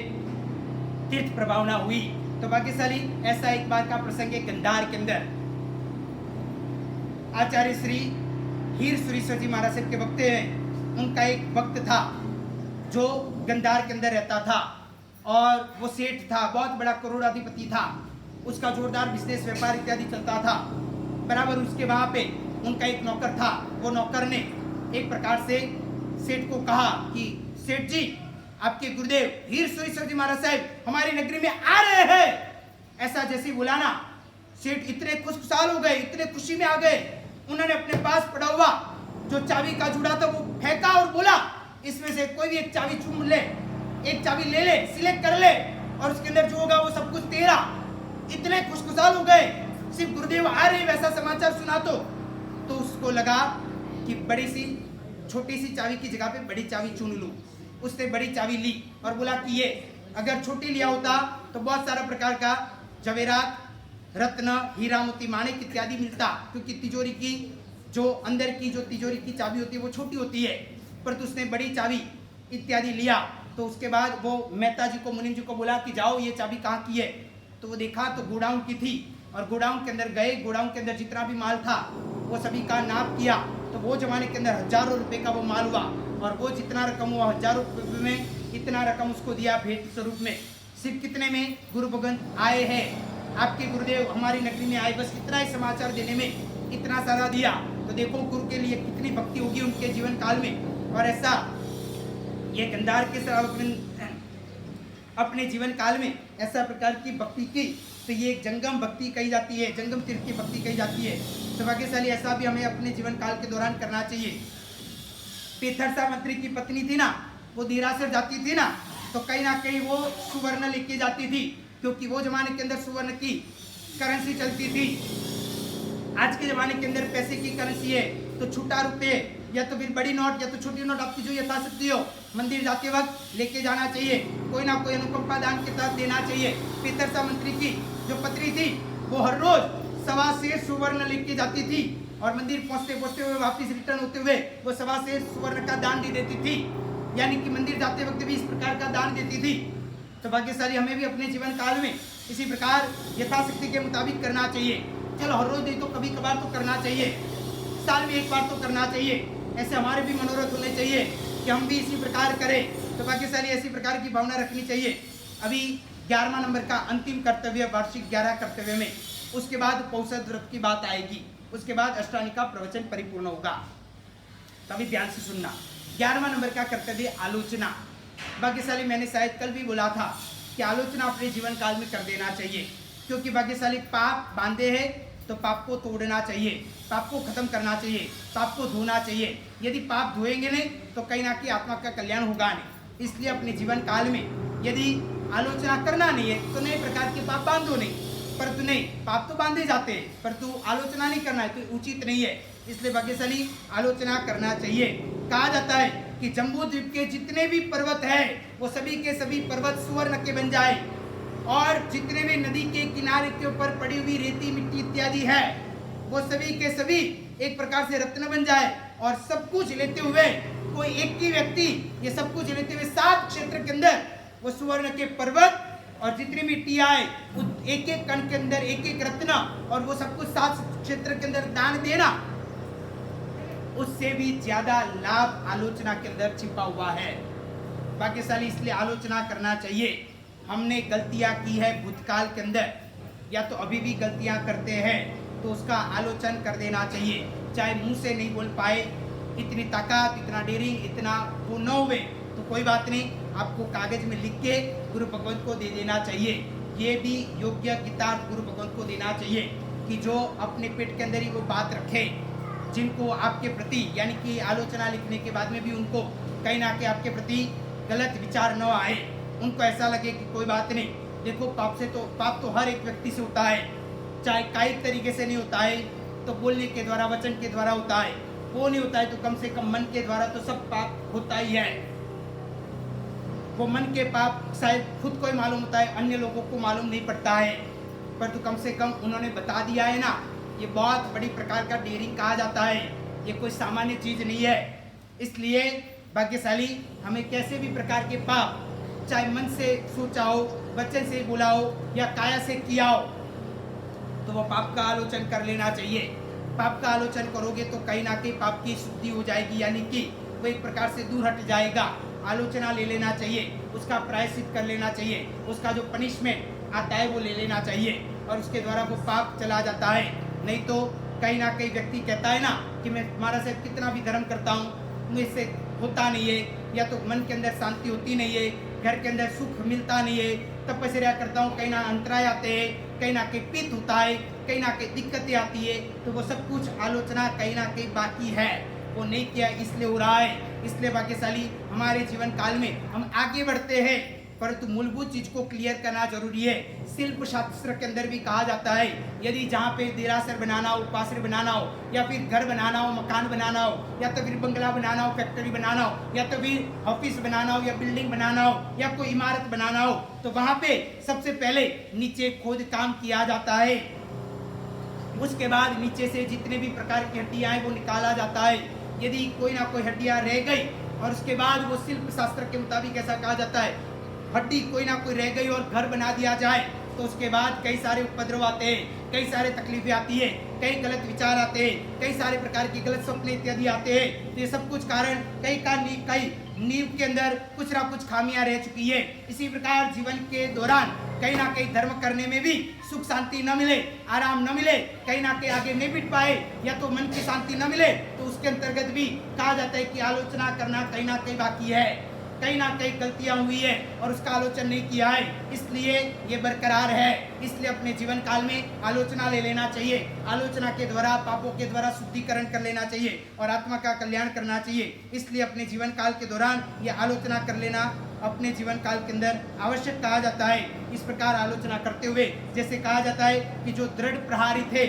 तीर्थ प्रभावना हुई। तो भाग्यशाली ऐसा एक बार का प्रसंग है गंधार के अंदर। आचार्य श्री हीर सुरेश्वर जी महाराज के वक्त हैं, उनका एक भक्त था जो गंधार के अंदर रहता था और वो सेठ था, बहुत बड़ा करोड़ाधिपति था, उसका जोरदार बिजनेस व्यापार इत्यादि चलता था। बराबर उसके वहाँ पे उनका एक नौकर था। वो नौकर ने एक प्रकार से सेठ को कहा कि सेठ जी, आपके गुरुदेव हीर सुरेश्वर जी महाराज साहब हमारी नगरी में आ रहे हैं। ऐसा जैसे बुलाना, सेठ इतने खुशखुशाल हो गए, इतने खुशी में आ गए, उन्होंने अपने पास पड़ा हुआ जो चाबी का जुड़ा था वो फेंका और बोला इसमें से कोई भी एक चाबी चुन ले, एक चाबी ले ले, सिलेक्ट कर ले, और उसके अंदर जो होगा वो सब कुछ तेरा। इतने खुशखुशाल हो गए, सिर्फ गुरुदेव आ रहे वैसा समाचार सुना तो उसको लगा कि बड़ी सी छोटी सी चाबी की जगह पे बड़ी चाबी चुन लूं। उसने बड़ी चाबी ली और बोला कि ये अगर छोटी लिया होता तो बहुत सारा प्रकार का जवेरात, रत्न, हीरा मोती, माणिक इत्यादि मिलता, क्योंकि तिजोरी की जो अंदर की जो तिजोरी की चाबी होती है वो छोटी होती है, परंतु उसने बड़ी चाबी इत्यादि लिया। तो उसके बाद वो मेहता जी को, मुनीम जी को बोला कि जाओ ये चाबी कहाँ की है। तो वो देखा तो गोडाउन की थी और गोडाउन के अंदर गए, गोडाउन के अंदर जितना भी माल था वो सभी का नाप किया। तो वो जमाने के अंदर हजारों रुपए का वो माल हुआ और वो जितना रकम हुआ हजारों रुपए में इतना रकम उसको दिया भेंट स्वरूप में। सिर्फ कितने में गुरु भगवंत आए हैं, आपके गुरुदेव हमारी नगरी में आए, बस इतना ही समाचार देने में इतना सारा दिया। तो देखो गुरु के लिए कितनी भक्ति होगी उनके जीवन काल में। और ऐसा ये गंधार के श्रावक अपने जीवन काल में ऐसा प्रकार की भक्ति की, तो ये एक जंगम भक्ति कही जाती है, जंगम तीर्थ की भक्ति कही जाती है। तो भाग्यशाली ऐसा भी हमें अपने जीवन काल के दौरान करना चाहिए। पेथरसा मंत्री की पत्नी थी ना, वो धीरासर जाती थी ना, तो कहीं ना कहीं वो सुवर्ण लेके जाती थी, क्योंकि वो जमाने के अंदर सुवर्ण की करेंसी चलती थी। आज के जमाने के अंदर पैसे की करेंसी है तो छोटा रुपये या तो फिर बड़ी नोट या तो छोटी नोट आपकी जो यथाशक्ति हो मंदिर जाते वक्त लेके जाना चाहिए, कोई ना कोई अनुकंपा दान के तहत देना चाहिए। पेथरसा मंत्री की जो पत्नी थी वो हर रोज 1.25 सेर सुवर्ण लेके जाती थी और मंदिर पहुंचते पहुंचते हुए वापस रिटर्न होते हुए वो 1.25 सेर सुवर्ण का दान दे देती थी, यानी कि मंदिर जाते वक्त भी इस प्रकार का दान देती थी। तो भाग्यशाली हमें भी अपने जीवन काल में इसी प्रकार यथाशक्ति के मुताबिक करना चाहिए। चलो हर रोज नहीं तो कभी कभार तो करना चाहिए, साल में एक बार तो करना चाहिए। ऐसे हमारे भी मनोरथ होने चाहिए कि हम भी इसी प्रकार करें। तो भाग्यशाली ऐसी प्रकार की भावना रखनी चाहिए। अभी 11वां नंबर का अंतिम कर्तव्य वार्षिक 11 कर्तव्य में, उसके बाद पौषध व्रत की बात आएगी, उसके बाद अष्टांगी का प्रवचन परिपूर्ण होगा, तभी ध्यान से सुनना। 11वां नंबर का कर्तव्य आलोचना। भाग्यशाली मैंने शायद कल भी बोला था कि आलोचना अपने जीवन काल में कर देना चाहिए, क्योंकि भाग्यशाली पाप बांधे हैं तो पाप को तोड़ना चाहिए, पाप को खत्म करना चाहिए, पाप को धोना चाहिए। यदि पाप धोएंगे नहीं तो कहीं ना कहीं आत्मा का कल्याण होगा नहीं। इसलिए अपने जीवन काल में यदि आलोचना करना नहीं है तो नए प्रकार के पाप बांधो नहीं, परंतु नहीं, पाप तो बांधे जाते हैं परंतु आलोचना नहीं करना है तो उचित नहीं है। इसलिए भाग्यशाली आलोचना करना चाहिए। कहा जाता है कि जम्बू द्वीप के जितने भी पर्वत है वो सभी के सभी पर्वत सुवर्ण के बन जाए, और जितने भी नदी के किनारे के ऊपर पड़ी हुई रेती मिट्टी इत्यादि है वो सभी के सभी एक प्रकार से रत्न बन जाए, और सब कुछ लेते हुए कोई एक ही व्यक्ति ये सब कुछ लेते हुए 7 क्षेत्र के अंदर वो सुवर्ण के पर्वत और जितनी मिट्टी आए एक एक कण के अंदर एक एक रत्न, और वो सब कुछ 7 क्षेत्र के अंदर दान देना, उससे भी ज्यादा लाभ आलोचना के अंदर छिपा हुआ है। भाग्यशाली इसलिए आलोचना करना चाहिए। हमने गलतियां की है भूतकाल के अंदर या तो अभी भी गलतियां करते हैं तो उसका आलोचन कर देना चाहिए। चाहे मुंह से नहीं बोल पाए, इतनी ताकत, इतना डेयरिंग, इतना वो न हुए तो कोई बात नहीं, आपको कागज में लिख के गुरु भगवंत को दे देना चाहिए। ये भी योग्य गीतार्थ गुरु भगवंत को देना चाहिए कि जो अपने पेट के अंदर ही वो बात रखे, जिनको आपके प्रति यानी कि आलोचना लिखने के बाद में भी उनको कहीं ना कहीं आपके प्रति गलत विचार न आए, उनको ऐसा लगे कि कोई बात नहीं, देखो पाप तो हर एक व्यक्ति से होता है, चाहे कायिक तरीके से नहीं होता है तो बोलने के द्वारा, वचन के द्वारा होता है, वो नहीं होता है तो कम से कम मन के द्वारा तो सब पाप होता ही है। वो मन के पाप शायद खुद को ही मालूम होता है, अन्य लोगों को मालूम नहीं पड़ता है, पर तो कम से कम उन्होंने बता दिया है ना। ये बहुत बड़ी प्रकार का डेयरिंग कहा जाता है, ये कोई सामान्य चीज नहीं है। इसलिए भाग्यशाली हमें कैसे भी प्रकार के पाप, चाहे मन से सोचा हो, वचन से बोला हो या काया से किया हो, तो वो पाप का आलोचन कर लेना चाहिए। पाप का आलोचन करोगे तो कहीं ना कहीं पाप की शुद्धि हो जाएगी, यानी कि वो एक प्रकार से दूर हट जाएगा। आलोचना ले लेना चाहिए, उसका प्रायश्चित कर लेना चाहिए, उसका जो पनिशमेंट आता है वो ले लेना चाहिए, और उसके द्वारा वो पाप चला जाता है। नहीं तो कहीं ना कहीं व्यक्ति कहता है ना कि मैं तुम्हारा से कितना भी धर्म करता हूँ मुझसे होता नहीं है, या तो मन के अंदर शांति होती नहीं है, घर के अंदर सुख मिलता नहीं है, तपस्या करता हूँ, कहीं ना अंतराय आते हैं, कहीं ना कहीं पित्त होता है, कहीं ना कहीं दिक्कतें आती है, तो वो सब कुछ आलोचना कहीं ना कहीं बाकी है, वो नहीं किया इसलिए हो रहा है। इसलिए भाग्यशाली हमारे जीवन काल में हम आगे बढ़ते हैं, परंतु मूलभूत चीज को क्लियर करना जरूरी है। शिल्प शास्त्र के अंदर भी कहा जाता है, यदि जहाँ पे देरासर बनाना हो, उपासर बनाना हो, या फिर घर बनाना हो, मकान बनाना हो, या तो फिर बंगला बनाना हो, फैक्ट्री बनाना हो, या तो फिर ऑफिस बनाना हो, या बिल्डिंग बनाना हो, या कोई इमारत बनाना हो, तो वहां पे सबसे पहले नीचे खोद काम किया जाता है। उसके बाद नीचे से जितने भी प्रकार की हड्डियां हैं वो निकाला जाता है। यदि कोई ना कोई हड्डियां रह गई, और उसके बाद वो शिल्प शास्त्र के मुताबिक ऐसा कहा जाता है, हड्डी कोई ना कोई रह गई और घर बना दिया जाए, तो उसके बाद कई सारे उपद्रव आते हैं, कई सारे तकलीफें आती है, कई गलत विचार आते हैं, कई सारे प्रकार के गलत सपने इत्यादि आते हैं। तो ये सब कुछ कारण कई नींव के अंदर कुछ ना कुछ खामियां रह चुकी है। इसी प्रकार जीवन के दौरान कहीं ना कहीं धर्म करने में भी सुख शांति न मिले, आराम न मिले, कहीं ना कहीं आगे नहीं बढ़ पाए, या तो मन की शांति न मिले, तो उसके अंतर्गत भी कहा जाता है कि आलोचना करना कहीं ना कहीं बाकी है, कहीं ना कहीं गलतियां हुई है और उसका आलोचन नहीं किया है, इसलिए ये बरकरार है। इसलिए अपने जीवन काल में आलोचना ले लेना चाहिए। आलोचना के द्वारा, पापों के द्वारा शुद्धिकरण कर लेना चाहिए और आत्मा का कल्याण करना चाहिए। इसलिए अपने जीवन काल के दौरान ये आलोचना कर लेना अपने जीवन काल के अंदर आवश्यक कहा जाता है। इस प्रकार आलोचना करते हुए जैसे कहा जाता है कि जो दृढ़ प्रहारी थे,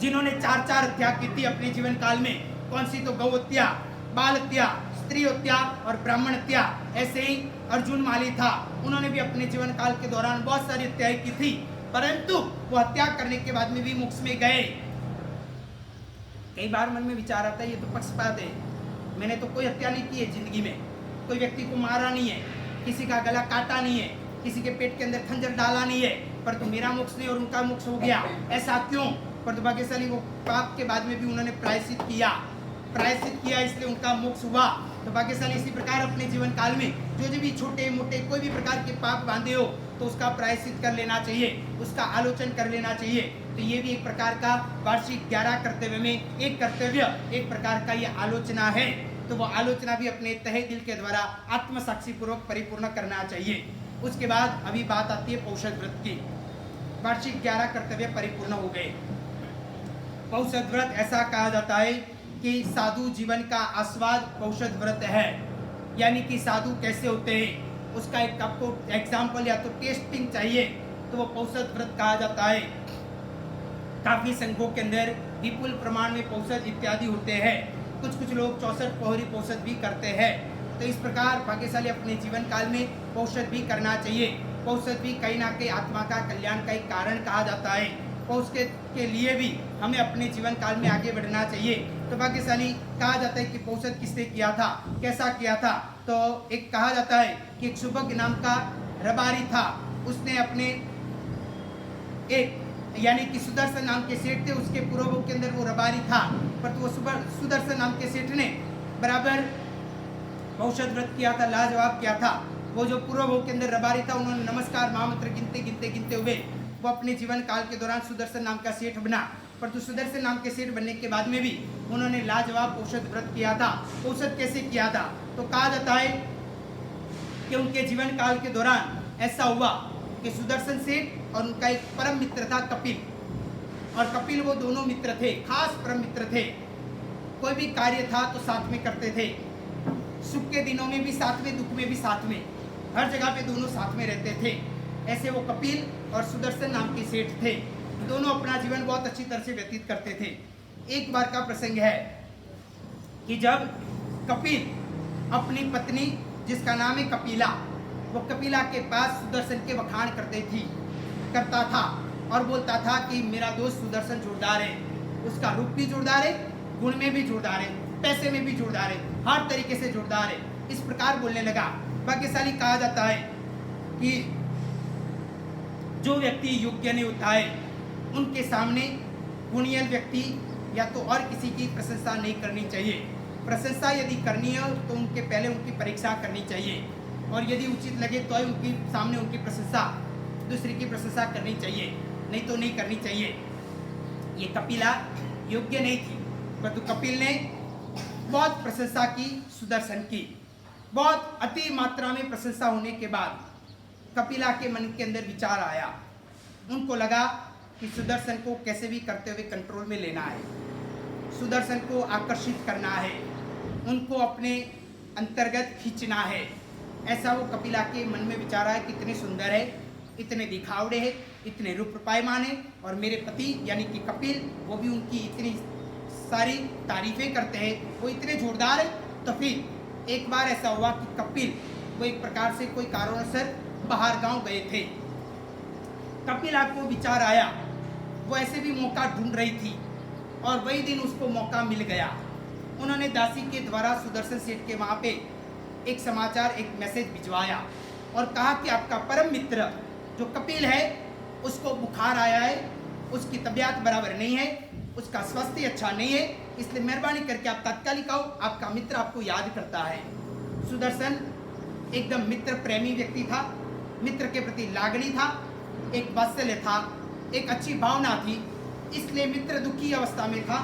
जिन्होंने 4 हत्या की थी अपने जीवन काल में, कौन सी, तो गौ हत्या, बाल हत्या, स्त्री हत्या और ब्राह्मण हत्या। ऐसे ही अर्जुन माली था, उन्होंने भी अपने जीवन काल के दौरान बहुत सारी हत्याएं की थी, परंतु वो हत्या करने के बाद में भी मोक्ष में गए। कई बार मन में विचार आता है ये तो पक्षपात है, मैंने तो कोई हत्या नहीं की है जिंदगी में, कोई व्यक्ति को मारा नहीं है, किसी का गला काटा नहीं है, किसी के पेट के अंदर खंजर डाला नहीं है, पर तो मेरा मोक्ष नहीं और उनका मोक्ष हो गया, ऐसा क्यों? पर तो भाग्यशाली वो पाप के बाद में भी उन्होंने प्रायश्चित किया इसलिए उनका मोक्ष हुआ। तो भाग्यशाली इसी प्रकार अपने जीवन काल में जो भी छोटे मोटे कोई भी प्रकार के पाप बांधे हो तो उसका प्रायश्चित कर लेना चाहिए, उसका आलोचन कर लेना चाहिए। तो ये भी एक प्रकार का वार्षिक 11 कर्तव्य में एक कर्तव्य, एक प्रकार का ये आलोचना है। तो वो आलोचना भी अपने तहे दिल के द्वारा आत्मसाक्षी पूर्वक परिपूर्ण करना चाहिए। उसके बाद अभी बात आती है पौषध व्रत की। वार्षिक 11 कर्तव्य परिपूर्ण हो गए। पौषध व्रत ऐसा कहा जाता है कि साधु जीवन का आस्वाद पौषध व्रत है। यानी कि साधु कैसे होते हैं उसका एक आपको एग्जाम्पल या तो टेस्टिंग चाहिए तो वो पौषध व्रत कहा जाता है। काफी संघों के अंदर विपुल प्रमाण में पौषध इत्यादि होते हैं। कुछ लोग 64 पोहरी पौषध भी करते हैं। तो इस प्रकार भाग्यशाली अपने जीवन काल में पौषध भी करना चाहिए। पौषध भी कहीं ना कहीं आत्मा का कल्याण का एक कारण कहा जाता है। पौषध के लिए भी हमें अपने जीवन काल में आगे बढ़ना चाहिए। तो भाग्यशाली कहा जाता है कि पौषध किसने किया था, कैसा किया था। तो एक कहा जाता है कि एक सुभग नाम का रबारी था, उसने अपने एक यानी कि सुदर्शन नाम के सेठ थे, उसके पूर्वों के अंदर वो रबारी था, पर तो वो सुदर्शन नाम के सेठ ने बराबर पौषध व्रत किया था, लाजवाब किया था। वो जो पूर्वों के अंदर रबारी था, उन्होंने नमस्कार महामंत्र गिनते हुए वो अपने जीवन काल के दौरान सुदर्शन नाम का सेठ बना। पर तो सुदर्शन नाम के सेठ बनने के बाद में भी उन्होंने लाजवाब पौषध व्रत किया था। पौषध कैसे किया था तो कहा जाता है कि उनके जीवन काल के दौरान ऐसा हुआ कि सुदर्शन सेठ और उनका एक परम मित्र था कपिल, और कपिल वो दोनों मित्र थे, खास परम मित्र थे। कोई भी कार्य था तो साथ में करते थे, सुख के दिनों में भी साथ में, दुख में भी साथ में, हर जगह पे दोनों साथ में रहते थे। ऐसे वो कपिल और सुदर्शन नाम के सेठ थे। दोनों अपना जीवन बहुत अच्छी तरह से व्यतीत करते थे। एक बार का प्रसंग है कि जब कपिल अपनी पत्नी जिसका नाम है कपिला, वो कपिला के पास सुदर्शन के वखाण करता था और बोलता था कि मेरा दोस्त सुदर्शन जोरदार है, उसका रूप भी जोरदार है, गुण में भी जोरदार है, पैसे में भी जोरदार है, हर तरीके से जोरदार है। इस प्रकार बोलने लगा। भाग्यशाली कहा जाता है कि जो व्यक्ति योग्य नहीं होता है उनके सामने गुणियल व्यक्ति या तो और किसी की प्रशंसा नहीं करनी चाहिए। प्रशंसा यदि करनी है तो उनके पहले उनकी परीक्षा करनी चाहिए, और यदि उचित लगे तो उनकी सामने उनकी प्रशंसा, दूसरे की प्रशंसा करनी चाहिए, नहीं तो नहीं करनी चाहिए। ये कपिला योग्य नहीं थी, परंतु कपिल ने बहुत प्रशंसा की सुदर्शन की। बहुत अति मात्रा में प्रशंसा होने के बाद कपिला के मन के अंदर विचार आया। उनको लगा कि सुदर्शन को कैसे भी करते हुए कंट्रोल में लेना है, सुदर्शन को आकर्षित करना है, उनको अपने अंतर्गत खींचना है। ऐसा वो कपिला के मन में विचार आया, कितने सुंदर है, इतने दिखावड़े हैं, इतने रूप पायमान है, और मेरे पति यानी कि कपिल वो भी उनकी इतनी सारी तारीफें करते हैं, वो इतने जोरदार है। तो फिर एक बार ऐसा हुआ कि कपिल वो एक प्रकार से कोई कारणवश बाहर गांव गए थे। कपिला को विचार आया, वो ऐसे भी मौका ढूंढ रही थी और वही दिन उसको मौका मिल गया। उन्होंने दासी के द्वारा सुदर्शन सेठ के वहाँ पे एक समाचार, एक मैसेज भिजवाया और कहा कि आपका परम मित्र जो कपिल है उसको बुखार आया है, उसकी तबीयत बराबर नहीं है, उसका स्वास्थ्य अच्छा नहीं है, इसलिए मेहरबानी करके आप तात्कालिक आओ, आपका मित्र आपको याद करता है। सुदर्शन एकदम मित्र प्रेमी व्यक्ति था, मित्र के प्रति लागणी था, एक वात्सल्य था, एक अच्छी भावना थी, इसलिए मित्र दुखी अवस्था में था,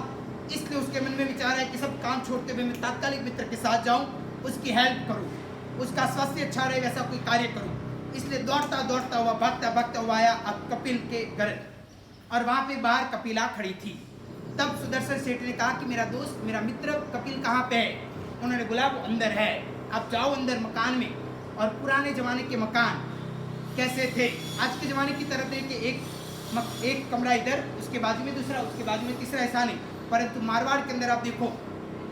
इसलिए उसके मन में विचार है कि सब काम छोड़ते हुए मैं तात्कालिक मित्र के साथ जाऊं, उसकी हेल्प करूं, उसका स्वास्थ्य अच्छा रहे वैसा कोई कार्य करूं। इसलिए दौड़ता हुआ भागता हुआ आया अब कपिल के घर, और वहाँ पे बाहर कपिला खड़ी थी। तब सुदर्शन सेठ ने कहा कि मेरा दोस्त, मेरा मित्र कपिल कहाँ पे है? उन्होंने बोला वो अंदर है, आप जाओ अंदर मकान में। और पुराने जमाने के मकान कैसे थे? आज के ज़माने की तरह थे कि एक कमरा इधर, उसके बाजू में दूसरा, उसके बाजू में तीसरा, ऐसा नहीं। परंतु मारवाड़ के अंदर आप देखो,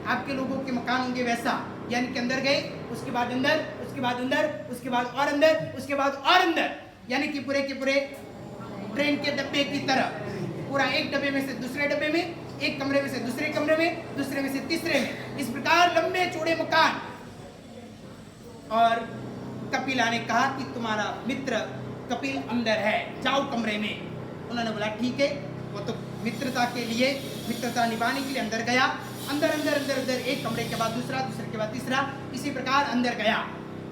आपके लोगों के मकान होंगे वैसा, यानी कि अंदर गए, उसके बाद अंदर, उसके बाद अंदर, उसके बाद और अंदर, उसके बाद और अंदर, यानी कि पूरे के पूरे ट्रेन के डब्बे की तरह, पूरा एक डब्बे में से दूसरे डब्बे में, एक कमरे में से दूसरे कमरे में, दूसरे में से तीसरे में, इस प्रकार लंबे चौड़े मकान। और कपिला ने कहा कि तुम्हारा मित्र कपिल अंदर है, जाओ कमरे में। उन्होंने बोला ठीक है, वो तो मित्रता के लिए, मित्रता निभाने के लिए अंदर गया। अंदर अंदर अंदर अंदर एक कमरे के बाद दूसरा, दूसरे के बाद तीसरा, इसी प्रकार अंदर गया।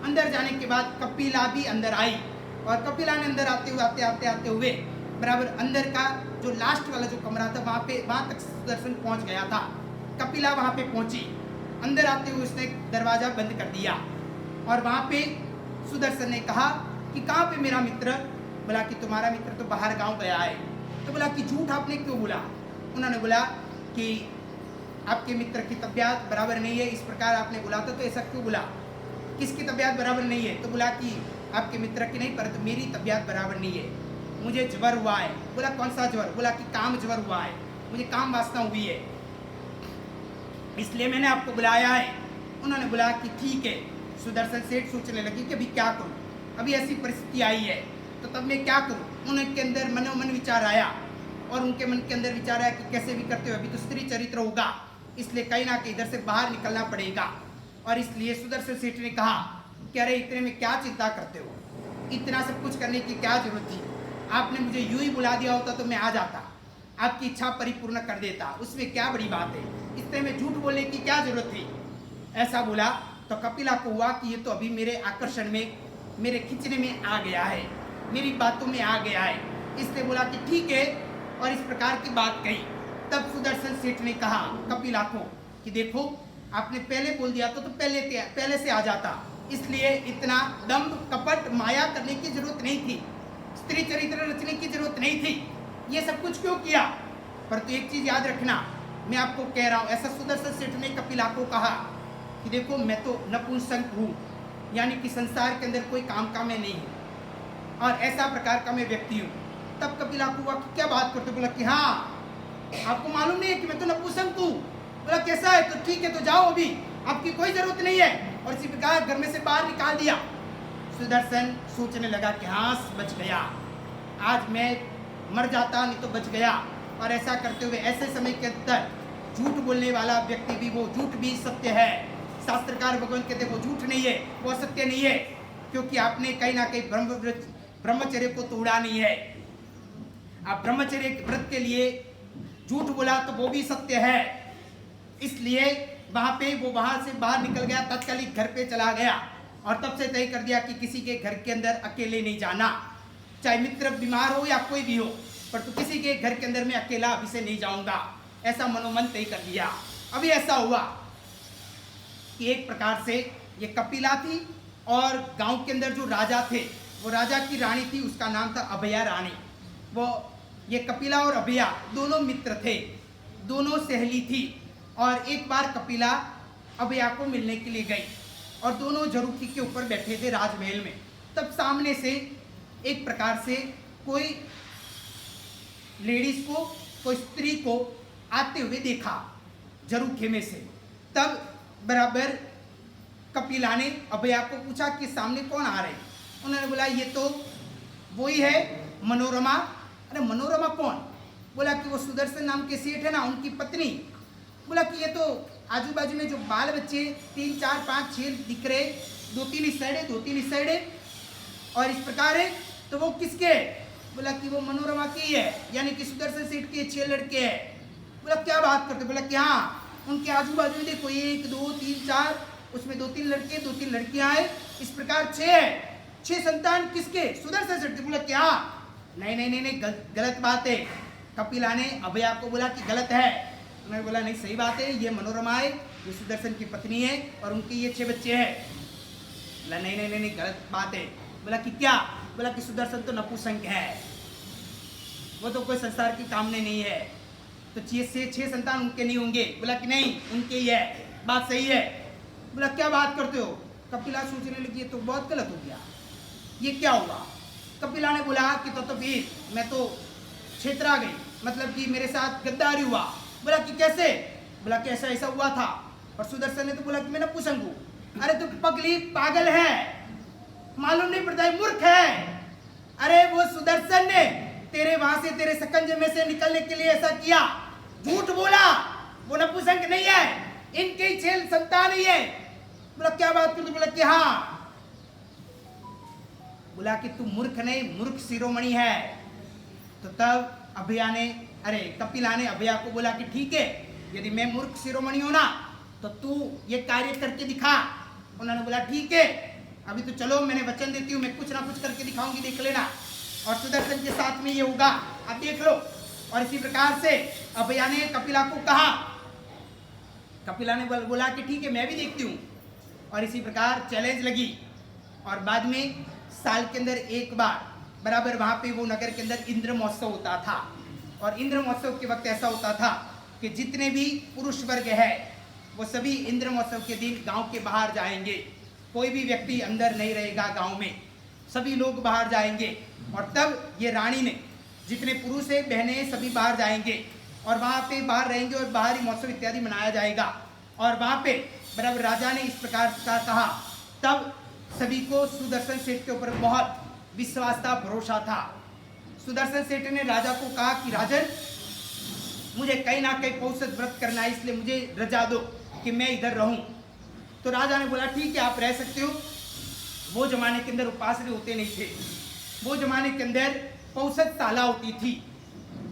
अंदर जाने के बाद कपिला भी अंदर आई, और कपिला ने अंदर आते हुए बराबर अंदर का जो लास्ट वाला जो कमरा था वहाँ तक सुदर्शन पहुँच गया था। कपिला वहाँ पे पहुँची, अंदर आते हुए उसने दरवाज़ा बंद कर दिया, और वहाँ पे सुदर्शन ने कहा कि कहाँ पे मेरा मित्र? बोला कि तुम्हारा मित्र तो बाहर गांव गया है। तो बोला कि झूठ आपने क्यों बोला? उन्होंने बोला कि आपके मित्र की तबीयत बराबर नहीं है, इस प्रकार आपने बोला था, तो ऐसा क्यों बोला? किसकी तबीयत बराबर नहीं है? तो बोला कि आपके मित्र की नहीं, परंतु मेरी तबीयत बराबर नहीं है, मुझे ज्वर हुआ है। बोला कौन सा ज्वर? बोला कि काम ज्वर हुआ है, मुझे काम वासना हुई है, इसलिए मैंने आपको बुलाया है। उन्होंने बोला कि ठीक है। सुदर्शन सेठ सोचने लगी कि अभी क्या करूं, अभी ऐसी परिस्थिति आई है तो तब मैं क्या करूं। उनके अंदर मनोमन विचार आया और उनके मन के अंदर विचार आया कि कैसे भी करते हुए अभी तो स्त्री चरित्र होगा, इसलिए कहीं ना कहीं इधर से बाहर निकलना पड़ेगा। और इसलिए सुदर्शन सेठ ने कहा कि अरे इतने में क्या चिंता करते हो, इतना सब कुछ करने की क्या जरूरत थी, आपने मुझे यूं ही बुला दिया होता तो मैं आ जाता, आपकी इच्छा परिपूर्ण कर देता, उसमें क्या बड़ी बात है, इतने में झूठ बोलने की क्या जरूरत थी। ऐसा बोला तो कपिला को हुआ कि ये तो अभी मेरे आकर्षण में, मेरे खींचने में आ गया है, मेरी बातों में आ गया है, इसलिए बोला कि ठीक है, और इस प्रकार की बात कही। तब सुदर्शन सेठ ने कहा कपिला को कि देखो आपने पहले बोल दिया तो पहले से आ जाता, इसलिए इतना दम्भ कपट माया करने की जरूरत नहीं थी, स्त्री चरित्र रचने की जरूरत नहीं थी, ये सब कुछ क्यों किया। पर तो एक चीज याद रखना, मैं आपको कह रहा हूं, ऐसा सुदर्शन सेठ ने कपिला को कहा कि देखो मैं तो नपुंसक हूँ, यानी कि संसार के अंदर कोई काम का मैं नहीं हूँ और ऐसा प्रकार का मैं व्यक्ति हूँ। तब कपिला को हुआ कि क्या बात करते? बोला कि हाँ आपको मालूम नहीं है कि मैं तो नपुंसक हूँ। बोला कैसा है? तो ठीक है, तो जाओ, अभी आपकी कोई जरूरत नहीं है, और इसी प्रकार घर में से बाहर निकाल दिया। सुदर्शन सोचने लगा कि हाँ बच गया, आज मैं मर जाता नहीं तो बच गया। और ऐसा करते हुए ऐसे समय के अंदर झूठ बोलने वाला व्यक्ति भी, वो झूठ भी सत्य है, शास्त्रकार भगवान कहते वो झूठ नहीं है, वो सत्य नहीं है, क्योंकि आपने कहीं ना कहीं ब्रह्मचर्य को तोड़ा नहीं है। आप ब्रह्मचर्य व्रत के लिए झूठ बोला तो वो भी सत्य है, इसलिए वहां पे वो वहां से बाहर निकल गया, तत्कालिक घर पे चला गया और तब से तय कर दिया कि किसी के घर के अंदर अकेले नहीं जाना, चाहे मित्र बीमार हो या कोई भी हो, पर तो किसी के घर के अंदर मैं अकेला अभी से नहीं जाऊंगा, ऐसा मनोमन तय कर दिया। अभी ऐसा हुआ कि एक प्रकार से ये कपिला थी और गांव के अंदर जो राजा थे, वो राजा की रानी थी, उसका नाम था अभया रानी। वो ये कपिला और अभया दोनों मित्र थे, दोनों सहेली थी। और एक बार कपिला अभया को मिलने के लिए गई और दोनों झरूखी के ऊपर बैठे थे राजमहल में। तब सामने से एक प्रकार से कोई लेडीज को, कोई स्त्री को आते हुए देखा झरूखे में से। तब बराबर कपिला ने अभया को पूछा कि सामने कौन आ रहे हैं। उन्होंने बोला ये तो वही है मनोरमा। अरे मनोरमा कौन? बोला कि वो सुदर्शन नाम के सेठ है ना, उनकी पत्नी। बोला कि ये तो आजू बाजू में जो बाल बच्चे 3 4 5 6 दिख रहे, 2-3 इस साइड है, 2-3 इस साइड है और इस प्रकार है, तो वो किसके? बोला कि वो मनोरमा की है, यानी कि सुदर्शन सेठ के 6 लड़के हैं। बोला क्या बात करते? बोला कि हाँ, उनके आजू बाजू में देखो 1 2 3 4, उसमें 2-3 लड़के 2-3 लड़कियां हैं, इस प्रकार 6 है। 6 संतान किसके? सुदर्शन सेठ के। बोला क्या? नहीं, गलत बात है। कपिला ने अभया को बोला कि गलत है। उन्होंने बोला नहीं सही बात है, ये मनोरमा है, ये सुदर्शन की पत्नी है और उनके ये 6 बच्चे हैं। बोला नहीं, गलत बात है। बोला कि क्या? बोला कि सुदर्शन तो नपुंसक है, वो तो कोई संसार की कामने नहीं है, तो 6 संतान उनके नहीं होंगे। बोला कि नहीं, उनके ही है, बात सही है। बोला क्या बात करते हो? कपिला सोचने लगी ये तो बहुत गलत हो गया, ये क्या हुआ? कपिला ने बोला कि तो फिर मैं तो क्षेत्रा गई, मतलब कि मेरे साथ गद्दारी हुआ। बोला कि कैसे? बोला कि ऐसा हुआ था। और सुदर्शन ने तो बोला कि मैं नपुंसक हूं। अरे तू पगली पागल है, मालूम नहीं पड़ता है, मूर्ख है। अरे वो सुदर्शन ने तेरे वहां से, तेरे सकंजे में से निकलने के लिए ऐसा किया, झूठ बोला, वो नपुंसक नहीं है, इनके 6 संतान ही है। बोला क्या बात करती? बोला कि हाँ। बोला कि तू मूर्ख नहीं, मूर्ख शिरोमणि है। तो तब कपिला ने अभया को बोला कि ठीक है, यदि मैं मूर्ख शिरोमणि हूं ना तो तू ये कार्य करके दिखा। उन्होंने बोला ठीक है, अभी तो चलो, मैंने वचन देती हूँ, मैं कुछ ना कुछ करके दिखाऊंगी, देख लेना। और सुदर्शन के साथ में ये होगा, आप देख लो। और इसी प्रकार से अभया ने कपिला को कहा, कपिला ने बोला कि ठीक है, मैं भी देखती हूँ। और इसी प्रकार चैलेंज लगी। और बाद में साल के अंदर एक बार बराबर वहाँ पे वो नगर के अंदर इंद्र महोत्सव होता था। और इंद्र महोत्सव के वक्त ऐसा होता था कि जितने भी पुरुष वर्ग है वो सभी इंद्र महोत्सव के दिन गांव के बाहर जाएंगे। कोई भी व्यक्ति अंदर नहीं रहेगा गांव में, सभी लोग बाहर जाएंगे। और तब ये रानी ने, जितने पुरुष है बहनें सभी बाहर जाएंगे और वहाँ पे बाहर रहेंगे और बाहरी महोत्सव इत्यादि मनाया जाएगा। और वहाँ पे बराबर राजा ने इस प्रकार का कहा। तब सभी को सुदर्शन सेठ के ऊपर बहुत विश्वास था, भरोसा था। सुदर्शन सेठ ने राजा को कहा कि राजन, मुझे कहीं ना कहीं पौषध व्रत करना है, इसलिए मुझे रजा दो कि मैं इधर रहूं। तो राजा ने बोला ठीक है, आप रह सकते हो। वो जमाने के अंदर उपासने होते नहीं थे, वो जमाने के अंदर पौषधशाला होती थी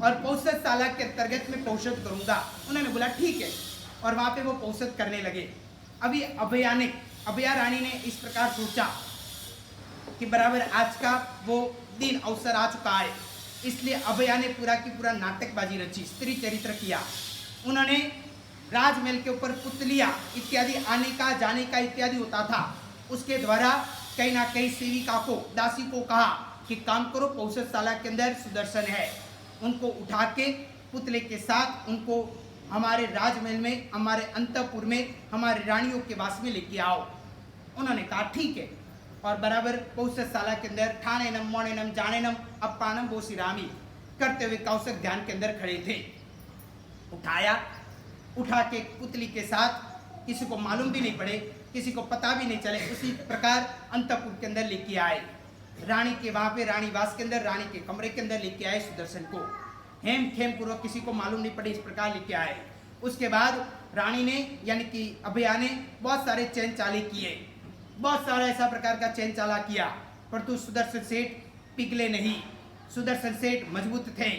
और पौषधशाला के अंतर्गत मैं पौषध करूंगा। उन्होंने बोला ठीक है और वहाँ पे वो पौषध करने लगे। अभी अभया रानी ने इस प्रकार सोचा कि बराबर आज का वो दिन अवसर आ चुका है, इसलिए अभया ने पूरा की पूरा नाटकबाजी रची, स्त्री चरित्र किया। उन्होंने राजमहल के ऊपर पुतलियां इत्यादि आने का जाने का इत्यादि होता था, उसके द्वारा कहीं ना कहीं सेविका को, दासी को कहा कि काम करो, पौषधशाला के अंदर सुदर्शन है, उनको उठा के पुतले के साथ उनको हमारे राजमहल में, हमारे अंतपुर में, हमारे रानियों के वास में लेके आओ। उन्होंने कहा ठीक है। और बराबर पौषधशाला के अंदर ठाणेनम मोणेनम जानेनम अप्पानम बोसिरामी करते हुए कौशिक ध्यान के अंदर खड़े थे। उठा के पुतली के साथ, किसी को मालूम भी नहीं पड़े, किसी को पता भी नहीं चले, उसी प्रकार अंतपुर के अंदर लेके आए। रानी के वहाँ पे रानीवास के अंदर, रानी के कमरे के अंदर लेके आए सुदर्शन को। हेम खेम पूर्वक, किसी को मालूम नहीं पड़े, इस प्रकार लेके आए। उसके बाद रानी ने यानी कि अभया ने बहुत सारे चैन चाले किए, बहुत सारा ऐसा प्रकार का चैन चाला किया, परंतु सुदर्शन सेठ पिघले नहीं। सुदर्शन सेठ मजबूत थे,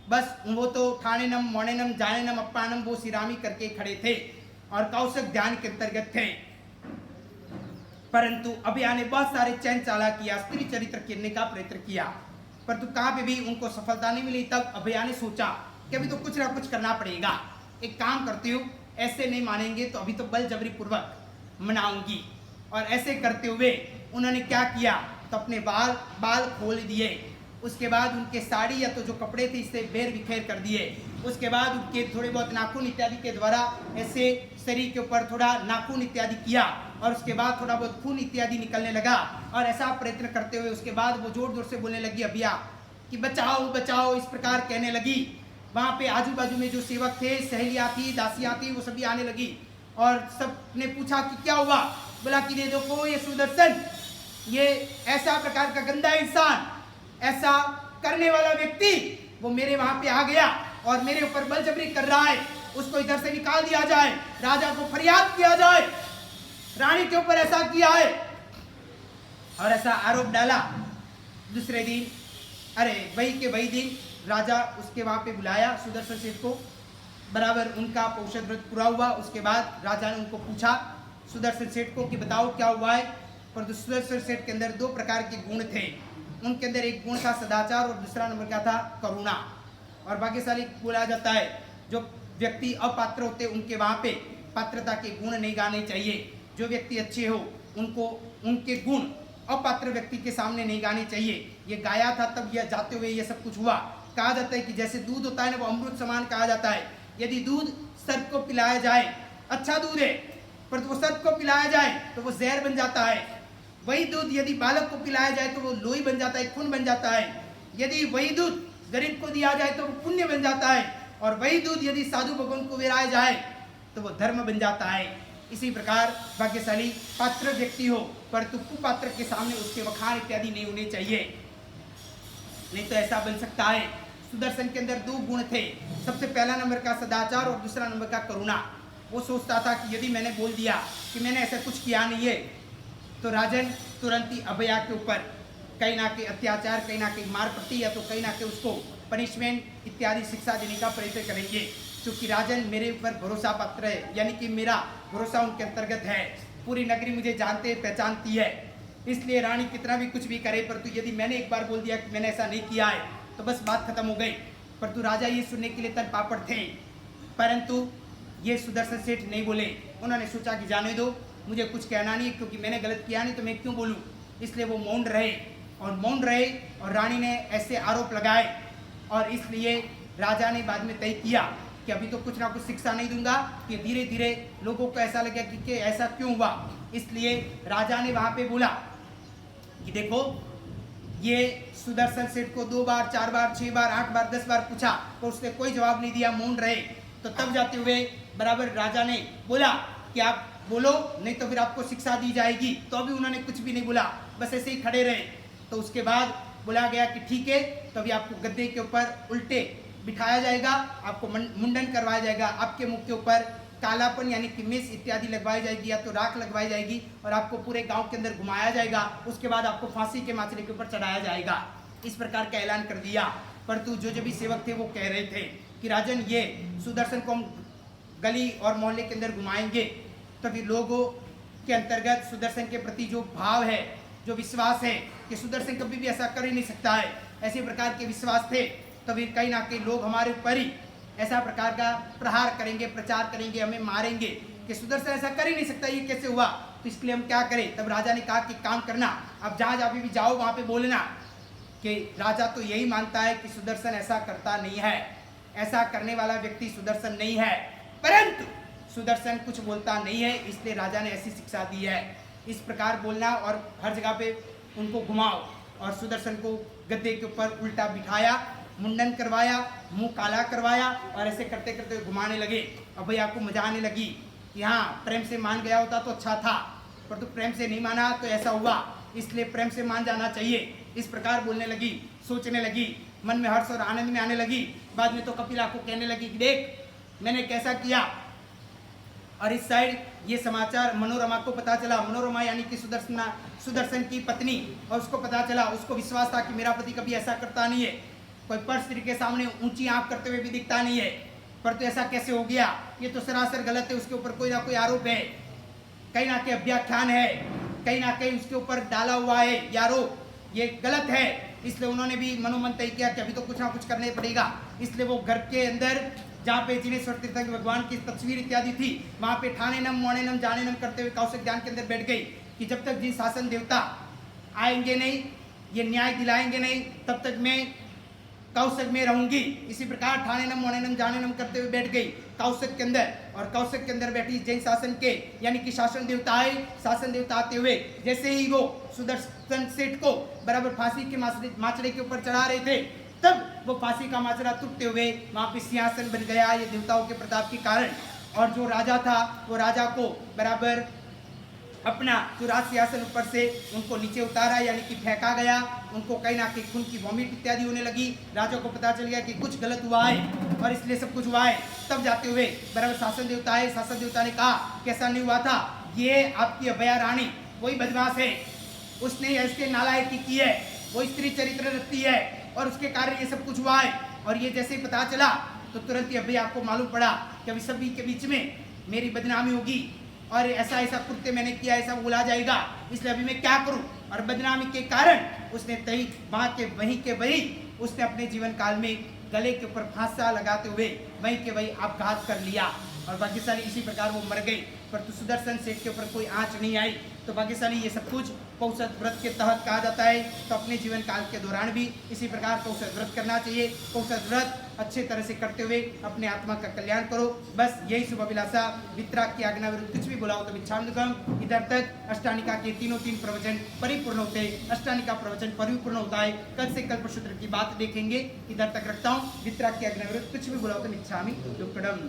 बस वो तो ठाणेनम मोणेनम जानेनम अप्पानम वो सिरामी करके खड़े थे और कौशिक ध्यान के अंतर्गत थे। परंतु अभया ने बहुत सारे चैन चाला किया, स्त्री चरित्र करने का प्रयत्न किया, परंतु कहाँ पे भी उनको सफलता नहीं मिली। तब अभया ने सोचा कि अभी तो कुछ ना कुछ करना पड़ेगा, एक काम करती हूँ, ऐसे नहीं मानेंगे तो अभी तो बल जबरी पूर्वक मनाऊंगी। और ऐसे करते हुए उन्होंने क्या किया, तो अपने बाल खोल दिए। उसके बाद उनके साड़ी या तो जो कपड़े थे इससे बेर बिखेर कर दिए। उसके बाद उनके थोड़े बहुत नाखून इत्यादि के द्वारा ऐसे शरीर के ऊपर थोड़ा नाखून इत्यादि किया और उसके बाद थोड़ा बहुत खून इत्यादि निकलने लगा। और ऐसा प्रयत्न करते हुए उसके बाद वो जोर जोर से बोलने लगी अभया कि बचाओ बचाओ, इस प्रकार कहने लगी। वहाँ पे आजू बाजू में जो सेवक थे, सहेलियाँ थी, दासियाँ थी, वो सभी आने लगी और सब ने पूछा कि क्या हुआ। बोला कि ये देखो, ये सुदर्शन, ये ऐसा प्रकार का गंदा इंसान, ऐसा करने वाला व्यक्ति वो मेरे वहां पे आ गया और मेरे ऊपर बलजबरी कर रहा है, उसको इधर से निकाल दिया जाए, राजा को फरियाद किया जाए, रानी के ऊपर ऐसा किया है। और ऐसा आरोप डाला। दूसरे दिन, अरे वही के वही दिन राजा उसके वहां पे बुलाया सुदर्शन सेठ को। बराबर उनका पौषध व्रत पूरा हुआ। उसके बाद राजा ने उनको पूछा सुदर्शन सेठ को कि बताओ क्या हुआ है। पर सुदर्शन सेठ के अंदर दो प्रकार के गुण थे। उनके अंदर एक गुण था सदाचार और दूसरा नंबर क्या था, करुणा। और भाग्यशाली बोला जाता है जो व्यक्ति अपात्र होते उनके वहाँ पे पात्रता के गुण नहीं गाने चाहिए। जो व्यक्ति अच्छे हो उनको उनके गुण अपात्र व्यक्ति के सामने नहीं गाने चाहिए। ये गाया था तब यह जाते हुए ये सब कुछ हुआ। कहा जाता है कि जैसे दूध होता है ना, वो अमृत समान कहा जाता है। यदि दूध सर्प को पिलाया जाए, अच्छा दूध है, पर वो सर्प को पिलाया जाए तो वो जहर बन जाता है। वही दूध यदि बालक को पिलाया जाए तो वो लोही बन जाता है, खून बन जाता है। यदि वही दूध गरीब को दिया जाए तो वो पुण्य बन जाता है। और वही दूध यदि साधु भगवान को पिलाया जाए तो वो धर्म बन जाता है। इसी प्रकार भाग्यशाली पात्र व्यक्ति हो, परंतु कुपात्र के सामने उसके वखार इत्यादि नहीं होने चाहिए, नहीं तो ऐसा बन सकता है। सुदर्शन के अंदर दो गुण थे। सबसे पहला नंबर का सदाचार और दूसरा नंबर का करुणा। वो सोचता था कि यदि मैंने बोल दिया कि मैंने ऐसा कुछ किया नहीं है तो राजन तुरंत ही अभया के ऊपर कहीं ना कहीं अत्याचार, कहीं ना कहीं मार पट्टी या तो कहीं ना कहीं उसको पनिशमेंट इत्यादि शिक्षा देने का प्रयत्न करेंगे। क्योंकि राजन मेरे ऊपर भरोसा पात्र है, यानी कि मेरा भरोसा उनके अंतर्गत है। पूरी नगरी मुझे जानते पहचानती है, इसलिए रानी कितना भी कुछ भी करे, परंतु यदि मैंने एक बार बोल दिया कि मैंने ऐसा नहीं किया है तो बस बात खत्म हो गई। परंतु राजा ये सुनने के लिए तन पापड़ थे, परंतु ये सुदर्शन सेठ नहीं बोले। उन्होंने सोचा कि जाने दो, मुझे कुछ कहना नहीं, क्योंकि मैंने गलत किया नहीं तो मैं क्यों बोलूँ, इसलिए वो मौन रहे। और मौन रहे और रानी ने ऐसे आरोप लगाए और इसलिए राजा ने बाद में तय किया कि अभी तो कुछ ना कुछ शिक्षा नहीं दूंगा कि धीरे धीरे लोगों को ऐसा लगा कि ऐसा क्यों हुआ। इसलिए राजा ने वहां पे बोला कि देखो ये सुदर्शन सेठ को 2 बार 4 बार 6 बार 8 बार 10 बार पूछा तो उसने कोई जवाब नहीं दिया, मौन रहे। तो तब जाते हुए बराबर राजा ने बोला कि आप बोलो नहीं तो फिर आपको शिक्षा दी जाएगी। तो अभी उन्होंने कुछ भी नहीं बोला, बस ऐसे ही खड़े रहे। तो उसके बाद बोला गया कि ठीक है, तो अभी आपको गद्दे के ऊपर उल्टे बिठाया जाएगा, आपको मुंडन करवाया जाएगा, आपके मुख के ऊपर कालापन यानी कि मिस इत्यादि लगवाई जाएगी या तो राख लगवाई जाएगी और आपको पूरे गांव के अंदर घुमाया जाएगा। उसके बाद आपको फांसी के माचले के ऊपर चढ़ाया जाएगा। इस प्रकार का ऐलान कर दिया। परंतु जो भी सेवक थे वो कह रहे थे कि राजन ये सुदर्शन को हम गली और मोहल्ले के अंदर घुमाएंगे तो फिर लोगों के अंतर्गत सुदर्शन के प्रति जो भाव है, जो विश्वास है कि सुदर्शन कभी भी ऐसा कर ही नहीं सकता है, ऐसे प्रकार के विश्वास थे। तो फिर कहीं ना कहीं लोग हमारे ऊपर ही ऐसा प्रकार का प्रहार करेंगे, प्रचार करेंगे, हमें मारेंगे कि सुदर्शन ऐसा कर ही नहीं सकता, ये कैसे हुआ। तो इसलिए हम क्या करें। तब राजा ने कहा कि काम करना, अब जहाँ भी जाओ वहाँ पे बोलना कि राजा तो यही मानता है कि सुदर्शन ऐसा करता नहीं है, ऐसा करने वाला व्यक्ति सुदर्शन नहीं है, परंतु सुदर्शन कुछ बोलता नहीं है, इसलिए राजा ने ऐसी शिक्षा दी है। इस प्रकार बोलना और हर जगह पे उनको घुमाओ और सुदर्शन को गद्दे के ऊपर उल्टा बिठाया, मुंडन करवाया, मुंह काला करवाया और ऐसे करते करते घुमाने लगे। अब भैया आपको मजा आने लगी कि हाँ प्रेम से मान गया होता तो अच्छा था, पर तो प्रेम से नहीं माना तो ऐसा हुआ, इसलिए प्रेम से मान जाना चाहिए। इस प्रकार बोलने लगी, सोचने लगी, मन में हर्ष और आनंद में आने लगी। बाद में तो कपिला को कहने लगी कि देख मैंने कैसा किया। और इस साइड ये समाचार मनोरमा को पता चला। मनोरमा यानी कि सुदर्शन की पत्नी, और उसको पता चला, उसको विश्वास था कि मेरा पति कभी ऐसा करता नहीं है, कोई पर स्त्री के सामने ऊंची आंख करते हुए भी दिखता नहीं है, पर तो ऐसा कैसे हो गया, ये तो सरासर गलत है, उसके ऊपर कोई ना कोई आरोप है, कहीं ना कहीं अभ्याख्यान है, कहीं ना कहीं उसके ऊपर डाला हुआ है ये आरोप, ये गलत है। इसलिए उन्होंने भी मनोमन तय किया कि अभी तो कुछ ना कुछ करना पड़ेगा। इसलिए वो घर के अंदर जहाँ पे जिनेश्वर तीर्थ भगवान की तस्वीर इत्यादि थी, वहाँ पे ठाणे नम मोणे नम जाने नम करते हुए कौशिक ध्यान के अंदर बैठ गई कि जब तक जिन शासन देवता आएंगे नहीं, ये न्याय दिलाएंगे नहीं, तब तक मैं कौशिक में रहूंगी। इसी प्रकार ठाणे नम मोणे नम जाने नम करते हुए बैठ गई कौशिक के अंदर। और कौशिक के अंदर बैठी जैन शासन के यानी कि शासन देवता आए। शासन देवता आते हुए जैसे ही वो सुदर्शन सेठ को बराबर फांसी के माचड़े के ऊपर चढ़ा रहे थे, तब वो फांसी का माचड़ा टूटते हुए वहां पे सिंहासन बन गया, ये देवताओं के प्रताप के कारण। और जो राजा था वो राजा को बराबर अपना जो राज सिंहासन ऊपर से उनको नीचे उतारा यानी कि फेंका गया। उनको कहीं ना कहीं खून की वॉमिट इत्यादि होने लगी। राजा को पता चल गया कि कुछ गलत हुआ है और इसलिए सब कुछ हुआ है। तब जाते हुए बराबर शासन देवता आए। शासन देवता ने कहा कैसा नहीं हुआ था, ये आपकी अभया रानी वही बदमाश है, उसने ऐसे नालायकी की है, वो स्त्री चरित्र रखती है और उसके कारण ये सब कुछ हुआ है। और ये जैसे ही पता चला तो तुरंत ही अभी आपको मालूम पड़ा कि अभी सभी के बीच में मेरी बदनामी होगी और ऐसा ऐसा कृत्य मैंने किया, ऐसा बोला जाएगा, इसलिए अभी मैं क्या करूं। और बदनामी के कारण उसने तही वहां के वहीं के वही उसने अपने जीवन काल में गले के ऊपर फांसा लगाते हुए वहीं के वही आपघात कर लिया और भाग्यशाली इसी प्रकार वो मर गई। परंतु सुदर्शन सेठ के ऊपर कोई आंच नहीं आई। तो भाग्यशाली ये सब कुछ पौषध व्रत के तहत कहा जाता है। तो अपने जीवन काल के दौरान भी इसी प्रकार पौषध व्रत करना चाहिए। पौषध व्रत अच्छे तरह से करते हुए अपने आत्मा का कल्याण करो। बस यही शुभ अभिलाषा। वितराग की आज्ञा विरुद्ध कुछ भी बुलाओ तो इच्छानुगम। इधर तक अष्टानिका के तीनों प्रवचन परिपूर्ण होते हैं। अष्टानिका प्रवचन परिपूर्ण होता है। कल से कल्पसूत्र की बात देखेंगे। इधर तक रखता हूँ। वितराग की आज्ञा विरुद्ध कुछ भी बुलाओ तो इच्छामि दुक्कडम।